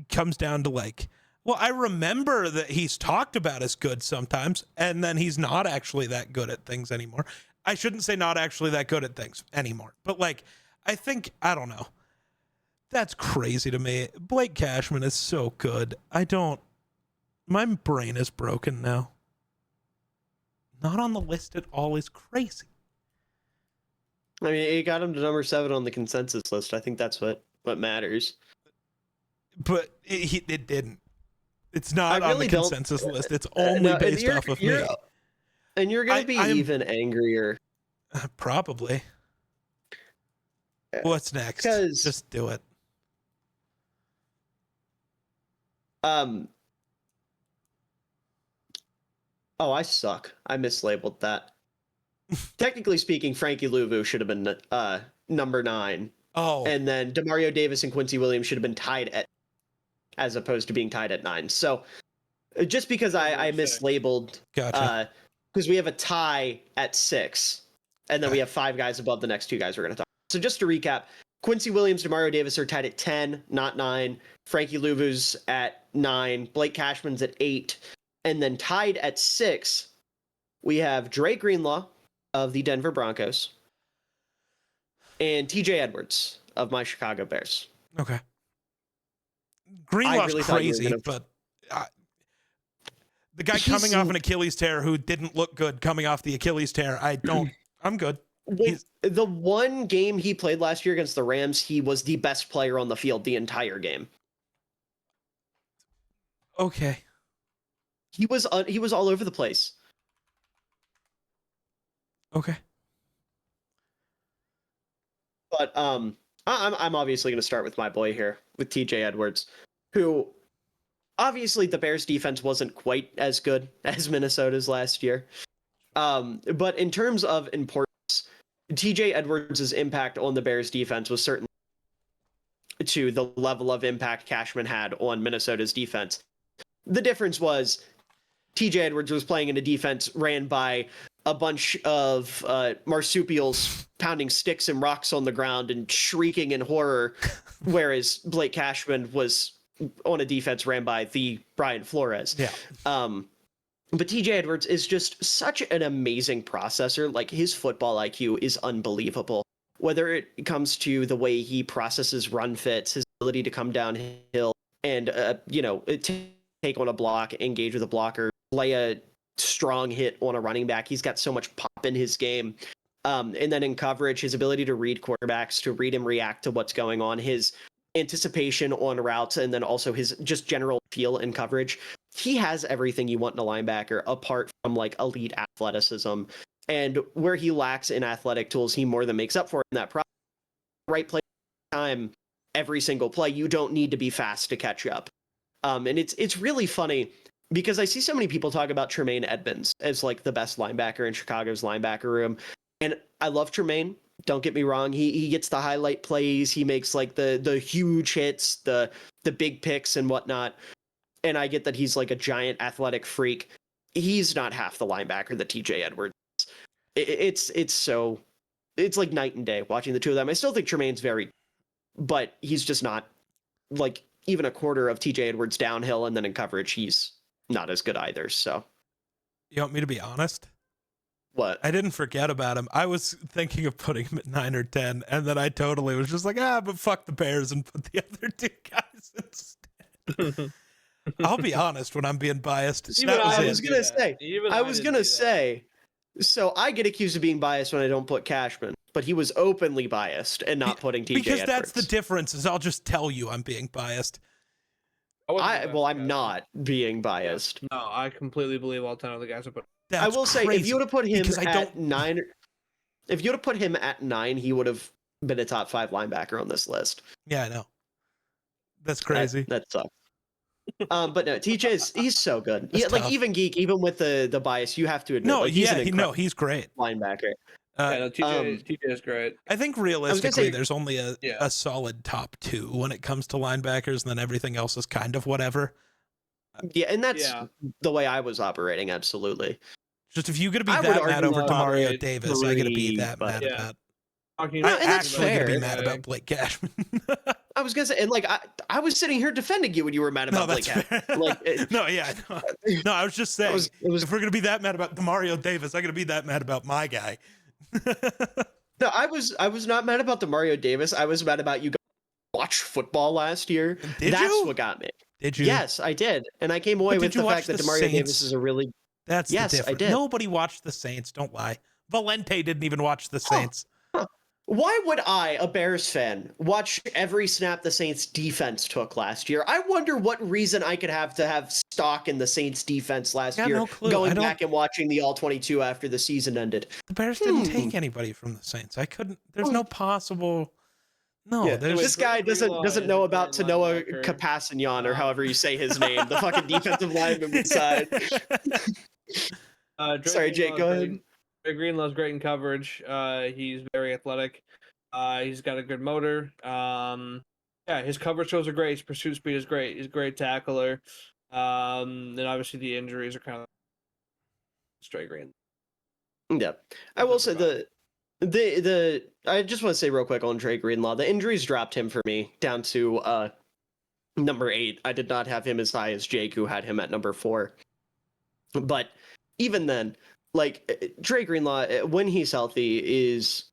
comes down to like, well, I remember that he's talked about as good sometimes, and then he's not actually that good at things anymore. I shouldn't say not actually that good at things anymore, but like I don't know. That's crazy to me. Blake Cashman is so good. My brain is broken now. Not on the list at all is crazy. I mean, it got him to number 7 on the consensus list. I think that's what matters. But it didn't. It's not I really on the consensus list. It's only no, based off of me. And you're gonna be even angrier. Probably. What's next? Just do it. Oh, I suck. I mislabeled that. Technically speaking, Frankie Louvu should have been number 9. Oh. And then Demario Davis and Quincy Williams should have been tied at, as opposed to being tied at 9. So just because I mislabeled, gotcha. Because we have a tie at 6, and then we have 5 guys above the next 2 guys we're going to talk about. So just to recap, Quincy Williams, Demario Davis are tied at 10, not 9. Frankie Louvu's at 9. Blake Cashman's at 8. And then tied at 6, we have Dre Greenlaw of the Denver Broncos and TJ Edwards of my Chicago Bears. Okay. Greenlaw's really crazy, but the guy coming off an Achilles tear who didn't look good coming off the Achilles tear, I'm good. The one game he played last year against the Rams, he was the best player on the field the entire game. Okay. He was all over the place. Okay. But I'm obviously going to start with my boy here, with TJ Edwards, who obviously the Bears defense wasn't quite as good as Minnesota's last year. But in terms of importance, TJ Edwards' impact on the Bears defense was certainly to the level of impact Cashman had on Minnesota's defense. The difference was TJ Edwards was playing in a defense ran by a bunch of marsupials pounding sticks and rocks on the ground and shrieking in horror, whereas Blake Cashman was on a defense ran by the Brian Flores. Yeah. But TJ Edwards is just such an amazing processor. Like, his football IQ is unbelievable. Whether it comes to the way he processes run fits, his ability to come downhill and, take on a block, engage with a blocker, lay a strong hit on a running back. He's got so much pop in his game. And then in coverage, his ability to read quarterbacks, to read and react to what's going on, his anticipation on routes, and then also his just general feel in coverage. He has everything you want in a linebacker apart from like elite athleticism. And where he lacks in athletic tools, he more than makes up for it in that process. Right play time, every single play. You don't need to be fast to catch up. And it's really funny because I see so many people talk about Tremaine Edmonds as like the best linebacker in Chicago's linebacker room. And I love Tremaine. Don't get me wrong. He gets the highlight plays. He makes like the huge hits, the big picks and whatnot. And I get that he's like a giant athletic freak. He's not half the linebacker that TJ Edwards is. It's like night and day watching the two of them. I still think Tremaine's but he's just not like even a quarter of TJ Edwards downhill, and then in coverage, he's not as good either. So, you want me to be honest? What? I didn't forget about him. I was thinking of putting him at 9 or 10, and then I totally was just like, but fuck the Bears and put the other 2 guys instead. I'll be honest when I'm being biased. I was gonna say, so I get accused of being biased when I don't put Cashman, but he was openly biased and not putting TJ because Edwards. That's the difference. Is I'll just tell you I'm being biased. I'm not being biased. No, I completely believe all 10 of the guys are put. That's I will say, if you would have put him at 9, if you would have put him at 9, he would have been a top 5 linebacker on this list. Yeah, I know. That's crazy. That sucks. But no, he's so good. That's like tough. Even Geek, even with the bias, you have to admit. No, like, he's great. Linebacker. TJ is great. I think realistically, there's only Yeah. a solid top 2 when it comes to linebackers, and then everything else is kind of whatever. Yeah, and that's the way I was operating. Absolutely. Just if you gotta be I that would mad argue over that Demario Davis, I gotta be that mad yeah. about. And that's Actually, fair. gonna be mad about Blake Cashman. I was gonna say, and like I was sitting here defending you when you were mad about Blake Cashman. No, I was just saying, it was if we're gonna be that mad about Demario Davis, I gotta be that mad about my guy. No, I was not mad about Demario Davis. I was mad about you watch football last year. Did That's you? what got me. Did you? Yes, I did. And I came away But with did you the watch fact that the Demario Davis Saints? is a really... That's the Yes, I difference. did. Nobody watched the Saints. Don't lie. Valente didn't even watch the Saints. Huh. Why would I, a Bears fan, watch every snap the Saints defense took last year? I wonder what reason I could have to have stock in the Saints defense last Got year, no clue. going back and watching the All-22 after the season ended. The Bears didn't take anybody from the Saints. I couldn't. There's no possible. No, Yeah, there's this guy doesn't know about Tanoa Kapassignon or however you say his name, the fucking defensive lineman beside. Sorry, Jake, go ahead. Dre Greenlaw's great in coverage. He's very athletic. He's got a good motor. Yeah, his coverage shows are great. His pursuit speed is great. He's a great tackler. Then obviously the injuries are kind of Dre Green. Yeah, I will say the I just want to say real quick on Dre Greenlaw, the injuries dropped him for me down to number 8. I did not have him as high as Jake, who had him at number 4. But even then, like Dre Greenlaw, when he's healthy, is,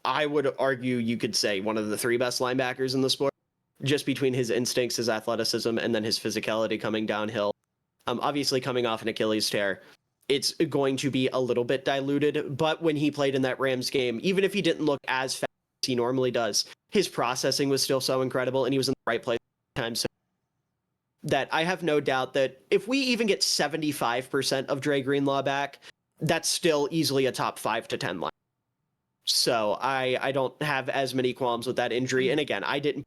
I would argue, you could say one of the 3 best linebackers in the sport, just between his instincts, his athleticism, and then his physicality coming downhill. Obviously coming off an Achilles tear, it's going to be a little bit diluted, but when he played in that Rams game, even if he didn't look as fast as he normally does, his processing was still so incredible, and he was in the right place at the time. So that I have no doubt that if we even get 75% of Dre Greenlaw back, that's still easily a top 5 to 10 line. So I don't have as many qualms with that injury. And again, I didn't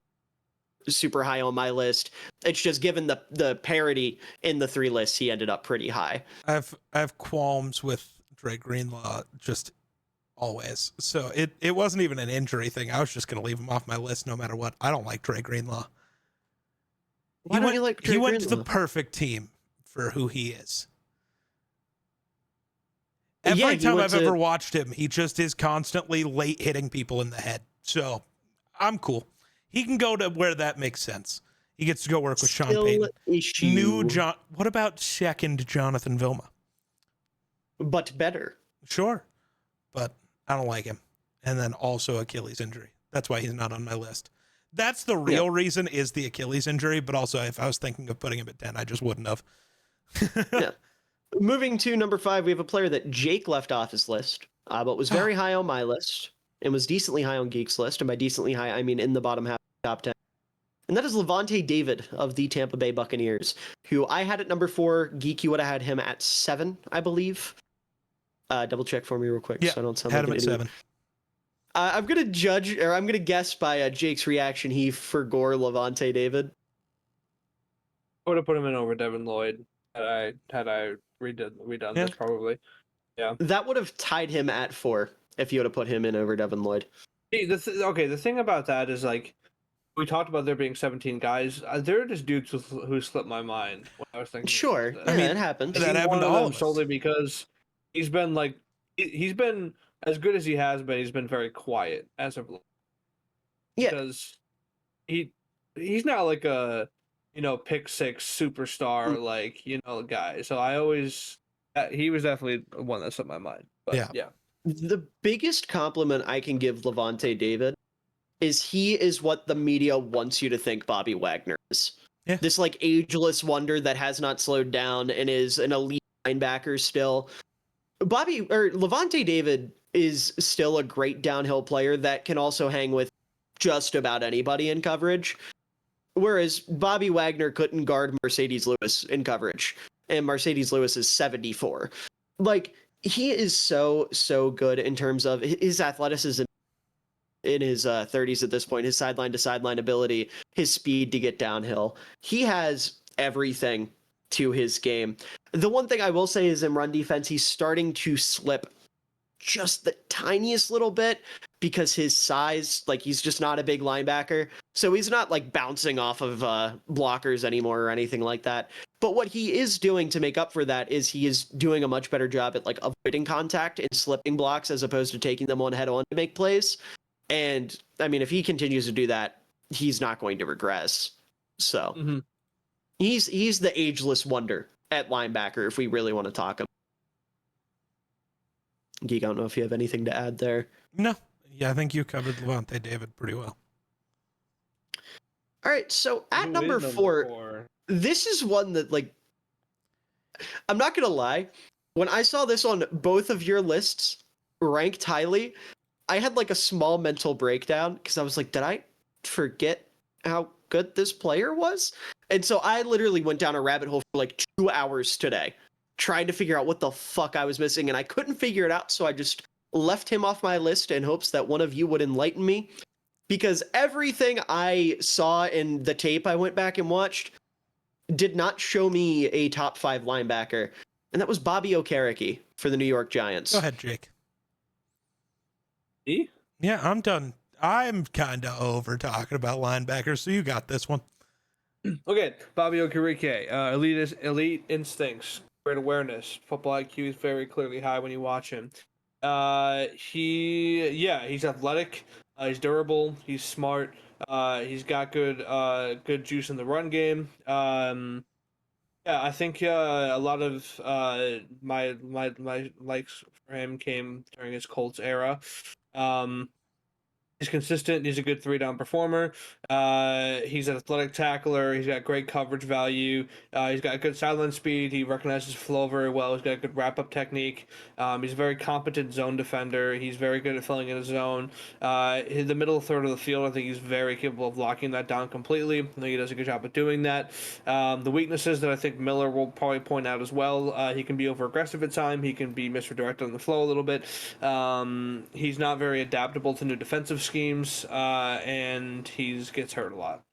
super high on my list. It's just given the parity in the 3 lists, he ended up pretty high. I have qualms with Dre Greenlaw just always. So it wasn't even an injury thing. I was just going to leave him off my list no matter what. I don't like Dre Greenlaw. Why don't you like Dre He went Greenlaw? to the perfect team for who he is. Every Yeah, time I've ever watched him, he just is constantly late hitting people in the head. So I'm cool. He can go to where that makes sense. He gets to go work with Sean Payton. What about second Jonathan Vilma? But better. Sure, but I don't like him. And then also Achilles injury. That's why he's not on my list. That's the real reason, is the Achilles injury. But also, if I was thinking of putting him at 10, I just wouldn't have. Yeah. Moving to number 5, we have a player that Jake left off his list, but was very high on my list and was decently high on Geek's list. And by decently high, I mean in the bottom half of the top 10. And that is Levante David of the Tampa Bay Buccaneers, who I had at number 4. Geek, you would have had him at 7, I believe. Double check for me real quick, so I don't sound had like him an at idiot. 7. I'm gonna guess by Jake's reaction, he forgore Levante David. I would have put him in over Devin Lloyd had I redone this probably. Yeah. That would have tied him at 4 if you would have put him in over Devin Lloyd. See, the thing about that is, like, we talked about there being 17 guys. There are just dudes who slipped my mind when I was thinking. Sure, I mean, it happens. That happened to all of us. Solely because he's been as good as he has been. He's been very quiet as of late. Yeah, because he's not like a pick 6 superstar guy. So he was definitely one that slipped my mind. But yeah. The biggest compliment I can give Levante David is he is what the media wants you to think Bobby Wagner is. Yeah. This like ageless wonder that has not slowed down and is an elite linebacker still. Levante David is still a great downhill player that can also hang with just about anybody in coverage. Whereas Bobby Wagner couldn't guard Mercedes Lewis in coverage, and Mercedes Lewis is 74. Like, he is so good in terms of his athleticism in his 30s at this point, his sideline to sideline ability, his speed to get downhill. He has everything to his game. The one thing I will say is in run defense, he's starting to slip just the tiniest little bit because his size, like, he's just not a big linebacker. So he's not like bouncing off of blockers anymore or anything like that. But what he is doing to make up for that is he is doing a much better job at like avoiding contact and slipping blocks as opposed to taking them on head on to make plays. And I mean, if he continues to do that, he's not going to regress. So he's the ageless wonder at linebacker if we really want to talk him. Geek, I don't know if you have anything to add there. No. Yeah, I think you covered Levante David pretty well. All right, so at Who number is number 4, 4? this is one that, like, I'm not gonna lie. When I saw this on both of your lists ranked highly, I had like a small mental breakdown because I was like, did I forget how good this player was? And so I literally went down a rabbit hole for like 2 hours today trying to figure out what the fuck I was missing, and I couldn't figure it out, so I just left him off my list in hopes that one of you would enlighten me. Because everything I saw in the tape I went back and watched did not show me a top 5 linebacker, and that was Bobby Okereke for the New York Giants. Go ahead, Jake. E? Yeah, I'm done. I'm kind of over talking about linebackers, so you got this one. Okay, Bobby Okereke, elite instincts, great awareness, football IQ is very clearly high when you watch him. He's athletic, he's durable, he's smart, he's got good juice in the run game. I think a lot of my likes for him came during his Colts era. He's consistent. He's a good 3-down performer. He's an athletic tackler. He's got great coverage value. He's got good sideline speed. He recognizes flow very well. He's got a good wrap-up technique. He's a very competent zone defender. He's very good at filling in his zone. In the middle third of the field, I think he's very capable of locking that down completely. I think he does a good job at doing that. The weaknesses that I think Miller will probably point out as well. He can be over-aggressive at times. He can be misdirected on the flow a little bit. He's not very adaptable to new defensive schemes, and he gets hurt a lot.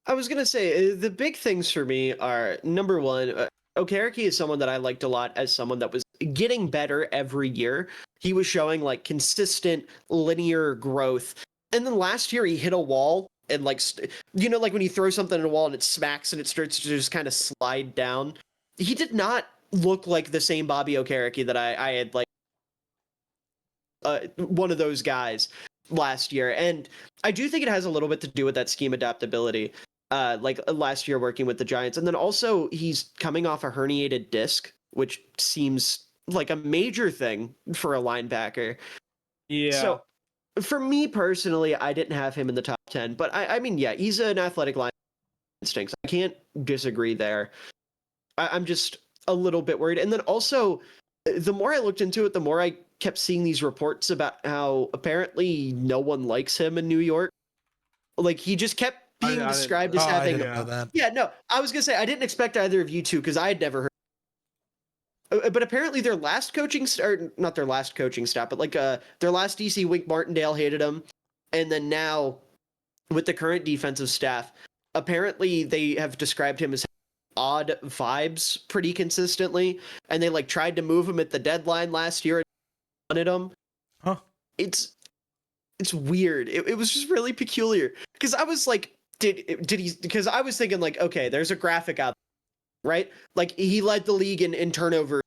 I was going to say, the big things for me are, number one, Okereke is someone that I liked a lot as someone that was getting better every year. He was showing like consistent linear growth. And then last year he hit a wall and like, like when you throw something in a wall and it smacks and it starts to just kind of slide down. He did not look like the same Bobby Okereke that I had like one of those guys last year. And I do think it has a little bit to do with that scheme adaptability. Like last year working with the Giants. And then also he's coming off a herniated disc, which seems like a major thing for a linebacker. Yeah. So for me personally, I didn't have him in the top 10, but I mean, yeah, he's an athletic line instincts. I can't disagree there. I'm just a little bit worried. And then also, the more I looked into it, the more I kept seeing these reports about how apparently no one likes him in New York. Like he just kept being described as having. I didn't know that. Yeah, no, I was gonna say I didn't expect either of you to because I had never heard. But apparently their last coaching or not their last coaching staff, but like their last DC Wink Martindale hated him, and then now with the current defensive staff, apparently they have described him as odd vibes pretty consistently, and they like tried to move him at the deadline last year and wanted him. Huh? It's weird. It was just really peculiar because I was like, did he? Because I was thinking like, okay, there's a graphic out there, right? Like he led the league in turnover,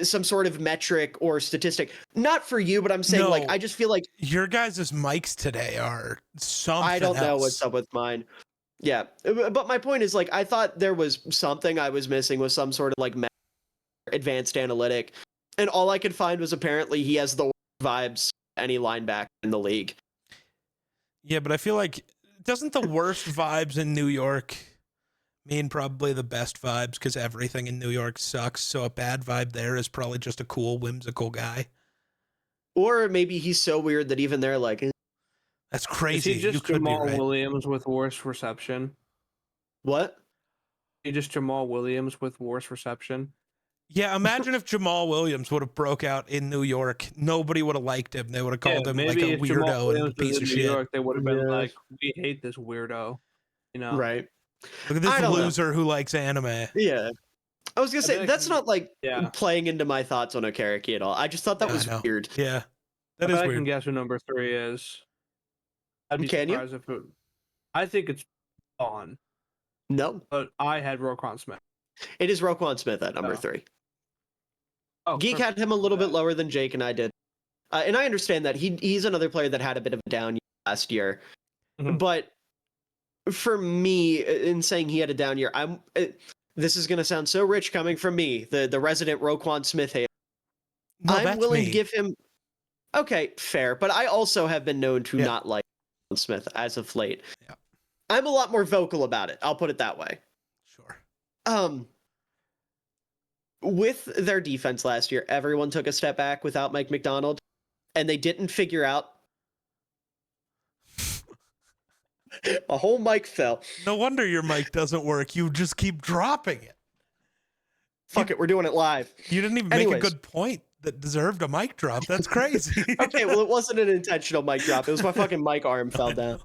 some sort of metric or statistic. Not for you, but I'm saying No. like I just feel like Your guys' mics today are something I don't know else. what's up with mine. Yeah, but my point is like I thought there was something I was missing with some sort of like advanced analytic, and all I could find was apparently he has the worst vibes any linebacker in the league. Yeah, but I feel like doesn't the worst vibes in New York mean probably the best vibes because everything in New York sucks? So a bad vibe there is probably just a cool, whimsical guy. Or maybe he's so weird that even they're like, That's crazy. Is he just you could Jamal be right. Williams with worse reception? what? He just Jamal Williams with worse reception? Yeah, imagine if Jamal Williams would have broke out in New York. Nobody would have liked him. They would have called him like maybe a if Jamal weirdo and a Williams was piece in of New shit. York, they would have been Yeah. like, we hate this weirdo. You know? Right. Look at I this don't know. loser who likes anime. Yeah. I was gonna say like that's not like yeah. playing into my thoughts on Okereke at all. I just thought that Yeah, I was know. weird. Yeah, that I is bet I can weird. guess who number 3 is. I'd be Can you? surprised if it. I think it's on, No, but I had Roquan Smith. it is Roquan Smith at number Oh. 3. Oh, Geek had him a little bit lower than Jake and I did. And I understand that he's another player that had a bit of a down year last year. Mhm. But for me, in saying he had a down year, this is going to sound so rich coming from me, the resident Roquan Smith hater. No, I'm that's willing me. to give him. Okay, fair, but I also have been known to Yeah. not like. Smith as of late. Yeah. I'm a lot more vocal about it. I'll put it that way. Sure. With their defense last year, everyone took a step back without Mike McDonald, and they didn't figure out a whole mic fell. No wonder your mic doesn't work. You just keep dropping it. Fuck it, we're doing it live. You didn't even make a good point that deserved a mic drop. That's crazy. Okay, well, it wasn't an intentional mic drop. It was my fucking mic arm fell down.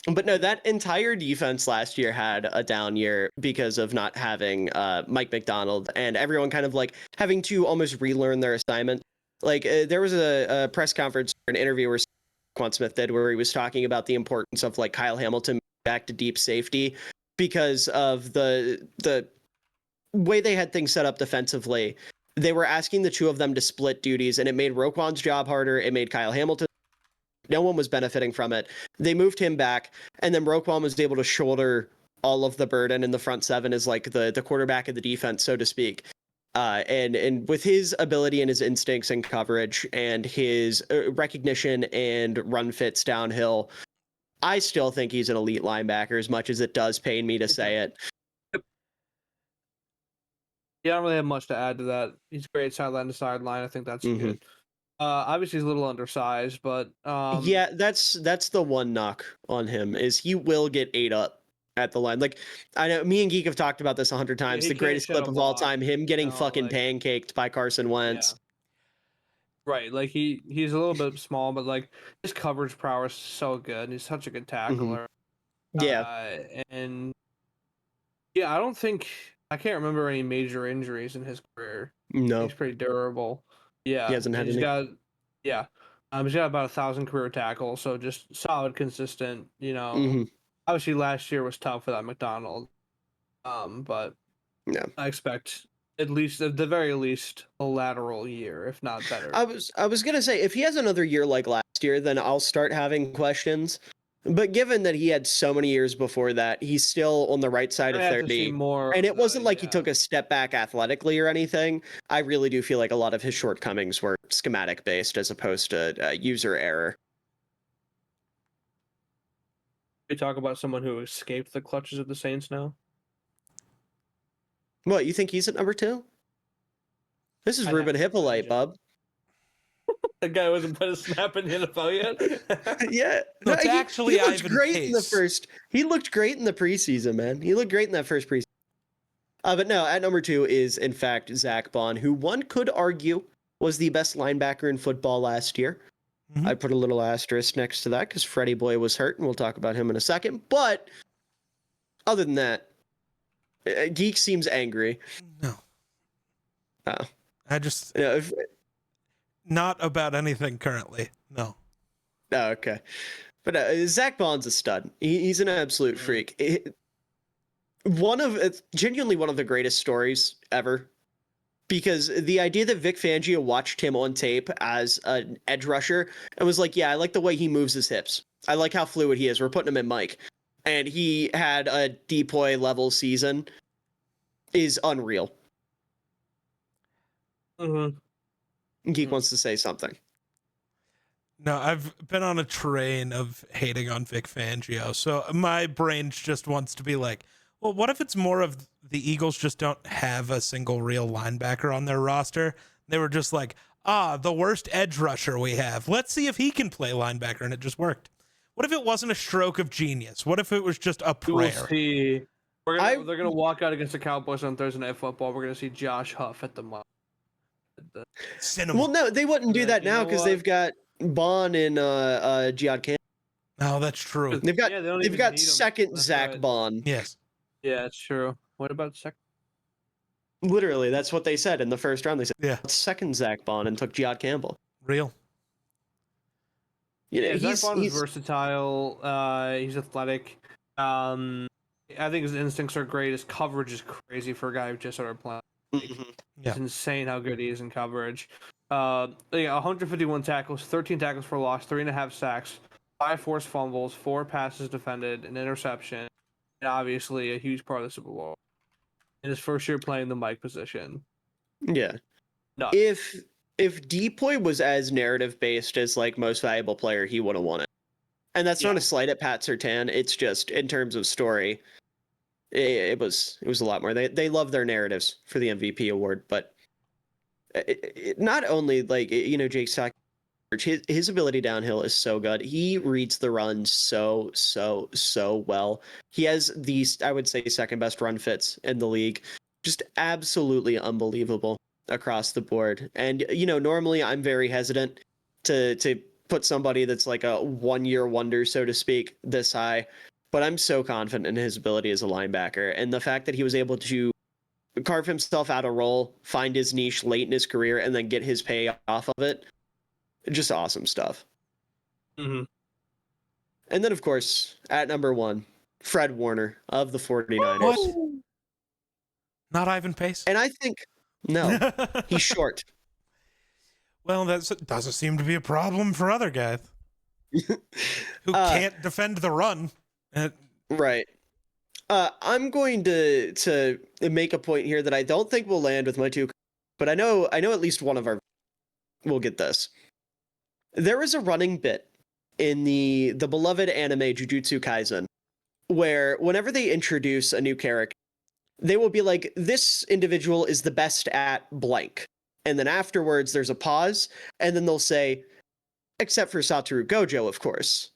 But no, that entire defense last year had a down year because of not having Mike McDonald and everyone kind of like having to almost relearn their assignment. Like there was a press conference or an interview where Quan Smith did where he was talking about the importance of like Kyle Hamilton back to deep safety because of the way they had things set up defensively. They were asking the two of them to split duties, and it made Roquan's job harder. It made Kyle Hamilton. No one was benefiting from it. They moved him back, and then Roquan was able to shoulder all of the burden in the front seven as like the quarterback of the defense, so to speak. And with his ability and his instincts and coverage and his recognition and run fits downhill, I still think he's an elite linebacker, as much as it does pain me to say it. Yeah, I don't really have much to add to that. He's great sideline to sideline. I think that's good. Obviously, he's a little undersized, but yeah, that's the one knock on him is he will get ate up at the line. Like I know me and Geek have talked about this 100 times. The greatest clip of all time, him getting fucking pancaked by Carson Wentz. Yeah. Right, like he's a little bit small, but like his coverage prowess is so good. He's such a good tackler. Yeah, and yeah, I can't remember any major injuries in his career. No, he's pretty durable. Yeah, he hasn't had any. He's got about 1,000 career tackles, so just solid, consistent. Obviously last year was tough without McDonald, but yeah, I expect at the very least a lateral year, if not better. I was gonna say if he has another year like last year, then I'll start having questions. But given that he had so many years before that, he's still on the right side of 30. And it wasn't like he took a step back athletically or anything. I really do feel like a lot of his shortcomings were schematic based as opposed to user error. We talk about someone who escaped the clutches of the Saints now. What, you think he's at number 2? This is Ruben Hippolyte, bub. The guy wasn't put a snap in the NFL yet. Yeah, no, he looked great in the first. He looked great in the preseason, man. He looked great in that first preseason. But no, at number 2 is in fact Zach Bond, who one could argue was the best linebacker in football last year. I put a little asterisk next to that because Freddie Boy was hurt, and we'll talk about him in a second. But other than that, Geek seems angry. No. Oh. I just... Not about anything currently, no. Oh, okay. But Zach Bond's a stud. He's an absolute freak. Genuinely one of the greatest stories ever. Because the idea that Vic Fangio watched him on tape as an edge rusher and was like, yeah, I like the way he moves his hips. I like how fluid he is. We're putting him in Mike. And he had a DPOY level season is unreal. Geek wants to say something. No, I've been on a train of hating on Vic Fangio, so my brain just wants to be like, well, what if it's more of the Eagles just don't have a single real linebacker on their roster? They were just like, the worst edge rusher we have. Let's see if he can play linebacker, and it just worked. What if it wasn't a stroke of genius? What if it was just a prayer? We'll see. They're gonna walk out against the Cowboys on Thursday Night Football. We're gonna see Josh Huff at the Well, no, they wouldn't do that now because they've got Bond and Giad Campbell. Oh, that's true. They've got second Zach right. Bond. Yes. Yeah, it's true. What about second? Literally, that's what they said in the first round. They said, second Zach Bond and took Giad Campbell. Real. Zach Bond is versatile. He's athletic. I think his instincts are great. His coverage is crazy for a guy who just started playing. It's insane how good he is in coverage. 151 tackles, 13 tackles for loss, 3.5 sacks, 5 forced fumbles, 4 passes defended, an interception, and obviously a huge part of the Super Bowl. In his first year playing the Mike position. Yeah. Nuts. If Depoy was as narrative based as like most valuable player, he would have won it. And that's Yeah. not a slight at Pat Surtain. It's just in terms of story, it was a lot more. They love their narratives for the MVP award, but not only like Jake Stock, his ability downhill is so good. He reads the run so well. He has these, I would say, second best run fits in the league. Just absolutely unbelievable across the board. And normally I'm very hesitant to put somebody that's like a 1-year wonder, so to speak, this high. But I'm so confident in his ability as a linebacker, and the fact that he was able to carve himself out a role, find his niche late in his career, and then get his pay off of it. Just awesome stuff. Mm-hmm. And then, of course, at number 1, Fred Warner of the 49ers. What? Not Ivan Pace? And I think, no, he's short. Well, that doesn't seem to be a problem for other guys who can't defend the run. Right. I'm going to make a point here that I don't think will land with my two, but I know at least one of our will get this. There is a running bit in the beloved anime Jujutsu Kaisen where whenever they introduce a new character, they will be like, this individual is the best at blank. And then afterwards there's a pause, and then they'll say, except for Satoru Gojo, of course.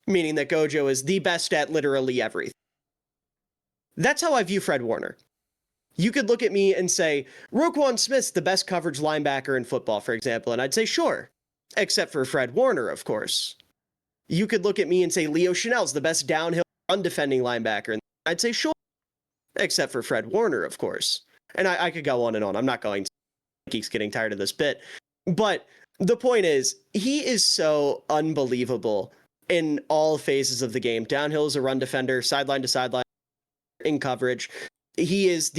Meaning that Gojo is the best at literally everything. That's how I view Fred Warner. You could look at me and say, Roquan Smith's the best coverage linebacker in football, for example, and I'd say, sure. Except for Fred Warner, of course. You could look at me and say, Leo Chanel's the best downhill run defending linebacker, and I'd say, sure. Except for Fred Warner, of course. And I could go on and on. I'm not going to. Geeks getting tired of this bit. But the point is, he is so unbelievable in all phases of the game. Downhill is a run defender, sideline to sideline, in coverage. He is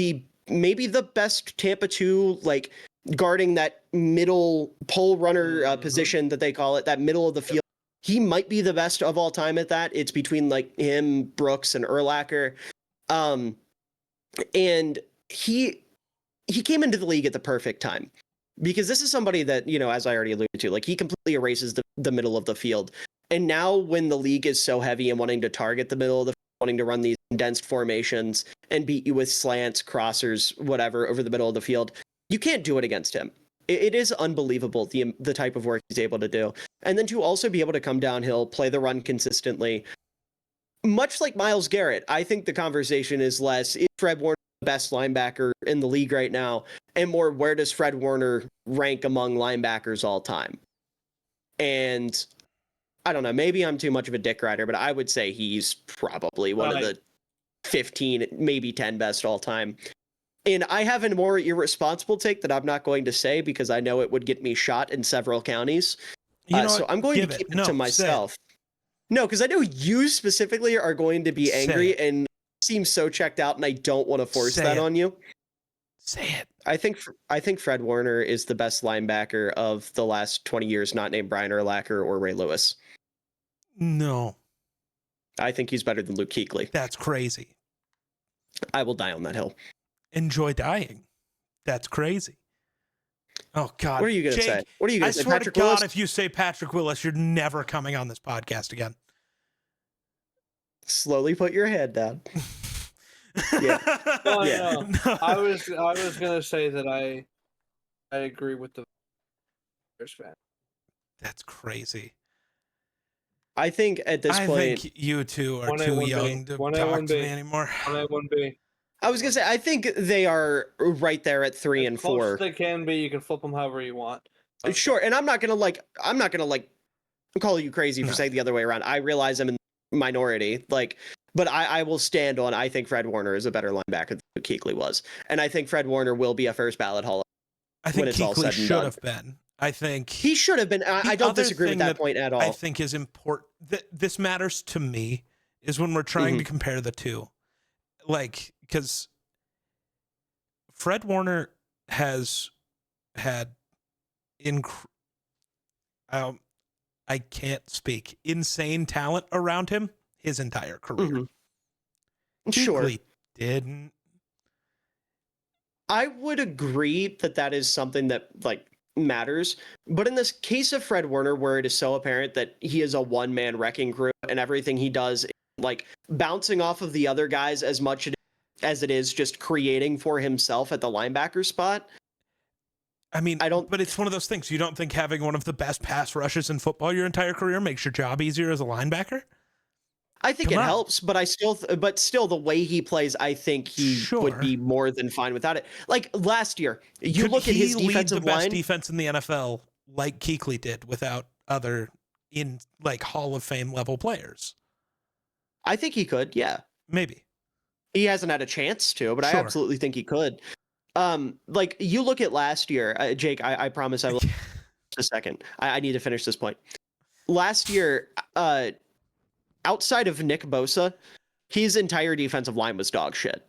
maybe the best Tampa 2, like, guarding that middle pole runner position that they call it, that middle of the field. He might be the best of all time at that. It's between, like, him, Brooks, and Urlacher. And he came into the league at the perfect time, because this is somebody that, as I already alluded to, like, he completely erases the middle of the field. And now when the league is so heavy and wanting to target the middle of the field, wanting to run these condensed formations and beat you with slants, crossers, whatever, over the middle of the field, you can't do it against him. It is unbelievable, the type of work he's able to do. And then to also be able to come downhill, play the run consistently, much like Myles Garrett, I think the conversation is less, is Fred Warner the best linebacker in the league right now, and more, where does Fred Warner rank among linebackers all time? And I don't know, maybe I'm too much of a dick rider, but I would say he's probably one of the 15, maybe 10 best all time. And I have a more irresponsible take that I'm not going to say because I know it would get me shot in several counties. So I'm going to keep it to myself. No, because I know you specifically are going to be angry and seem so checked out, and I don't want to force that on you. Say it. I think Fred Warner is the best linebacker of the last 20 years, not named Brian Urlacher or Ray Lewis. No. I think he's better than Luke Kuechly. That's crazy. I will die on that hill. Enjoy dying. That's crazy. Oh, God. What are you going to say? What are you going to say, Patrick Willis? I swear to God, Willis? if you say Patrick Willis, you're never coming on this podcast again. Slowly put your head down. Yeah. No. I was going to say that I agree with the Bears fan. That's crazy. I think at this point, I think you two are too young to talk to me anymore. 1A1B. I was gonna say, I think they are right there at 3 and 4. They can be. You can flip them however you want. Sure, and I'm not gonna call you crazy for saying the other way around. I realize I'm in the minority, but I will stand on. I think Fred Warner is a better linebacker than Kuechly was, and I think Fred Warner will be a first ballot Hall. I think Kuechly should have been. I think he should have been. I don't disagree with that point at all. I think is important. This matters to me is when we're trying to compare the two, because Fred Warner has had I can't speak, insane talent around him his entire career. Sure, Kuechly didn't. I would agree that is something that matters. But in this case of Fred Warner, where it is so apparent that he is a one-man wrecking crew and everything he does is like bouncing off of the other guys as much as it is just creating for himself at the linebacker spot. I mean, I don't. but it's one of those things. You don't think having one of the best pass rushes in football your entire career makes your job easier as a linebacker? I think it helps, but but still, the way he plays, I think he would be more than fine without it. Like last year, you look at his defensive line. Best defense in the NFL, like Kuechly did, without other like Hall of Fame level players. I think he could, yeah. Maybe he hasn't had a chance to, but I absolutely think he could. Like you look at last year, Jake. I promise I will. Just a second. I need to finish this point. Last year, outside of Nick Bosa, his entire defensive line was dog shit.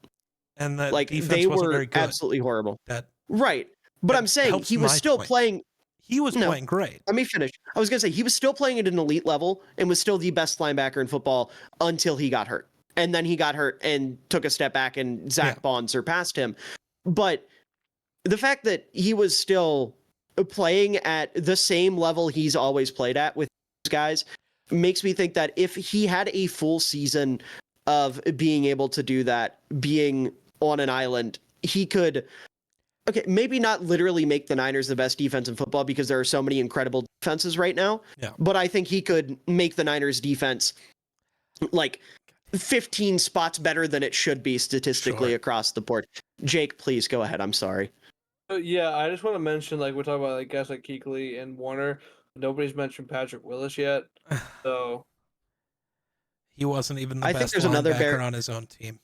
And that like defense they wasn't were very good. absolutely horrible. Right. But I'm saying he was still playing. He was playing great. Let me finish. I was going to say he was still playing at an elite level and was still the best linebacker in football until he got hurt. And then he got hurt and took a step back and Zach Bond surpassed him. But the fact that he was still playing at the same level he's always played at with these guys makes me think that if he had a full season of being able to do that, being on an island, he could, maybe not literally make the Niners the best defense in football because there are so many incredible defenses right now. Yeah. But I think he could make the Niners defense like 15 spots better than it should be statistically across the board. Jake, please go ahead. I'm sorry. Yeah, I just want to mention, like, we're talking about like guys like Kuechly and Warner. Nobody's mentioned Patrick Willis yet, so he wasn't even the I best think there's another linebacker on his own team.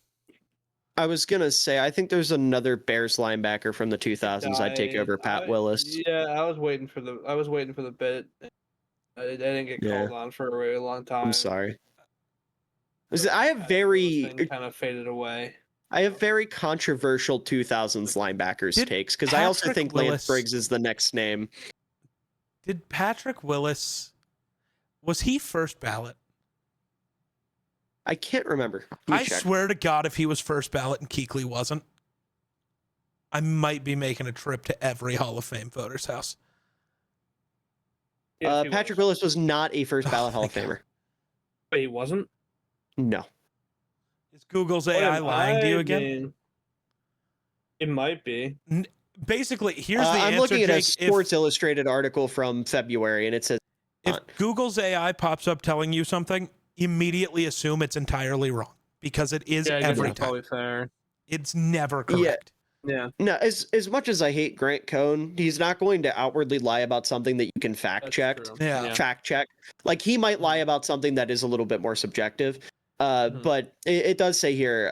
I was gonna say I think there's another Bears linebacker from the 2000s I'd take over Pat Willis. Yeah, I was waiting for the bit. I didn't get called on for a really long time. I'm sorry. I have kind of faded away. I have very controversial 2000s linebackers takes because I also think Lance Briggs is the next name. Did Patrick Willis, was he first ballot? I can't remember. I swear to God, if he was first ballot and Kuechly wasn't, I might be making a trip to every Hall of Fame voter's house. Patrick Willis was not a first ballot Hall of Famer. But he wasn't? No. Is Google's AI lying to you again? It might be. Basically, here's the answer, I'm looking at Jake. a Sports Illustrated article from February, and it says... If Google's AI pops up telling you something, immediately assume it's entirely wrong, because it is every time. Probably fair. It's never correct. Yeah. No, as much as I hate Grant Cohn, he's not going to outwardly lie about something that you can fact check. Fact check. Like he might lie about something that is a little bit more subjective. But it does say here,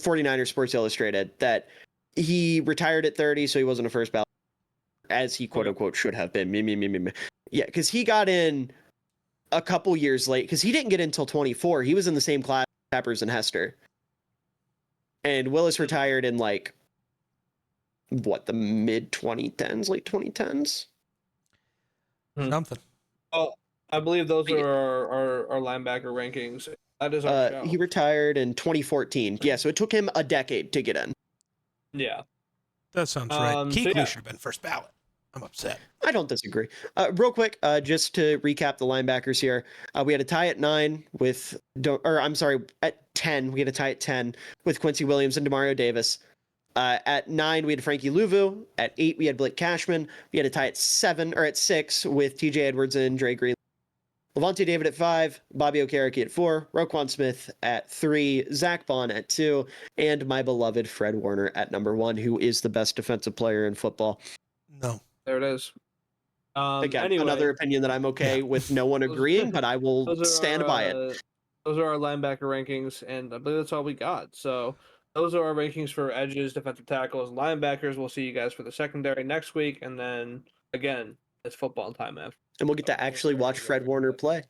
49ers Sports Illustrated, that he retired at 30, so he wasn't a first ballot, as he quote unquote should have been. Yeah, because he got in a couple years late, because he didn't get in until 24. He was in the same class as Peppers and Hester. And Willis retired in like, what, the mid 2010s, late 2010s? Something. Oh, I believe those are our linebacker rankings. That is our show. He retired in 2014. Yeah, so it took him a decade to get in. Yeah. That sounds right. Kuechly should have been first ballot. I'm upset. I don't disagree. Real quick, just to recap the linebackers here, we had a tie at 9 with, at 10. We had a tie at 10 with Quincy Williams and Demario Davis. At 9, we had Frankie Louvu. At 8, we had Blake Cashman. We had a tie at 6 with TJ Edwards and Dre Green. Levante David at 5, Bobby Okereke at 4, Roquan Smith at 3, Zach Bond at 2, and my beloved Fred Warner at number 1, who is the best defensive player in football. No. There it is. Again, another opinion that I'm okay with no one agreeing, but I will stand by it. Those are our linebacker rankings, and I believe that's all we got. So those are our rankings for edges, defensive tackles, and linebackers. We'll see you guys for the secondary next week, and then, again, it's football time after. And we'll get to actually watch Fred Warner play.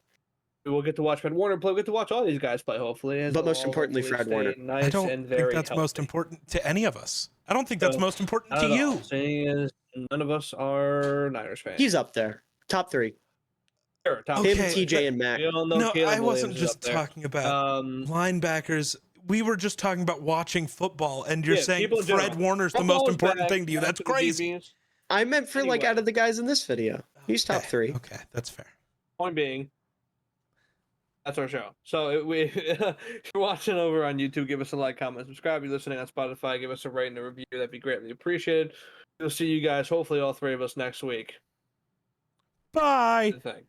We will get to watch Fred Warner play. We'll get to watch all these guys play, hopefully. But most importantly, Fred Warner. Nice I don't and think that's healthy. most important to any of us. I don't think that's most important to you. Seeing as none of us are Niners fans. He's up there. Top 3. Sure, top him, TJ, and Mac. No, I wasn't just talking about linebackers. We were just talking about watching football, and you're saying Fred Warner's the most important thing to you. That's crazy. I meant for like Anyway. out of the guys in this video. He's top Okay, 3. Okay, that's fair. Point being, that's our show. So if you're watching over on YouTube, give us a like, comment, subscribe. If you're listening on Spotify, give us a rating and a review. That'd be greatly appreciated. We'll see you guys, hopefully all 3 of us next week. Bye. Good thing.